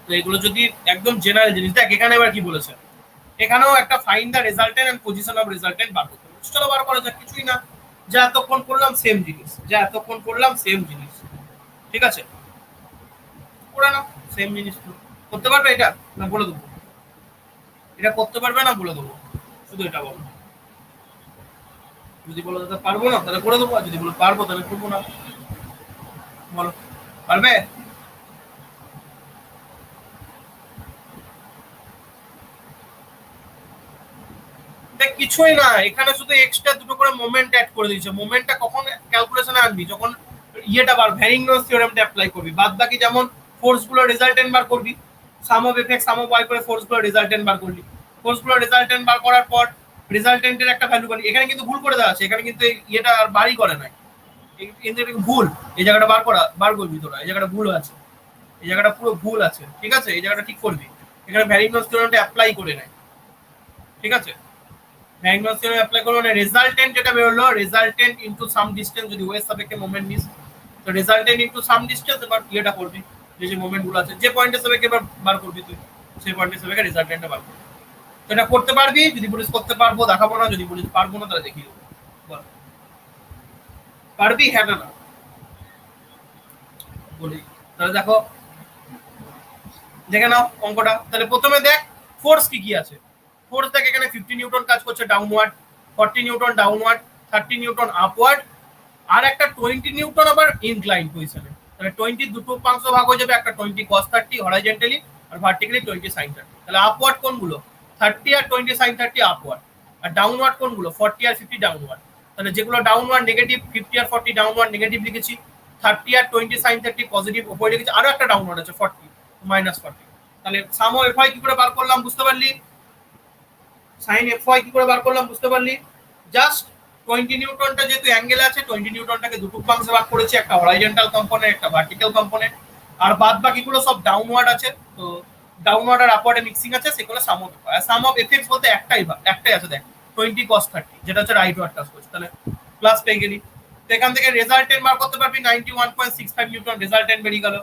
তো এগুলো যদি একদম জেনারেল জিনিস, দেখ এখানে এবার কি বলেছে, এখানেও একটা find the resultant and position of resultant বার করতে বলেছে। চলো বার করা যাক, কিছুই না, যা এতক্ষণ করলাম সেম জিনিস, যা এতক্ষণ করলাম সেম জিনিস, ঠিক আছে? করে নাও সেম জিনিস। করতে পারবে এটা না বলে দেবো? এটা করতে পারবে না বলে দেবো? শুধু এটা বলো। যদি বলো দাদা পারবো না, তাহলে করে দেবো, আর যদি বলো পারবো তাহলে করবো না। বলো পারবে? কিছুই না, এখানে শুধু এক্সট্রা দুটো করে মোমেন্ট অ্যাড করে দিয়েছে। মোমেন্টটা কখন ক্যালকুলেশনে আনবি? যখন ইয়েটা বার ভ্যারিংটন থিওরেমটা অ্যাপ্লাই করবি। বাদ বাকি যেমন ফোর্স গুলো রেজাল্টেন্ট বার করবি, sum of effect sum of Y করে ফোর্স গুলো রেজাল্টেন্ট বার করলি। ফোর্স গুলো রেজাল্টেন্ট বার করার পর রেজাল্টেন্টের একটা ভ্যালু পালি। এখানে কিন্তু ভুল করে দেওয়া আছে, এখানে কিন্তু ইয়েটা আর বারই করে নাই, কিন্তু এটা ভুল। এই জায়গাটা বার করবি তোরা, এই জায়গাটা ভুল আছে, এই জায়গাটা পুরো ভুল আছে, ঠিক আছে? এই জায়গাটা ঠিক করবি। এখানে ভ্যারিংটন থিওরেমটা অ্যাপ্লাই করে নাই, ঠিক আছে? ভ্যারিংটন থিওরেম অ্যাপ্লাই করবো না। রেজাল্টেন্ট যেটা বেরোলো, রেজাল্টেন্ট ইনটু সাম ডিসটেন্স, যদি ওয়ের সাপেক্ষে মোমেন্ট নিস, তো রেজাল্টেন্ট ইনটু সাম ডিসটেন্স। এবার ইয়েটা করবি, যে মোমেন্ট গুলো আছে, যে পয়েন্টের সাপেক্ষে এবার বার করবি তুই, সেই পয়েন্টের সাপেক্ষে রেজাল্টেন্টটা বার করবি। তো এটা করতে পারবি? যদি বলিস করতে পারবো দেখাবো না, যদি বলিস পারবো না তাহলে দেখিয়ে দেবো। বল পারবি? হ্যাঁ না না বলি। তাহলে দেখো, দেখে নাও অঙ্কটা। তাহলে প্রথমে দেখ ফোর্স কি কি আছে। ফোর্স দেখ, এখানে 50 নিউটন কাজ করছে downward, 40 newton downward, 30 newton upward, আর একটা 20 নিউটন আবার ইনক্লাইন পজিশনে। তাহলে 20 দুটো উপাংশ ভাগ হয়ে যাবে, একটা 20 cos 30 হরাইজন্টালি আর ভার্টিক্যালি 20 sin 30। তাহলে আপওয়ার্ড কোনগুলো? 30 আর 20 sin 30 আপওয়ার্ড। আর ডাউনওয়ার্ড কোনগুলো? 40 আর 50 ডাউনওয়ার্ড। তাহলে যেগুলো ডাউনওয়ার্ড নেগেটিভ, 50 আর 40 ডাউনওয়ার্ড নেগেটিভ লিখেছি, 30 আর 20 sin 30 পজিটিভ উপরে লিখেছি, আরো একটা ডাউনওয়ার্ড আছে 40 -40। তাহলে সাম অফ এফ কি করে বার করলাম বুঝতে পারলি? সাইন এফ কি করে বার করলাম বুঝতে পারলি? জাস্ট 20 নিউটনটা যেহেতু অ্যাঙ্গেল আছে, 20 নিউটনটাকে দুটো উপাংশে ভাগ করেছি, একটা হরাইজন্টাল কম্পোনেন্ট, একটা ভার্টিক্যাল কম্পোনেন্ট, আর বাদ বাকিগুলো সব ডাউনওয়ার্ড আছে। তো ডাউনওয়ার্ড আর আপওয়ার্ডে মিক্সিং আছে, সেগুলো sum of F. Sum of effects বলতে একটাই আছে, দেখ 20 cos 30, যেটা হচ্ছে রাইট ওয়ার্ড কাজ করছে। তাহলে প্লাস পেয়ে গেলি। তো এখান থেকে রেজাল্টেন্ট বার করতে পারবি 91.65 নিউটন, রেজাল্টেন্ট বেরিয়ে গেল।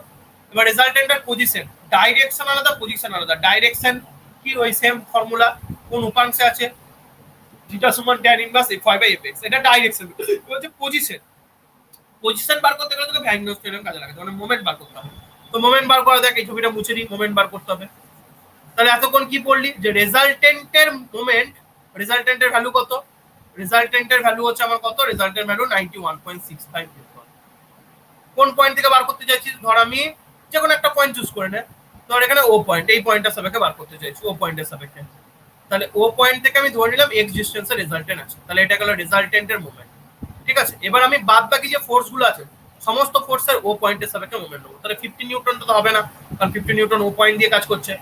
এবার রেজাল্টেন্টের পজিশন, ডাইরেকশন আলাদা, পজিশন আলাদা। ডাইরেকশন কি? ওই সেম ফর্মুলা, কোন উপাংশে আছে, থিটা সমান tan ইনভার্স f(y/fx), এটা ডাইরেকশন। বলছে পজিশন, পজিশন বার করতে গেলে তোকে ভ্যারিংটন থিওরেম কাজে লাগে, মানে মোমেন্ট বার করতে হবে। তো মোমেন্ট বার করা, দেখ এই ছবিটা মুছে দিই, মোমেন্ট বার করতে হবে। তাহলে এতক্ষণ কি পড়লি? যে রেজাল্টেন্টের মোমেন্ট, রেজাল্টেন্টের ভ্যালু কত? রেজাল্টেন্টের ভ্যালু হচ্ছে আমার কত? Resultant value 91.65 Newton. কোন পয়েন্ট থেকে বার করতে চাইছি, ধর আমি যে কোনো একটা পয়েন্ট চুজ করে নে, ধর এখানে ও পয়েন্ট, এই পয়েন্টের সাপেক্ষে বার করতে চাইছি, ও পয়েন্টের সাপেক্ষে। তাহলে ও পয়েন্ট থেকে আমি ধরে নিলাম এক্স ডিস্টেন্সের রেজাল্টেন্ট আছে, তাহলে এটা গেল রেজাল্টেন্টের মুভমেন্ট। ঠিক আছে, এবার আমি বাদ বাকি যে ফোর্স গুলো আছে সমস্ত ফোর্সের ও পয়েন্টের সাপেক্ষে মুভমেন্ট নেবো। তাহলে 50 নিউটন তো হবে না, কারণ 50 নিউটন ও পয়েন্ট দিয়ে কাজ করছে।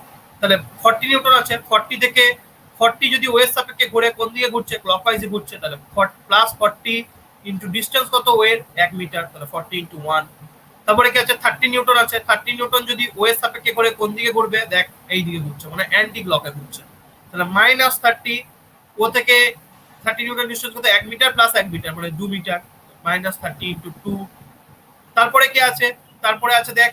তাহলে 40 নিউটন আছে, 40 থেকে 40 যদি ও এর সাপেক্ষে ঘুরে কোন দিকে ঘুরছে, ক্লকওয়াইজে ঘুরছে, তাহলে প্লাস 40 ইন্টু ডিস্টেন্স কত ও এর 1 মিটার, তাহলে 40 ইন্টু 1। তারপরে কি আছে 30 নিউটন আছে, 30 নিউটন যদি ও এর সাপেক্ষে ঘুরে কোন দিকে ঘুরবে, দেখ এই দিকে ঘুরছে, মানে অ্যান্টি ক্লকে ঘুরছে। তাহলে মাইনাস 30 ও থেকে 30 নিউটন ডিস্টেন্স কত 1 মিটার প্লাস 1 মিটার মানে 2 মিটার, মাইনাস 30 ইন্টু 2। তারপরে কি আছে, তারপরে আছে দেখ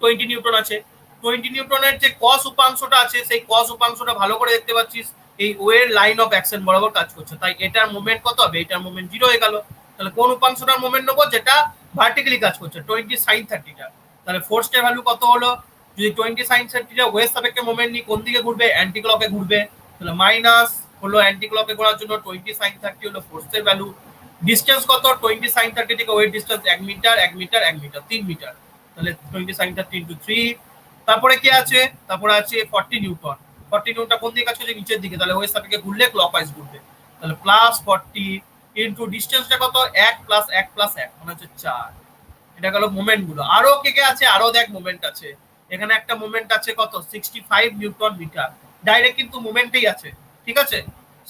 20 নিউটন আছে। 20 নিউটনের যে কস উপাংশটা আছে সেই কস উপাংশটা ভালো করে দেখতে পাচ্ছিস এই ও এর লাইন অফ অ্যাকশন বরাবর কাজ করছে, তাই এটার মোমেন্ট কত হবে, এটার মোমেন্ট 0 হয়ে গেল। তাহলে কোন উপাংশটার মোমেন্ট নেবো, যেটা ভার্টিক্যালি কাজ করছে, 20 sin 30 টা। তাহলে ফোর্সটার ভ্যালু কত হলো, যদি 20 sin 30 টা ওয়ের সাপেক্ষে মোমেন্ট নিই কোন দিকে ঘুরবে, অ্যান্টি ক্লকে ঘুরবে, তাহলে মাইনাস হলো অ্যান্টি ক্লকে ঘোরার জন্য 20 sin 30 হলো ফোর্সের ভ্যালু। ডিসটেন্স কত, 20 sin 30 থেকে ওয়ের distance 1 metre 1 metre 1 metre 3 metre, তাহলে 20 sin 30 ইনটু 3। তারপরে কি আছে, তারপরে আছে 40 নিউটন। 40 নিউটন কোন দিকে কাজ করছে, নিচের দিকে, তাহলে ওই সাপেক্ষে ঘুরলে ক্লকওয়াইজ ঘুরবে, তাহলে প্লাস 40 ইনটু ডিসটেন্সটা কত 1 প্লাস 1 প্লাস 1 মানে হচ্ছে 4। এটা গেল মোমেন্ট গুলো। আরো কে কে আছে, আরো দেখ মোমেন্ট আছে। এখানে একটা মোমেন্ট আছে কত 65 নিউটন মিটার, ডাইরেক্ট কিন্তু মোমেন্টেই আছে। ঠিক আছে,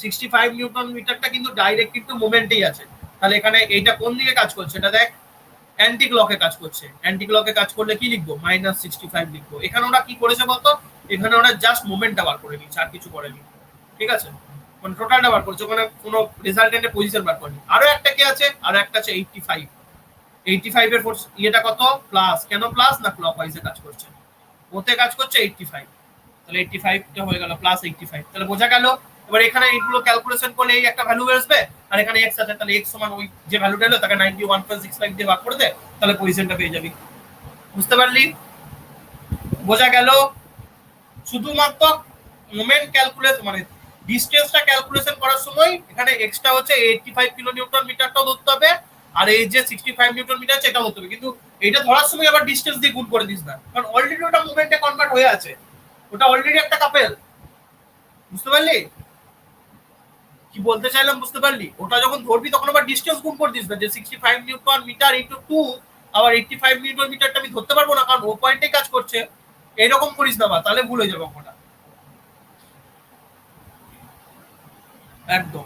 65 নিউটন মিটারটা কিন্তু ডাইরেক্ট কিন্তু মোমেন্টেই আছে। তাহলে এখানে এইটা কোন দিকে কাজ করছে, এটা দেখ অ্যান্টি ক্লকে কাজ করছে। অ্যান্টি ক্লকে কাজ করলে কি লিখবো, মাইনাস 65 লিখবো। এখানে ওরা কি করেছে বলতো, এখানে ওরা জাস্ট মোমেন্টটা বার করে নিচ্ছে, আর কিছু করেনি। ঠিক আছে, মানে টোটালটা বার করছে, ওখানে কোনো রেজাল্টেন্টের পজিশন বার করেনি। আরো একটা কি আছে, আরো একটা আছে 85। 85 এর ফোর্স ইয়েটা কত প্লাস, কেন প্লাস না ক্লকওয়াইজে কাজ করছে, ওতে কাজ করছে 85, তাহলে 85 টা হয়ে গেল প্লাস 85। তাহলে বোঝা গেল। এবার এখানে এইগুলো ক্যালকুলেশন করলে এই একটা ভ্যালু আসবে, আর এখানে x আছে, তাহলে x সমান ওই যে ভ্যালুটা হলো তাকে 91.65 দিয়ে ভাগ করে দে, তাহলে পজিশনটা পেয়ে যাবি। বুঝতে পারলি, বোঝা গেল। শুধুমাত্র মোমেন্ট ক্যালকুলেশন মানে ডিসটেন্সটা ক্যালকুলেশন করার সময় এখানে এক্সট্রা হচ্ছে 85 কিলো নিউটন মিটারটাও ধরতে হবে, আর এই যে 65 নিউটন মিটার আছে এটাও ধরতে হবে, কিন্তু এটা ধরার সময় আবার ডিসটেন্স দিয়ে গুণ করে দিস না, কারণ অলরেডি ওটা মোমেন্টে কনভার্ট হয়ে আছে, ওটা অলরেডি একটা কাপেল। বুঝতে পারলি কি বলতে চাইলাম, বুঝতে পারলি? ওটা যখন ধরবি তখন আবার ডিসটেন্স গুণ করে দিস না, যে 65 নিউটন মিটার ইনটু 2 আবার 85 নিউটন মিটারটা আমি ধরতে পারবো না, কারণ ও পয়েন্টে কাজ করছে। এরকম করিস না, বা তাহলে ভুল হয়ে যাবে ওটা একদম।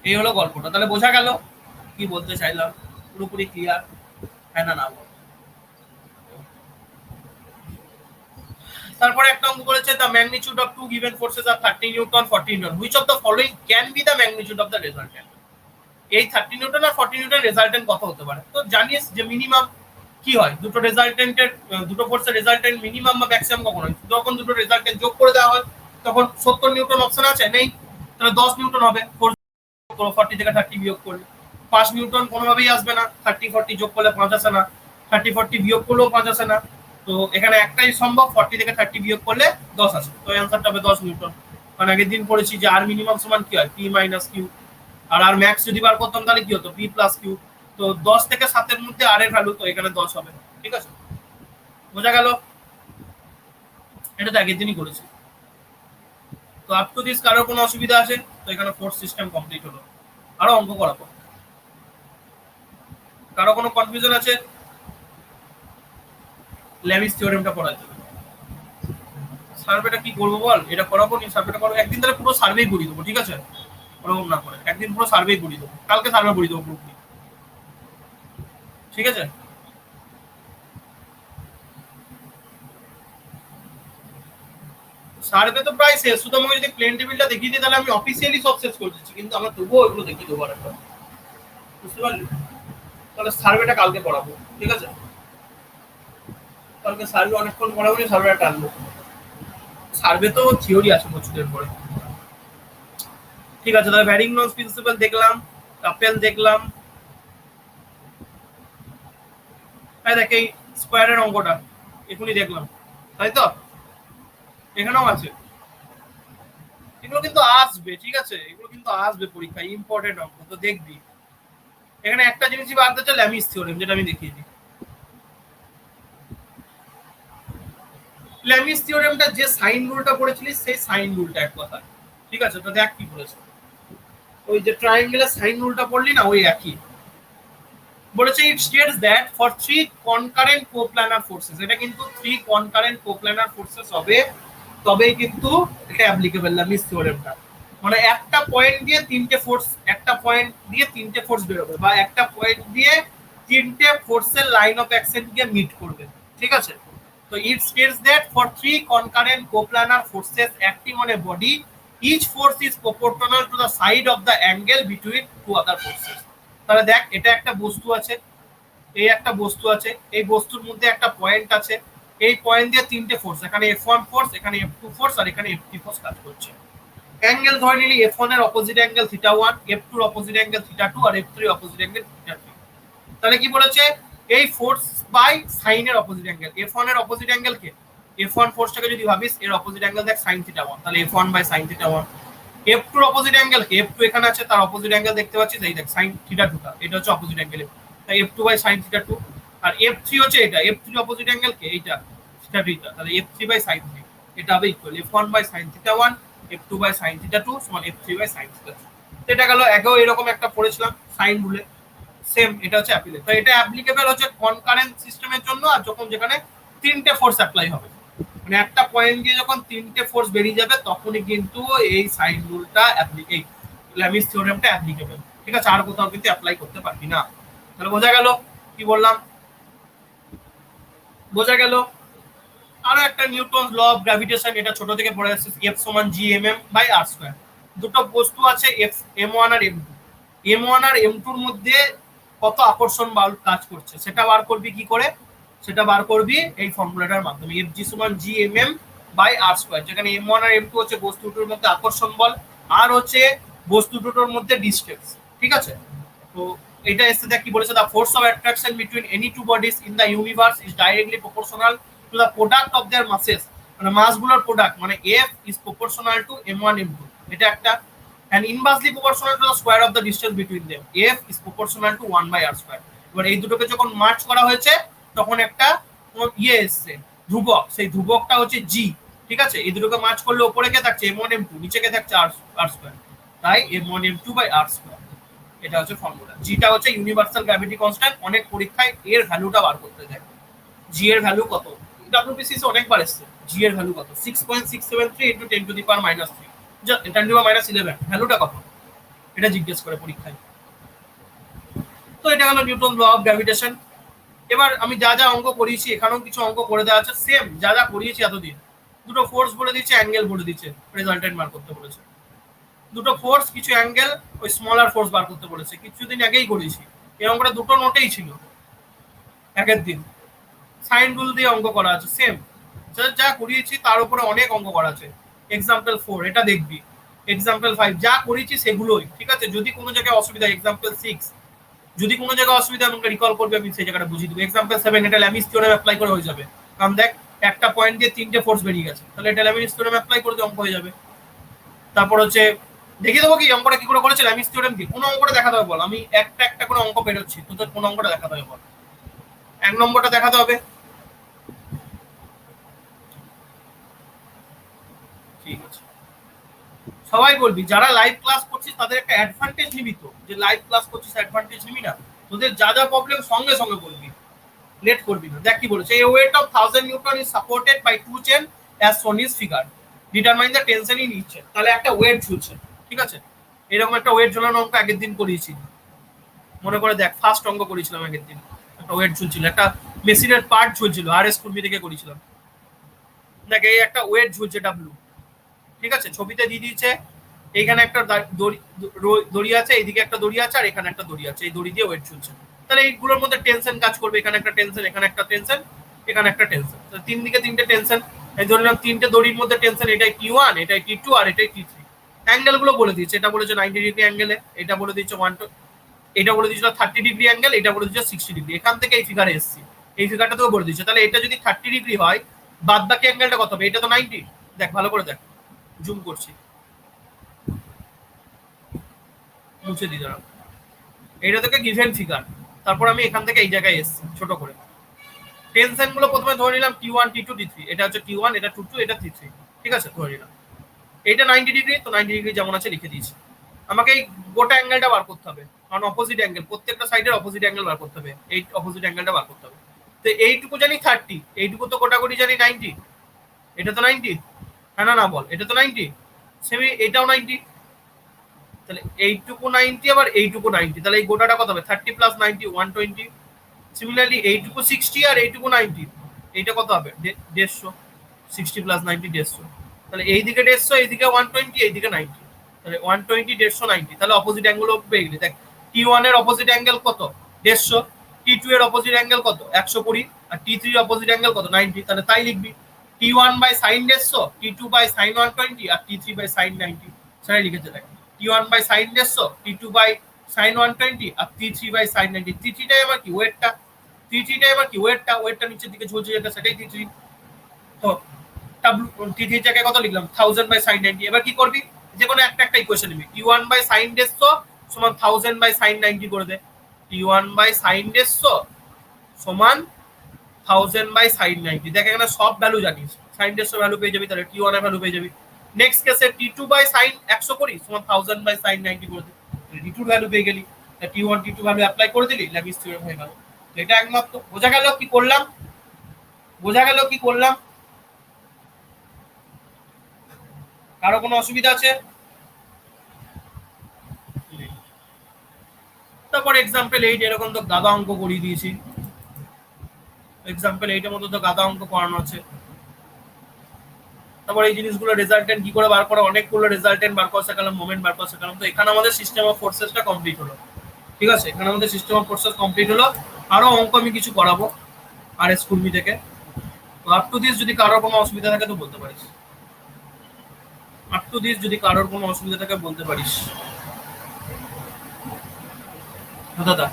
এই হলো গল্পটা, তাহলে বোঝা গেল কি বলতে চাইলাম, পুরোপুরি ক্লিয়ার, হ্যাঁ না না বল। তারপরে একটা অঙ্ক করেছে, the magnitude of two given forces আর 30 newton 40 newton, which of the following can be the magnitude of the resultant. এই 30 নিউটন আর 40 নিউটন রেজাল্টেন্ট কত হতে পারে, তো জানিস যে মিনিমাম কি হয়, দুটো রেজাল্টেন্টের দুটো ফোর্সের রেজাল্টেন্ট মিনিমাম বা ম্যাক্সিমাম কখন হয়, যখন দুটো রেজাল্টেন্ট যোগ করে দেওয়া হয় তখন 70 নিউটন অপশন আছে নেই, তাহলে 10 নিউটন হবে 40 থেকে 30 বিয়োগ করলে। 5 নিউটন কোনোভাবেই আসবে না, 30 40 যোগ করলে 5 আসে না, 30 40 বিয়োগ করলেও 5 আসে না, তো এখানে একটাই সম্ভব, 40 থেকে 30 বিয়োগ করলে 10 আসে, তো অ্যান্সারটা হবে 10 নিউটন। কারণ আগের দিন পড়েছি যে আর মিনিমাম সমান কি হয়, পি মাইনাস কিউ, আর আর ম্যাক্স যদি বার করতাম তাহলে কি হতো, পি প্লাস কিউ। তো 10 থেকে 7 এর মধ্যে আর এর ভ্যালু, তো এখানে 10 হবে। ঠিক আছে, বোঝা গেল, এটা তো আগের দিনই করেছি। তো আপ টু দিস কারোর কোনো অসুবিধা আছে, তো এখানে ফোর্স সিস্টেম কমপ্লিট হলো। আরো অঙ্ক করাবো, কারো কোনো কনফিউশন আছে, ল্যামিস থিওরেমটা পড়াতে হবে। সার্ভেটা কি করবো বল, এটা করাবো নি, সার্ভেটা করবো একদিন, তাহলে পুরো সার্ভেই করিয়ে দেবো। ঠিক আছে, ওরকম না করে একদিন পুরো সার্ভেই করিয়ে দেবো, কালকে সার্ভে করিয়ে দেবো পুরোপুরি। ঠিক আছে, সার্ভে তো প্রায় শেষ, শুধু আমাকে যদি প্লেন টেবিলটা দেখিয়ে দিই তাহলে আমি অফিসিয়ালি সব শেষ করে দিচ্ছি, কিন্তু আমার তবুও ওইগুলো দেখিয়ে দেবো আরেকবার। বুঝতে পারলি, তাহলে সার্ভেটা কালকে করাবো। ঠিক আছে, কালকে সার্ভে অনেকক্ষণ করাবো, সার্ভেটা টানবো। সার্ভে তো থিওরি আছে বছরের পরে। ঠিক আছে, তাহলে ভ্যারিংটনস প্রিন্সিপাল দেখলাম, কাপেল দেখলাম, হ্যাঁ দেখ এই স্কোয়ারের অঙ্কটা এখনই দেখলাম, তাই তো এখানেও আছে। এগুলো কিন্তু আসবে, ঠিক আছে, এগুলো কিন্তু আসবে পরীক্ষায়, ইম্পর্টেন্ট অঙ্ক, তো দেখবি। এখানে একটা জিনিসই বাদ দিচ্ছে, ল্যামিস থিওরেম, যেটা আমি দেখিয়ে দিই। ল্যামিস থিওরেমটা যে সাইন রুলটা পড়েছিলিস সেই সাইন রুলটা এক কথা, ঠিক আছে? তো দেখ কি বলেছে, ওই যে ট্রায়াঙ্গেলের সাইন রুলটা পড়লি না, ওই একই বলেছে। It states that for three concurrent coplanar forces, এটা কিন্তু থ্রি কনকারেন্ট কোপ্ল্যানার ফোর্সেস হবে, তবেই কিন্তু এটা অ্যাপ্লিকেবল ল্যামিস থিওরেমটা। মানে একটা পয়েন্ট দিয়ে তিনটে ফোর্স, একটা পয়েন্ট দিয়ে তিনটে ফোর্স বেরোবে, বা একটা পয়েন্ট দিয়ে তিনটে ফোর্সের লাইন অফ অ্যাকশন গিয়ে মিট করবে, ঠিক আছে? তো it states that for three concurrent coplanar forces acting on a body, each force is proportional to the side of the angle between two other forces. তাহলে দেখ, এটা একটা বস্তু আছে, এই একটা বস্তু আছে, এই বস্তুর মধ্যে একটা পয়েন্ট আছে, এই পয়েন্ট দিয়ে তিনটে ফোর্স, এখানে F1 ফোর্স, এখানে F2 ফোর্স, আর এখানে F3 ফোর্স কাজ করছে। অ্যাঙ্গেল ধরে নিলি F1 এর অপোজিট অ্যাঙ্গেল θ1, F2 এর অপোজিট অ্যাঙ্গেল θ2, আর F3 এর অপোজিট অ্যাঙ্গেল θ3। তাহলে কি বলেছে, এই ফোর্স বাই সাইন এর অপোজিট অ্যাঙ্গেল, F1 এর অপোজিট অ্যাঙ্গেল কে, F1 ফোর্সটাকে যদি ভাবিস এর অপোজিট অ্যাঙ্গেল দেখ sin θ1, তাহলে F1 বাই sin θ1। F2 এর অপোজিট অ্যাঙ্গেল কে, F2 এখানে আছে, তার অপোজিট অ্যাঙ্গেল দেখতে পাচ্ছিস, এই দেখ sin θ2 টা, এটা হচ্ছে অপোজিট অ্যাঙ্গেল, তাই F2 by sin θ2। R F3 হচ্ছে এটা, F3 অপোজিট অ্যাঙ্গেল কে, এইটা θ3 টা, তাহলে F3 বাই sin 3, এটা হবে equal F1 by sin θ1, F2 by sin θ2 সমান F3 বাই sin θ2। এটা গেল। আগেও এরকম একটা পড়েছিলাম সাইন রুলে, সেম এটা হচ্ছে অ্যাপ্লিকেবল। তো এটা অ্যাপ্লিকেবল হচ্ছে কনকারেন্ট সিস্টেমের জন্য, আর যখন যেখানে তিনটে ফোর্স অ্যাপ্লাই হবে, মানে একটা পয়েন্ট দিয়ে যখন তিনটে ফোর্স বেরিয়ে যাবে, তখনই কিন্তু এই সাইন রুলটা এই ল্যামিস থিওরেমটা অ্যাপ্লিকেবল, ঠিক আছে? আর কোথাও কিন্তু অ্যাপ্লাই করতে পারবি না। তাহলে বোঝা গেল কি বললাম? বোঝা গেল। আরো একটা নিউটন ল অফ গ্র্যাভিটেশন, এটা ছোট থেকে পড়ে আসছে, F সমান GMM বাই R স্কয়ার। দুটো বস্তু আছে M1 আর M2, M1 আর M2 এর মধ্যে কত আকর্ষণ বল কাজ করছে সেটা বার করবি কি করে, সেটা বার করবি এই ফর্মুলাটার মাধ্যমে, Fg সমান GMM বাই R স্কয়ার, যেখানে M1 আর M2 হচ্ছে বস্তু দুটোর মধ্যে আকর্ষণ বল, আর হচ্ছে বস্তু দুটোর মধ্যে ডিসটেন্স, ঠিক আছে? তো এটা এসে দেখ কি বলেছে, the force of attraction between any two bodies in the universe is directly proportional to the product of their masses, মানে মাসগুলোর প্রোডাক্ট, মানে F is proportional to M1 M2, এটা একটা, and inversely proportional to the square of the distance between them, F is proportional to 1 by R square। এবার এই দুটোকে যখন March করা হয়েছে তখন একটা ইয়ে এসছে ধ্রুবক, সেই ধ্রুবকটা হচ্ছে G, ঠিক আছে? এই দুটোকে মার্চ করলে উপরে কে থাকছে M1 M2, নিচে কে থাকছে R স্কয়ার, তাই M1 M2 by R square, এটা হচ্ছে ফর্মুলা। জিটা হচ্ছে ইউনিভার্সাল গ্র্যাভিটি কনস্ট্যান্ট, অনেক পরীক্ষায় এর ভ্যালুটা বার করতে দেয়, জি এর ভ্যালু কত, ডব্লিউবিসিএস অনেকবার এসছে, জি এর ভ্যালু কত, 6.673 into 10 to the power -3, ten two minus 11, ভ্যালুটা কত, এটা জিজ্ঞেস করে পরীক্ষায়। তো এটা হলো নিউটন ল অফ গ্র্যাভিটেশন। এবার আমি যা যা অঙ্ক করিয়েছি, এখানেও কিছু অঙ্ক করে দেওয়া আছে, সেম যা যা করিয়েছি এতদিন। দুটো ফোর্স বলে দিচ্ছে, অ্যাঙ্গেল বলে দিচ্ছে, রেজাল্টেন্ট বার করতে বলেছে। দুটো ফোর্স, কিছু অ্যাঙ্গেল, ওই স্মলার ফোর্স বার করতে বলেছে, কিছুদিন আগেই করিয়েছি। এই অঙ্কটা দুটো নোটেই ছিল একের দিন, সাইন রুল দিয়ে অঙ্ক করা আছে, সেম যা করিয়েছি তার উপরে অনেক অঙ্ক করা আছে। এক্সাম্পল 4 এটা দেখবি, এক্সাম্পল 5 যা করেছি সেগুলোই, ঠিক আছে? যদি কোনো জায়গায় অসুবিধা, এক্সাম্পল 6 যদি কোনো জায়গায় অসুবিধা আমাকে রিকল করবে, আমি সেই জায়গাটা বুঝিয়ে দেবো। এক্সাম্পল 7 এটা ল্যামিস থিওরেম অ্যাপ্লাই করে হয়ে যাবে, কারণ দেখ একটা পয়েন্ট দিয়ে তিনটে ফোর্স বেরিয়ে গেছে, তাহলে এটা ল্যামিস থিওরেম অ্যাপ্লাই করে অঙ্ক হয়ে যাবে। তারপর হচ্ছে দেখিয়ে দেবো কি অঙ্কটা কি করে করেছে ল্যামিস থিওরেম কি, কোন অঙ্কটা দেখাতে হবে বল, আমি একটা একটা করে অঙ্ক বেরোচ্ছি, তোদের কোন অঙ্কটা দেখাতে হবে বল। 1 নম্বরটা দেখাতে হবে, ঠিক আছে? সবাই বলবি, যারা লাইভ ক্লাস করছিস তাদের একটা অ্যাডভান্টেজ নিবি তো, যে লাইভ ক্লাস করছিস অ্যাডভান্টেজ নিবি না, তোদের যা যা প্রবলেম সঙ্গে সঙ্গে বলবি, লেট করবি না। দেখ কি বলেছে, a weight of 1000 newton is supported by two chain as shown in figure, determine the tension in each chain। তাহলে একটা ওয়েট ঝুলছে, ঠিক আছে? এরকম একটা ওয়েট ঝোলানো অঙ্ক আগের দিন করিয়েছি, মনে করে দেখ, ফার্স্ট অঙ্ক করেছিলাম আগের দিন, একটা ওয়েট ঝুলছিল, একটা মেশিনের পার্ট ঝুলছিল, RS কুর্মি থেকে করেছিলাম। দেখ এই একটা ওয়েট ঝুলছে ডাব্লু, ঠিক আছে? ছবিতে দিয়ে দিয়েছে, এইখানে একটা দড়ি আছে, এইদিকে একটা দড়ি আছে, আর এখানে একটা দড়ি আছে, এই দড়ি দিয়ে ওয়েট ঝুলছে। তাহলে এইগুলোর মধ্যে টেনশন কাজ করবে, এখানে একটা টেনশন, এখানে একটা টেনশন, এখানে একটা টেনশন, তিন দিকে তিনটে টেনশন। এই ধরলাম তিনটে দড়ির মধ্যে টেনশন, এটাই T1, এটাই T2, আর এটাই T3। অ্যাঙ্গেল গুলো বলে দিয়েছে, এটা বলেছে 90 ডিগ্রি অ্যাঙ্গেলে, এটা বলে দিচ্ছে 1, এটা বলে দিয়েছিল 30 ডিগ্রি অ্যাঙ্গেল, এটা বলে দিচ্ছে 60 ডিগ্রি। এখান থেকে এই ফিগারে এসেছি, এই ফিগারটা তো বলে দিচ্ছে। তাহলে এটা যদি 30 ডিগ্রি হয়, বাদ বাকি অ্যাঙ্গেলটা কত হবে? এটা তো 90। দেখ ভালো করে দেখ, জুম করছি, মুছে দিই দাঁড়া। এইটা থেকে গিভেন ফিগার, তারপর আমি এখান থেকে এই জায়গায় এসেছি ছোট করে। টেনশন গুলো প্রথমে ধরে নিলাম T1 T2 T3, এটা হচ্ছে T1, এটা T2, এটা T3, ঠিক আছে ধরে নিলাম। এইটা 90 ডিগ্রি, তো 90 ডিগ্রি যেমন আছে লিখে দিয়েছি। আমাকে এই গোটা অ্যাঙ্গেলটা বার করতে হবে, কারণ অপোজিট অ্যাঙ্গেল, প্রত্যেকটা সাইডের অপোজিট অ্যাঙ্গেল বার করতে হবে, এই অপোজিট অ্যাঙ্গেলটা বার করতে হবে। তো এইটুকু জানি 30, এইটুকু তো গোটাগুটি জানি 90, এটা তো 90, হ্যাঁ না না বল, এটা তো 90, সেমি এটাও 90, তাহলে এইটুকু 90 আবার এইটুকু 90, তাহলে এই গোটাটা কত হবে 30 প্লাস 90 120। সিমিলারলি এইটুকু 60 আর এইটুকু 90, এইটা কত হবে 150, 60 প্লাস 90 150, তাহলে এইদিকে 150, এইদিকে 120, এইদিকে 90, তাহলে 120 150 90, তাহলে অপোজিট অ্যাঙ্গেল পেয়ে গেলি। দেখ T1 এর অপোজিট অ্যাঙ্গেল কত 150, T2 এর অপোজিট অ্যাঙ্গেল কত 120, আর T3 এর অপোজিট অ্যাঙ্গেল কত 90, তাহলে তাই লিখবি T1 by sine 150, T2 by sine 120, আর T3 বাই সাইন 90, সেটাই লিখেছে। দেখ T1 by sine 150, T2 by sine 120, আর T3 বাই সাইন 90, T3 টাই আমার কি ওয়েটটা, T3 টাই আমার কি ওয়েটটা নিচের দিকে ঝুলছে যেটা, সেটাই T3। তো T3 জায়গায় কত লিখলাম 1000 বাই সাইন 90। এবার কি করবি, যে কোনো একটা ইকুয়েশন নিবি, T1 বাই সাইন 150 সমান 1000 বাই সাইন 90 করে দে। T1 বাই সাইন 150 সমান 1000 বাই সাইন 90। দেখ এখানে সব ভ্যালু জানিস, সাইন 150 ভ্যালু পেয়ে যাবি, তাহলে T1 এর ভ্যালু পেয়ে যাবি। নেক্সট কেসে T2 বাই সাইন 100 করি সমান 1000 বাই সাইন 90 করে দে, T2 ভ্যালু পেয়ে গেলি। T1 T2 ভ্যালু অ্যাপ্লাই করে দিলি, ল্যামিস থিওরেম হয়ে গেল। তো এটা একমাত্র বোঝা গেল কি করলাম, বোঝা গেল কি করলাম, কারো কোনো অসুবিধা আছে? তারপর এক্সাম্পল 8 এরকম তো গাদা অঙ্ক করিয়ে দিয়েছি, এক্সাম্পল 8 এর মধ্যে তো গাদা অঙ্ক করানো আছে। তারপর এই জিনিসগুলো রেজাল্টেন্ট কি করে বার করা, অনেকগুলো রেজাল্টেন্ট বার করা শেখালাম, মোমেন্ট বার করা শেখালাম। তো এখানে আমাদের সিস্টেম অফ ফোর্সেসটা কমপ্লিট হলো, ঠিক আছে, এখানে আমাদের সিস্টেম অফ ফোর্সেস কমপ্লিট হলো। আরো অঙ্ক আমি কিছু করাবো আর স্কুলমি থেকে। তো আপ টু দিস যদি কারোর কোনো অসুবিধা থাকে তো বলতে পারিস, আপ টু দিস যদি কারোর কোনো অসুবিধা থাকে বলতে পারিস। দাদা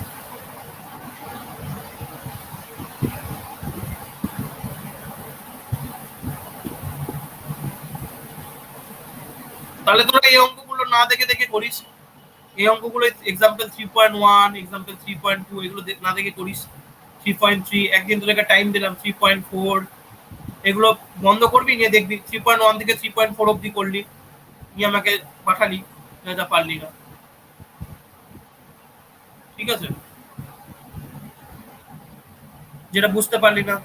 তাহলে তোরা এই অঙ্কগুলো না দেখে দেখে করিস, এই অঙ্কগুলো এক্সাম্পল 3.1 এক্সাম্পল 3.2 এগুলো না দেখে করিস। 3.3 একদিন তোদেরকে টাইম দিলাম, 3.4 এগুলো বন্ধ করবি, নিয়ে দেখবি 3.1 থেকে 3.4 অব্দি করলি, নিয়ে আমাকে পাঠালি, যা পারলি না, ঠিক আছে, যেটা বুঝতে পারলি না।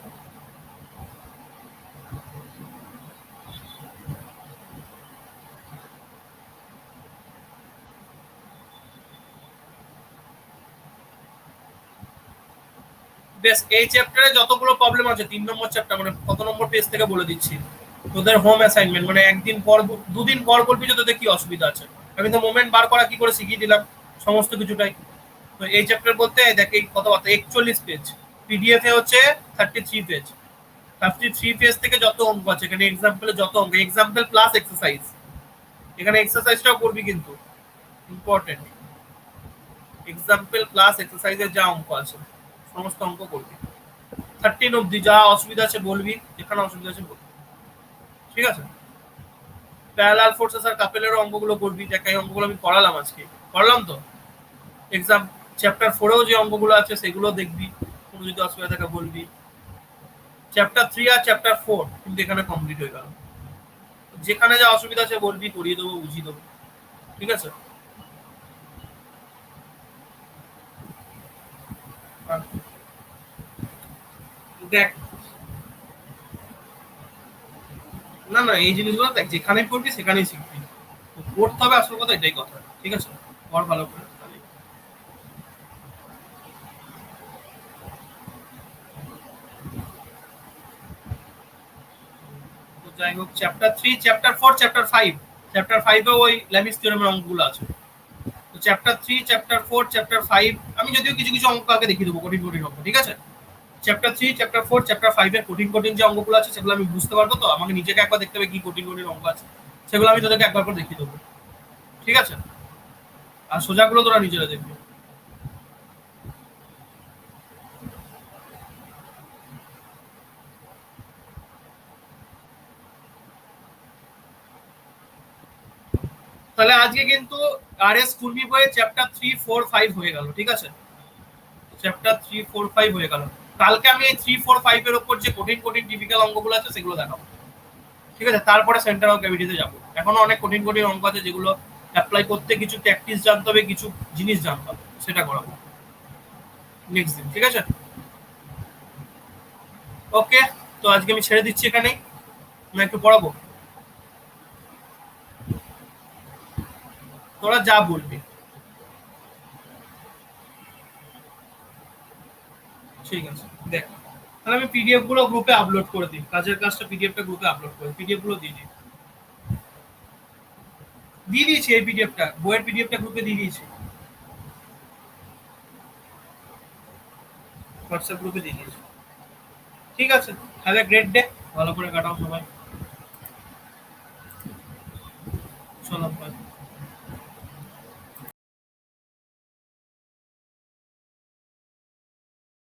বেশ, এই চ্যাপ্টারে যতগুলো প্রবলেম আছে 3 নম্বর চ্যাপ্টার, মানে কত নম্বর পেজ থেকে বলে দিচ্ছি, তোদের হোম অ্যাসাইনমেন্ট, মানে একদিন পর দুদিন পর বলবি যে তোদের কি অসুবিধা আছে। আমি তো মোমেন্ট বার করা কি করে শিখিয়ে দিলাম সমস্ত কিছুটাই। তো এই চ্যাপ্টার বলতে দেখ এই কথাবার্তা 41 পেজ, পিডিএফ এ হচ্ছে 33 পেজ, 33 পেজ থেকে যত অঙ্ক আছে এখানে, এক্সাম্পলে যত অঙ্ক, এক্সাম্পল প্লাস এক্সারসাইজ, এখানে এক্সারসাইজটাও করবি কিন্তু ইম্পর্টেন্ট, এক্সাম্পল প্লাস এক্সারসাইজের যা অঙ্ক আছে সমস্ত অঙ্ক করবি। 13 অব্দি যা অসুবিধা আছে বলবি, যেখানে অসুবিধা আছে বলবি, ঠিক আছে। প্যারালাল ফোর্সেস আর কাপেলের অঙ্কগুলো করবি, দেখ এই অঙ্কগুলো আমি করালাম আজকে, করলাম তো। এক্সাম চ্যাপ্টার 4এও যে অঙ্কগুলো আছে সেগুলো দেখবি, কোনো যদি অসুবিধা থাকে বলবি। চ্যাপ্টার 3 আর চ্যাপ্টার 4 কিন্তু এখানে কমপ্লিট হয়ে গেল, যেখানে যা অসুবিধা আছে বলবি, করিয়ে দেবো, বুঝিয়ে দেবো, ঠিক আছে। দেখ না না, এই জিনিসগুলো দেখ যেখানে পড়বি সেখানেই শিখবি, পড়তে হবে, আসল কথা এটাই কথা, ঠিক আছে, পড় ভালো করে। তো যাই হোক, চ্যাপ্টার 3 চ্যাপ্টার 4 চ্যাপ্টার 5, চ্যাপ্টার 5 এ ওই ল্যামিস থিওরেমের অঙ্কগুলো আছে। তো চ্যাপ্টার 3 চ্যাপ্টার 4 চ্যাপ্টার 5 আমি যদিও কিছু কিছু অঙ্ক আগে দেখিয়ে দেবো, কঠিন কঠিন অঙ্ক, ঠিক আছে। চ্যাপ্টার 3 চ্যাপ্টার 4 চ্যাপ্টার 5 এর কঠিন কঠিন যে অঙ্কগুলো আছে সেগুলো আমি বুঝতে পারবো, তো আমাকে নিজেকে একবার দেখতে হবে কি কঠিন কঠিন অঙ্ক আছে, সেগুলো আমি তোদেরকে একবার করে দেখিয়ে দেবো, ঠিক আছে। আর সোজাগুলো তোরা নিজেরা দেখবি। তাহলে আজকে কিন্তু আর এস কুর্মি বইয়ের চ্যাপ্টার 3, 4, 5 হয়ে গেল, ঠিক আছে? চ্যাপ্টার 3, 4, 5 হয়ে গেল। কালকে আমি এই 3, 4, 5 এর উপর যে কঠিন কঠিন টিপিক্যাল অঙ্কগুলো আছে সেগুলো দেখাবো, ঠিক আছে? তারপরে সেন্টার অফ গ্র্যাভিটিতে যাবো। এখনো অনেক কঠিন কঠিন অঙ্ক আছে যেগুলো অ্যাপ্লাই করতে কিছু প্র্যাকটিস জানতে হবে, কিছু জিনিস জানতে হবে, সেটা করাবো নেক্সট দিন, ঠিক আছে? ওকে, তো আজকে আমি ছেড়ে দিচ্ছি এখানেই, না একটু পড়াবো? তোরা যা বলবি। ঠিক আছে, দেখ, তাহলে আমি পিডিএফ গুলো গ্রুপে আপলোড করে দিই, কাজের কাজটা পিডিএফটা গ্রুপে আপলোড করে, পিডিএফ গুলো দিয়ে দিই। দিয়ে দিয়েছি এই পিডিএফটা, বইয়ের পিডিএফটা গ্রুপে দিয়ে দিয়েছি, হোয়াটসঅ্যাপ গ্রুপে দিয়ে দিয়েছি। ঠিক আছে, হ্যাভ এ গ্রেট ডে, ভালো করে কাটাও সবাই।